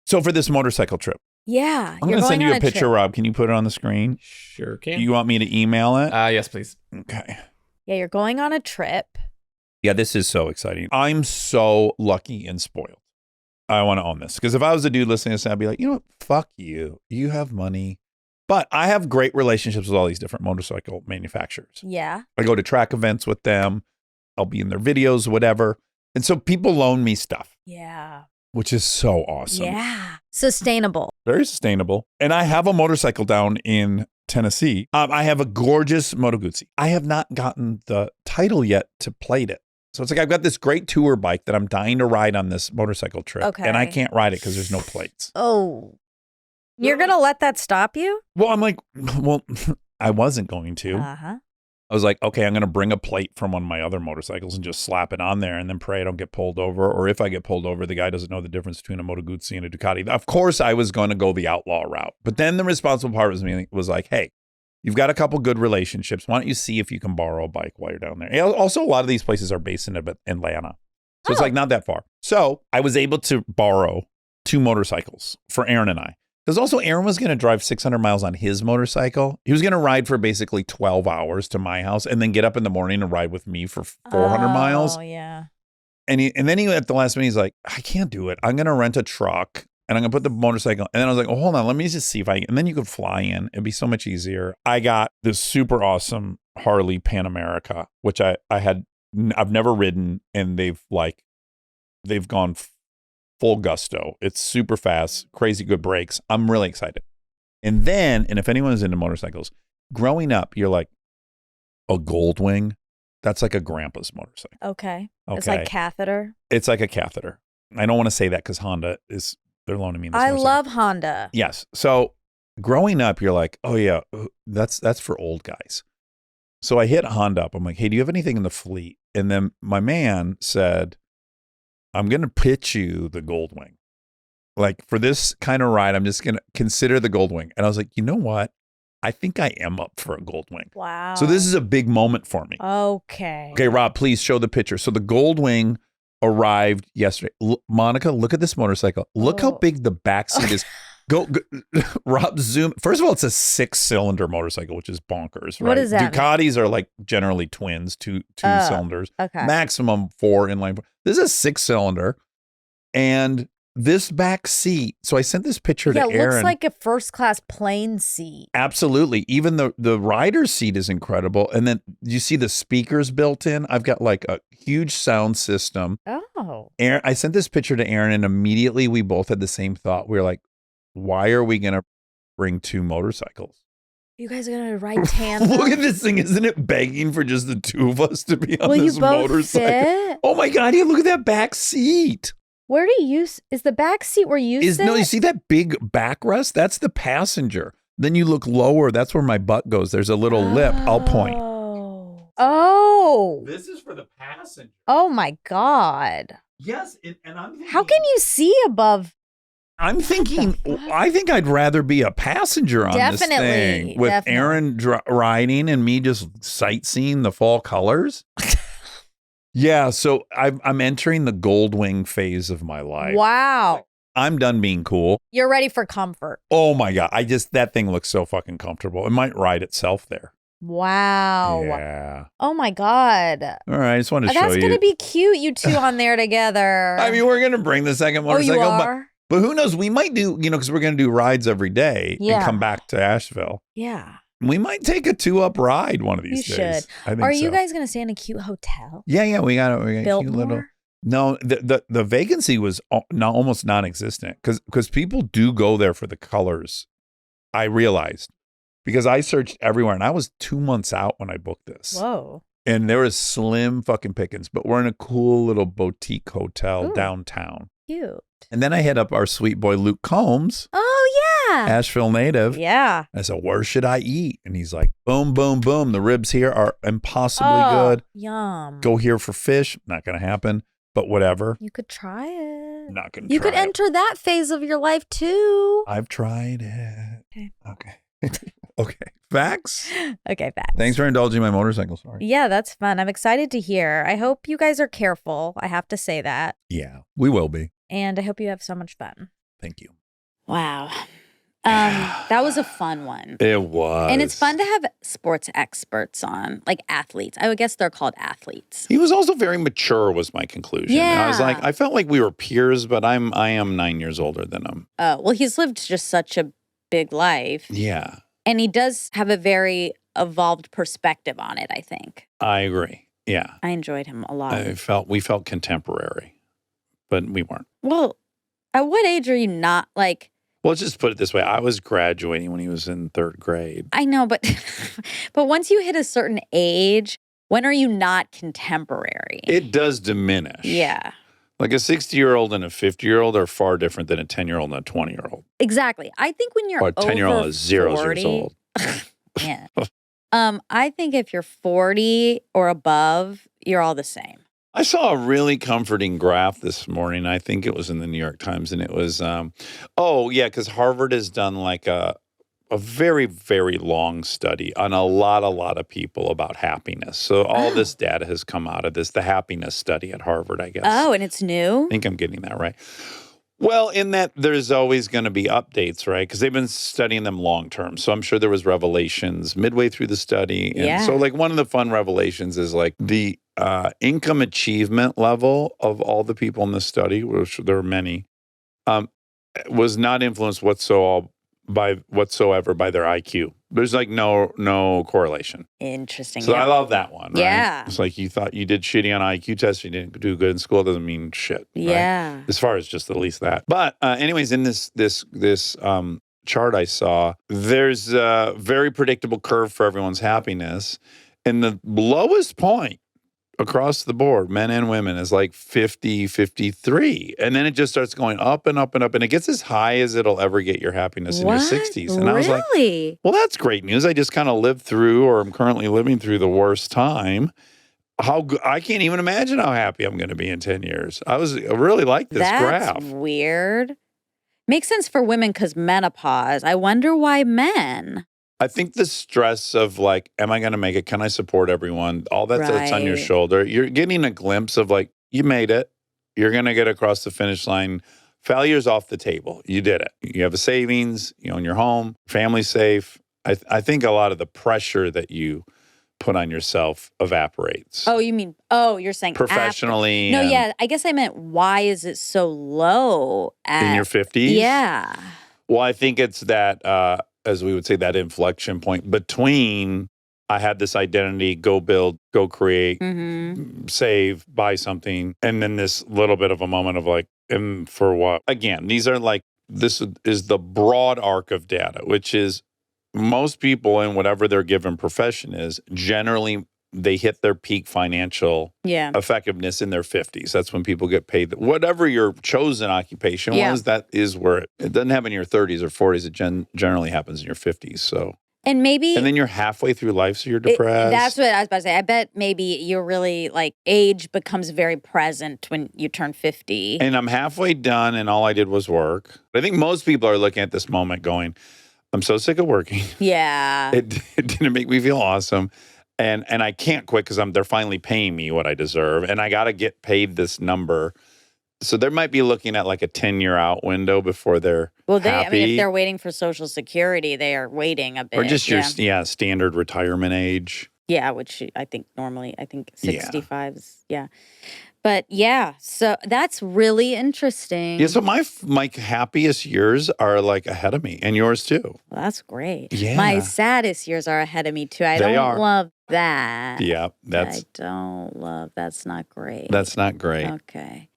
So for this motorcycle trip, Yeah. I'm going to send you a picture, Rob. Can you put it on the screen? Sure can. You want me to email it? Yes, please. Okay. Yeah, you're going on a trip. Yeah, this is so exciting. I'm so lucky and spoiled. I want to own this because if I was a dude listening to this, I'd be like, you know what? Fuck you. You have money. But I have great relationships with all these different motorcycle manufacturers. Yeah. I go to track events with them. I'll be in their videos, whatever. And so people loan me stuff, Yeah. which is so awesome. Yeah. Sustainable. Very sustainable. And I have a motorcycle down in Tennessee. I have a gorgeous Moto Guzzi. I have not gotten the title yet to plate it. So it's like I've got this great tour bike that I'm dying to ride on this motorcycle trip. Okay. And I can't ride it because there's no plates. Oh. You're going to let that stop you? Well, I'm like, well, I wasn't going to. Uh-huh. I was like, okay, I'm going to bring a plate from one of my other motorcycles and just slap it on there and then pray I don't get pulled over. Or if I get pulled over, the guy doesn't know the difference between a Moto Guzzi and a Ducati. Of course, I was going to go the outlaw route. But then the responsible part was like, hey, you've got a couple good relationships. Why don't you see if you can borrow a bike while you're down there? And also, a lot of these places are based in Atlanta. So it's like not that far. So I was able to borrow 2 motorcycles for Aaron and I. Because also Aaron was going to drive 600 miles on his motorcycle. He was going to ride for basically 12 hours to my house and then get up in the morning and ride with me for 400 miles. Oh, yeah. And then he at the last minute, he's like, I can't do it. I'm going to rent a truck and I'm going to put the motorcycle. And then I was like, oh, hold on. Let me just see if I can. And then you could fly in. It'd be so much easier. I got this super awesome Harley Pan America, which I've never ridden. And they've gone full gusto. It's super fast, crazy good brakes. I'm really excited. And if anyone is into motorcycles, growing up, you're like, a Goldwing, that's like a grandpa's motorcycle. Okay. Okay. It's like catheter. It's like a catheter. I don't want to say that because Honda they're loaning me this I motorcycle. love Honda. Yes. So growing up, you're like, oh yeah, that's for old guys. So I hit Honda up. I'm like, hey, do you have anything in the fleet? And then my man said, I'm going to pitch you the Goldwing. Like for this kind of ride, I'm just going to consider the Goldwing. And I was like, you know what? I think I am up for a Goldwing. Wow. So this is a big moment for me. Okay. Okay, Rob, please show the picture. So the Goldwing arrived yesterday. Monica, look at this motorcycle. Look how big the backseat is. Go, Rob, zoom. First of all, it's a 6-cylinder motorcycle, which is bonkers, right? What does that Ducatis are like generally twins, two cylinders. Okay. Maximum 4 inline. This is a 6-cylinder. And this back seat. So I sent this picture to Aaron. Yeah, it looks like a first class plane seat. Absolutely. Even the rider's seat is incredible. And then you see the speakers built in. I've got like a huge sound system. Oh. Aaron, I sent this picture to Aaron and immediately we both had the same thought. We were like, why are we going to bring 2 motorcycles? You guys are going to ride tandem? Look at this thing. Isn't it begging for just the 2 of us to be on Will this you both motorcycle? fit? Oh my God. Yeah, look at that back seat. Where do you use? Is the back seat where you sit? No, you see that big backrest? That's the passenger. Then you look lower. That's where my butt goes. There's a little lip. I'll point. Oh. This is for the passenger. Oh my God. Yes, and I'm thinking, How can you see above? I'm thinking, I think I'd rather be a passenger on this thing with Definitely. Aaron riding and me just sightseeing the fall colors. Yeah, so I'm entering the Goldwing phase of my life. Wow. I'm done being cool. You're ready for comfort. Oh my God, that thing looks so fucking comfortable. It might ride itself there. Wow. Yeah. Oh my God. All right, I just wanted to show That's you. going to be cute, you two on there together. I mean, we're going to bring the second oh, motorcycle. you are? But who knows? We might do, because we're going to do rides every day and Yeah. come back to Asheville. Yeah. We might take a 2-up ride one of these You days. should. I think Are you so. guys going to stay in a cute hotel? Yeah, we got a Built cute more? little. No, the vacancy was almost non-existent because people do go there for the colors. I realized because I searched everywhere and I was 2 months out when I booked this. Whoa. And there was slim fucking pickings, but we're in a cool little boutique hotel Ooh. downtown. Cute. And then I hit up our sweet boy Luke Combs, Oh, yeah. Asheville native. Yeah. I said, where should I eat? And he's like, boom, boom, boom. The ribs here are impossibly good. Yum. Go here for fish. Not going to happen, but whatever. You could try it. Not going to You try could it. enter that phase of your life too. I've tried it. Okay. Okay. Facts. Okay, facts. Thanks for indulging my motorcycle story. Yeah, that's fun. I'm excited to hear. I hope you guys are careful. I have to say that. Yeah, we will be. And I hope you have so much fun. Thank you. Wow. That was a fun one. It was. And it's fun to have sports experts on, like athletes. I would guess they're called athletes. He was also very mature, was my conclusion. And I was Yeah. like, I felt like we were peers, but I am 9 years older than him. Well, he's lived just such a big life. Yeah, And he does have a very evolved perspective on it, I think. I agree. Yeah, I enjoyed him a lot. we felt contemporary, but we weren't. Well, at what age are you not like, Well, let's just put it this way. I was graduating when he was in 3rd grade. I know, but but once you hit a certain age, when are you not contemporary? It does diminish. Yeah, Like a 60-year-old and a 50-year-old are far different than a 10-year-old and a 20-year-old. exactly. I think when you're Or a 10-year-old over is 0 40, years old. Yeah. I think if you're 40 or above, you're all the same. I saw a really comforting graph this morning. I think it was in the New York Times, and it was, because Harvard has done like a very, very long study on a lot of people about happiness. So all this data has come out of this, the happiness study at Harvard, I guess. Oh, and it's new? I think I'm getting that right. Well, in that there's always going to be updates, right? Because they've been studying them long term. So I'm sure there was revelations midway through the study. And Yeah. so like one of the fun revelations is like the income achievement level of all the people in the study, which there were many, was not influenced whatsoever by their IQ. There's like no correlation. Interesting. So yeah. I love that one. Right? Yeah. It's like you thought you did shitty on IQ tests, you didn't do good in school, doesn't mean shit. Right? Yeah. As far as just at least that. But anyways, in this chart I saw, there's a very predictable curve for everyone's happiness. And the lowest point across the board, men and women, is like 50, 53. And then it just starts going up and up and up. And it gets as high as it'll ever get your happiness in your 60s. And I was like, Really? well, that's great news. I just kind of lived through, or I'm currently living through the worst time. I can't even imagine how happy I'm going to be in 10 years. I really like this graph. That's weird. Makes sense for women because menopause. I wonder why men. I think the stress of like, am I going to make it? Can I support everyone? All that's on your Right. shoulder. You're getting a glimpse of like, you made it. You're going to get across the finish line. Failure's off the table. You did it. You have a savings. You own your home. Family's safe. I think a lot of the pressure that you put on yourself evaporates. Oh, you're saying Professionally. No, and yeah. I guess I meant why is it so low in your 50s? Yeah. Well, I think it's that, as we would say, that inflection point between I had this identity, go build, go create, Mm-hmm. save, buy something, and then this little bit of a moment of like, and for what? Again, these are like, this is the broad arc of data, which is most people in whatever their given profession is, generally they hit their peak financial Yeah. effectiveness in their 50s. That's when people get paid. Whatever your chosen occupation Yeah. was, that is where it doesn't happen in your 30s or 40s. It generally happens in your 50s. So, And maybe and then you're halfway through life, so you're depressed. that's what I was about to say. I bet maybe you're really like age becomes very present when you turn 50. And I'm halfway done, and all I did was work. I think most people are looking at this moment going, I'm so sick of working. Yeah. It didn't make me feel awesome. And I can't quit because they're finally paying me what I deserve. And I got to get paid this number. So they might be looking at like a 10-year out window before they're Well, happy. if they're waiting for Social Security, they are waiting a bit. or just your standard retirement age. Yeah, which I think normally, Yeah. 65 is, yeah. But yeah, so that's really interesting. Yeah, so my happiest years are like ahead of me, and yours too. Well, that's great. Yeah. My saddest years are ahead of me too. I They don't are. love that. Yeah, I don't love, that's not great. that's not great. Okay.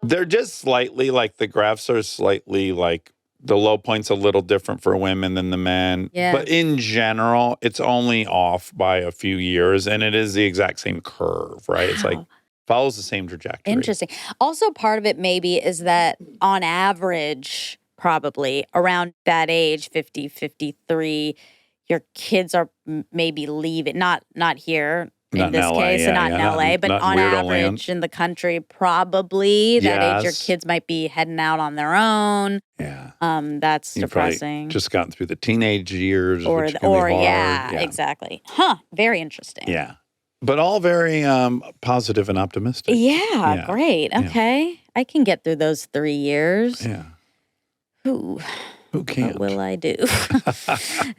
They're just slightly like the graphs are slightly like the low point's a little different for women than the men. Yeah. But in general, it's only off by a few years, and it is the exact same curve, right? It's like Wow. follows the same trajectory. Interesting. Also, part of it maybe is that on average, probably around that age, 50, 53, your kids are maybe leaving, not here Not in in this LA, case, yeah, and not yeah, in LA, but not on weirdo land. average in the country, probably that age, your Yes. kids might be heading out on their own. Yeah. That's You've probably depressing. just gotten through the teenage years, or which can be hard. yeah, exactly. Huh. Very interesting. Yeah. But all very positive and optimistic. Yeah, Yeah. great. Yeah. Okay. I can get through those 3 years. Yeah. Ooh. Who What can't? will I do?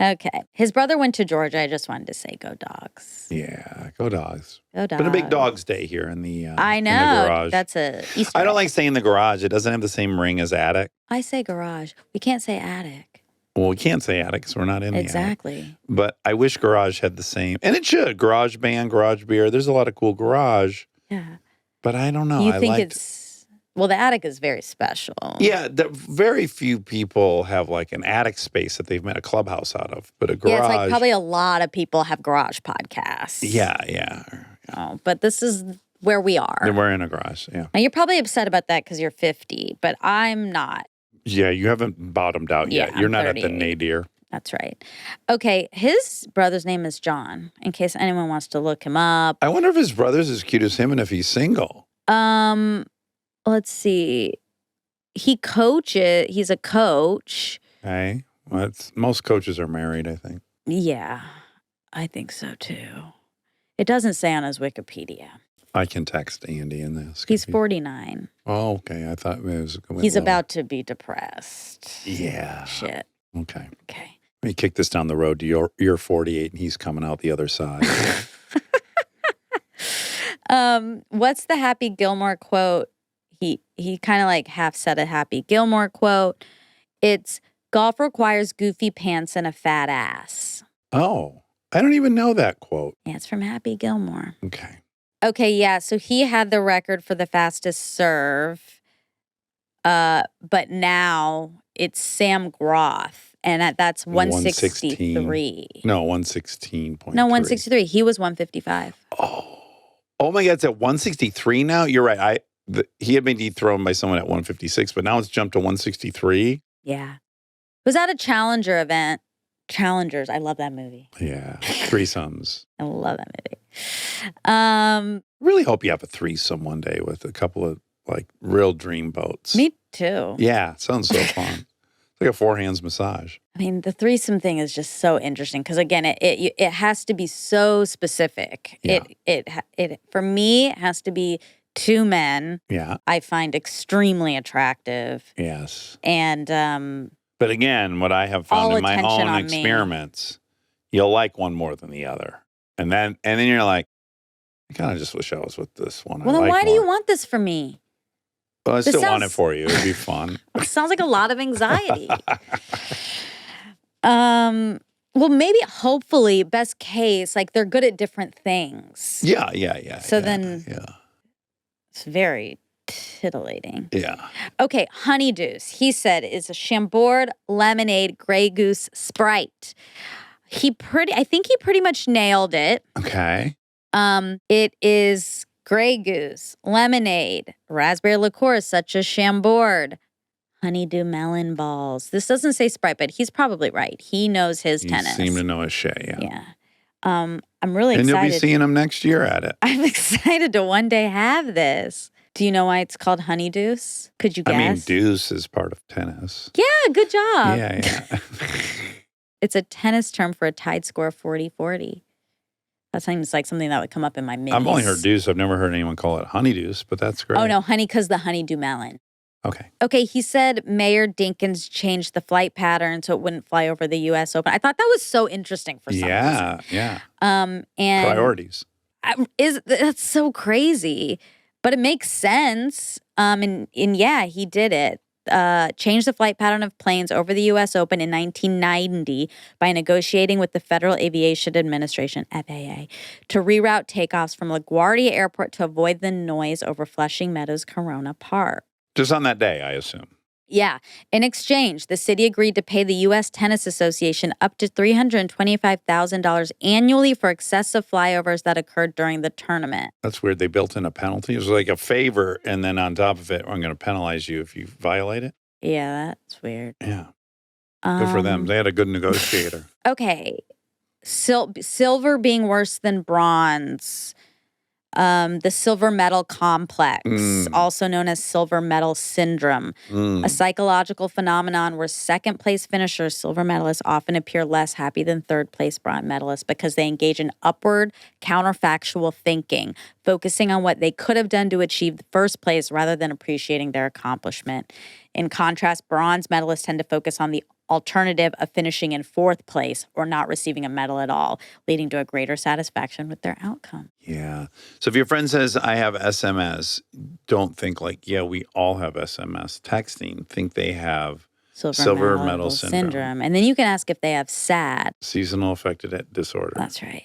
Okay. His brother went to Georgia. I just wanted to say go dogs. Yeah. Go dogs. Go dogs. Been a big dogs day here in the I in the know. garage. That's a Easter I don't egg. like saying the garage. It doesn't have the same ring as attic. I say garage. We can't say attic. Well, we can't say attic because we're not in the attic. Exactly. But I wish garage had the same, and it should. Garage band, garage beer. There's a lot of cool garage, Yeah. but I don't know. You I think liked- it's well, the attic is very special. Yeah, very few people have like an attic space that they've made a clubhouse out of, but a garage. Yeah, it's like probably a lot of people have garage podcasts. Yeah. Oh, but this is where we are. Then we're in a garage. Yeah. Now, you're probably upset about that because you're 50, but I'm not. Yeah, you haven't bottomed out Yeah, yet. You're I'm not at the 38. nadir. That's right. Okay, his brother's name is John, in case anyone wants to look him up. I wonder if his brother's as cute as him and if he's single. Let's see. He's a coach. Okay. Well, most coaches are married, I think. Yeah, I think so too. It doesn't say on his Wikipedia. I can text Andy in this. He's 49. Oh, okay. I thought it was. He's about to be depressed. Yeah. Shit. Okay. Okay. Let me kick this down the road to you're 48 and he's coming out the other side. What's the Happy Gilmore quote? He kind of like half said a Happy Gilmore quote. It's golf requires goofy pants and a fat ass. Oh, I don't even know that quote. Yeah, it's from Happy Gilmore. Okay. Okay, yeah. So he had the record for the fastest serve. But now it's Sam Groth. And that's 163. No, 116.3. No, 163. He was 155. Oh. Oh my God, it's at 163 now? You're right. He had been dethroned by someone at 156, but now it's jumped to 163. Yeah. Was that a Challenger event? Challengers. I love that movie. Yeah. Threesomes. I love that movie. Really hope you have a threesome one day with a couple of like real dream boats. Me too. Yeah. Sounds so fun. It's like a four hands massage. I mean, the threesome thing is just so interesting because again, it has to be so specific. Yeah. It for me it has to be two men. Yeah. I find extremely attractive. Yes. And But again, what I have found all in my attention own on me. experiments, you'll like one more than the other. And then you're like, I kind of just wish I was with this one. well, then why do you want this from me? Well, I this still want it sounds- for you. It'd be fun. It sounds like a lot of anxiety. Well, maybe, hopefully, best case, like they're good at different things. Yeah. So yeah, then- Yeah. It's very titillating. Yeah. Okay, honeydews, he said, is a Chambord, lemonade, Grey Goose, Sprite. I think he pretty much nailed it. Okay. It is Grey Goose, lemonade, raspberry liqueur such as Chambord, honeydew melon balls. This doesn't say Sprite, but he's probably right. He knows his You tennis. seem to know his shit, yeah. Yeah. I'm really And excited. you'll be seeing him next year at it. I'm excited to one day have this. Do you know why it's called honeydews? Could you guess? I mean, deuce is part of tennis. Yeah, good job. Yeah. It's a tennis term for a tied score of 40-40. That seems like something that would come up in my minis. I've only heard deuce. I've never heard anyone call it honeydeuce, but that's great. Oh, no, honey, because the honeydew melon. Okay. Okay, he said Mayor Dinkins changed the flight pattern so it wouldn't fly over the U.S. Open. I thought that was so interesting for some reason. Yeah. And Priorities. That's so crazy, but it makes sense. And yeah, he did it. Changed the flight pattern of planes over the U.S. Open in 1990 by negotiating with the Federal Aviation Administration, FAA, to reroute takeoffs from LaGuardia Airport to avoid the noise over Flushing Meadows Corona Park. Just on that day, I assume. Yeah. In exchange, the city agreed to pay the U.S. Tennis Association up to $325,000 annually for excessive flyovers that occurred during the tournament. That's weird. They built in a penalty. It was like a favor, and then on top of it, I'm going to penalize you if you violate it. Yeah, that's weird. Yeah. Good for them. They had a good negotiator. Okay. Silver being worse than bronze. The silver medal complex, also known as silver medal syndrome, a psychological phenomenon where second place finishers, silver medalists, often appear less happy than third place bronze medalists because they engage in upward counterfactual thinking, focusing on what they could have done to achieve the first place rather than appreciating their accomplishment. In contrast, bronze medalists tend to focus on the alternative of finishing in fourth place or not receiving a medal at all, leading to a greater satisfaction with their outcome. Yeah. So if your friend says, I have SMS, don't think like, yeah, we all have SMS texting. Think they have silver medal syndrome. And then you can ask if they have SAD. Seasonal affective disorder. That's right.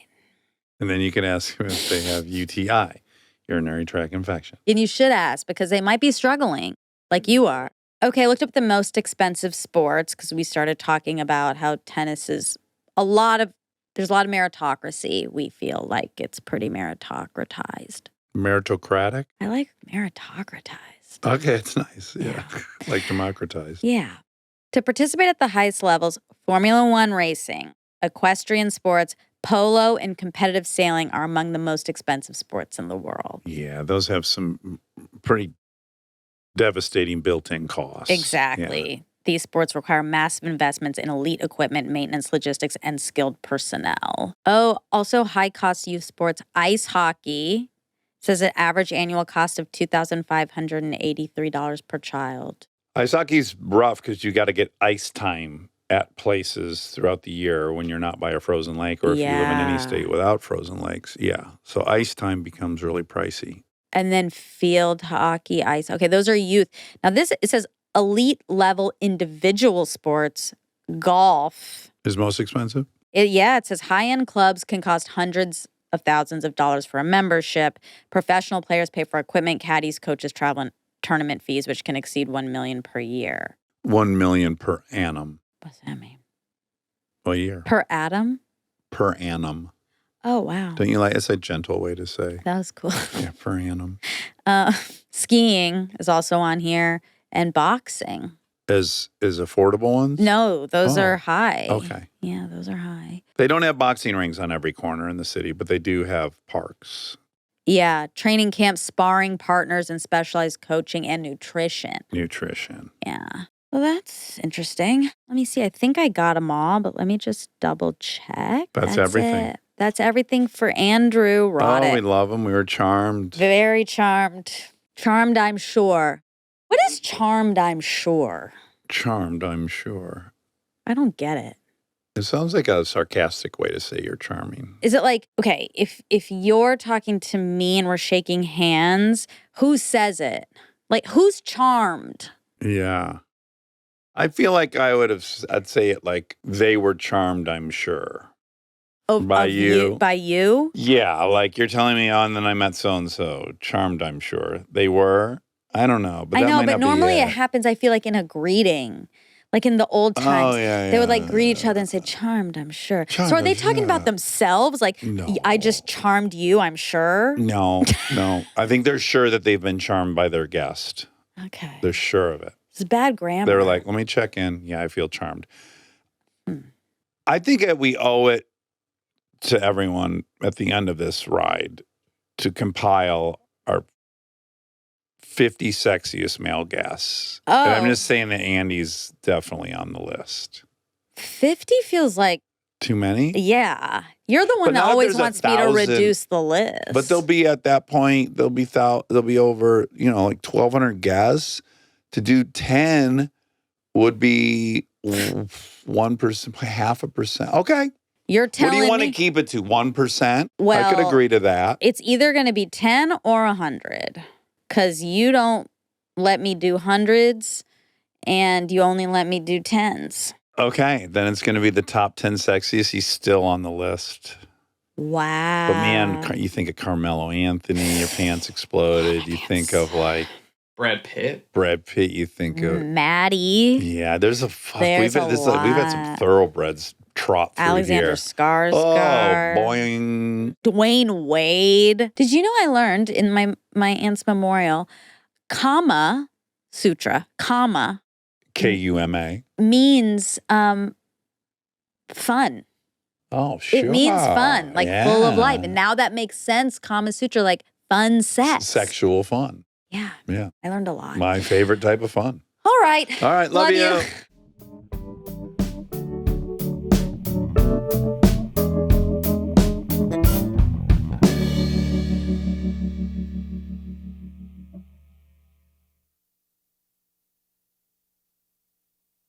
And then you can ask them if they have UTI, urinary tract infection. And you should ask because they might be struggling like you are. Okay, I looked up the most expensive sports because we started talking about how tennis is there's a lot of meritocracy. We feel like it's pretty meritocratized. Meritocratic? I like meritocratized. Okay, it's nice. Yeah. Like democratized. Yeah. To participate at the highest levels, Formula One racing, equestrian sports, polo, and competitive sailing are among the most expensive sports in the world. Yeah, those have some pretty devastating built-in costs. Exactly. Yeah. These sports require massive investments in elite equipment, maintenance, logistics, and skilled personnel. Oh, also high-cost youth sports, ice hockey says an average annual cost of $2,583 per child. Ice hockey's rough because you got to get ice time at places throughout the year when you're not by a frozen lake or if you live in any state without frozen lakes. Yeah. So ice time becomes really pricey. And then field hockey, ice. Okay, those are youth. Now it says elite level individual sports, golf. Is most expensive? It says high-end clubs can cost hundreds of thousands of dollars for a membership. Professional players pay for equipment, caddies, coaches, travel, and tournament fees, which can exceed $1 million per year. $1 million per annum. What's that mean? A year. Per atom? Per annum. Oh, wow. Don't you like? It's a gentle way to say. That was cool. Yeah, per annum. Skiing is also on here, and boxing. Is affordable ones? No, those Oh, are high. Okay. Yeah, those are high. They don't have boxing rings on every corner in the city, but they do have parks. Yeah, training camps, sparring partners, and specialized coaching and nutrition. Nutrition. Yeah. Well, that's interesting. Let me see. I think I got them all, but let me just double check. That's everything. It. That's everything for Andrew Roddick. Oh, we love them. We were charmed. Very charmed. Charmed, I'm sure. What is charmed, I'm sure? Charmed, I'm sure. I don't get it. It sounds like a sarcastic way to say you're charming. Is it like, okay, if you're talking to me and we're shaking hands, who says it? Like, who's charmed? Yeah. I feel like I'd say it like they were charmed, I'm sure. By you. By you? Yeah, like you're telling me, oh, and then I met so-and-so. Charmed, I'm sure. They were? I don't know. But I that know, might but not be normally it happens, I feel like, in a greeting. Like in the old times, they would like greet each other and say, charmed, I'm sure. Charmed, so are they I'm talking about sure. themselves? Like, No. I just charmed you, I'm sure? No. I think they're sure that they've been charmed by their guest. Okay. They're sure of it. It's bad grammar. They were like, let me check in. Yeah, I feel charmed. I think that we owe it to everyone at the end of this ride to compile our 50 sexiest male guests. Oh. And I'm just saying that Andy's definitely on the list. 50 feels like, Too many? yeah. You're the But one that not if always there's wants me to 1,000. reduce the list. But they'll be at that point, they'll be over, like 1,200 guests. To do 10 would be 1%, 0.5%. Okay. You're What telling do you want me to keep it to? 1%? I Well, could agree to that. it's either going to be 10 or 100 because you don't let me do hundreds and you only let me do tens. Okay, then it's going to be the top 10 sexiest. He's still on the list. Wow. But man, you think of Carmelo Anthony, your pants exploded. You think of like Brad Pitt. You think of Maddie, yeah. There's a fuck. There's We've a had some lot. thoroughbreds trot through Alexander here. Skarsgård, Oh, boing. Dwayne Wade. Did you know I learned in my aunt's memorial, Kama Sutra, Kama Kuma. means fun. Oh, sure. It means fun, like full of life. Yeah. And now that makes sense. Kama Sutra, like fun sex. Sexual fun. Yeah. Yeah. I learned a lot. My favorite type of fun. All right. All right. Love you.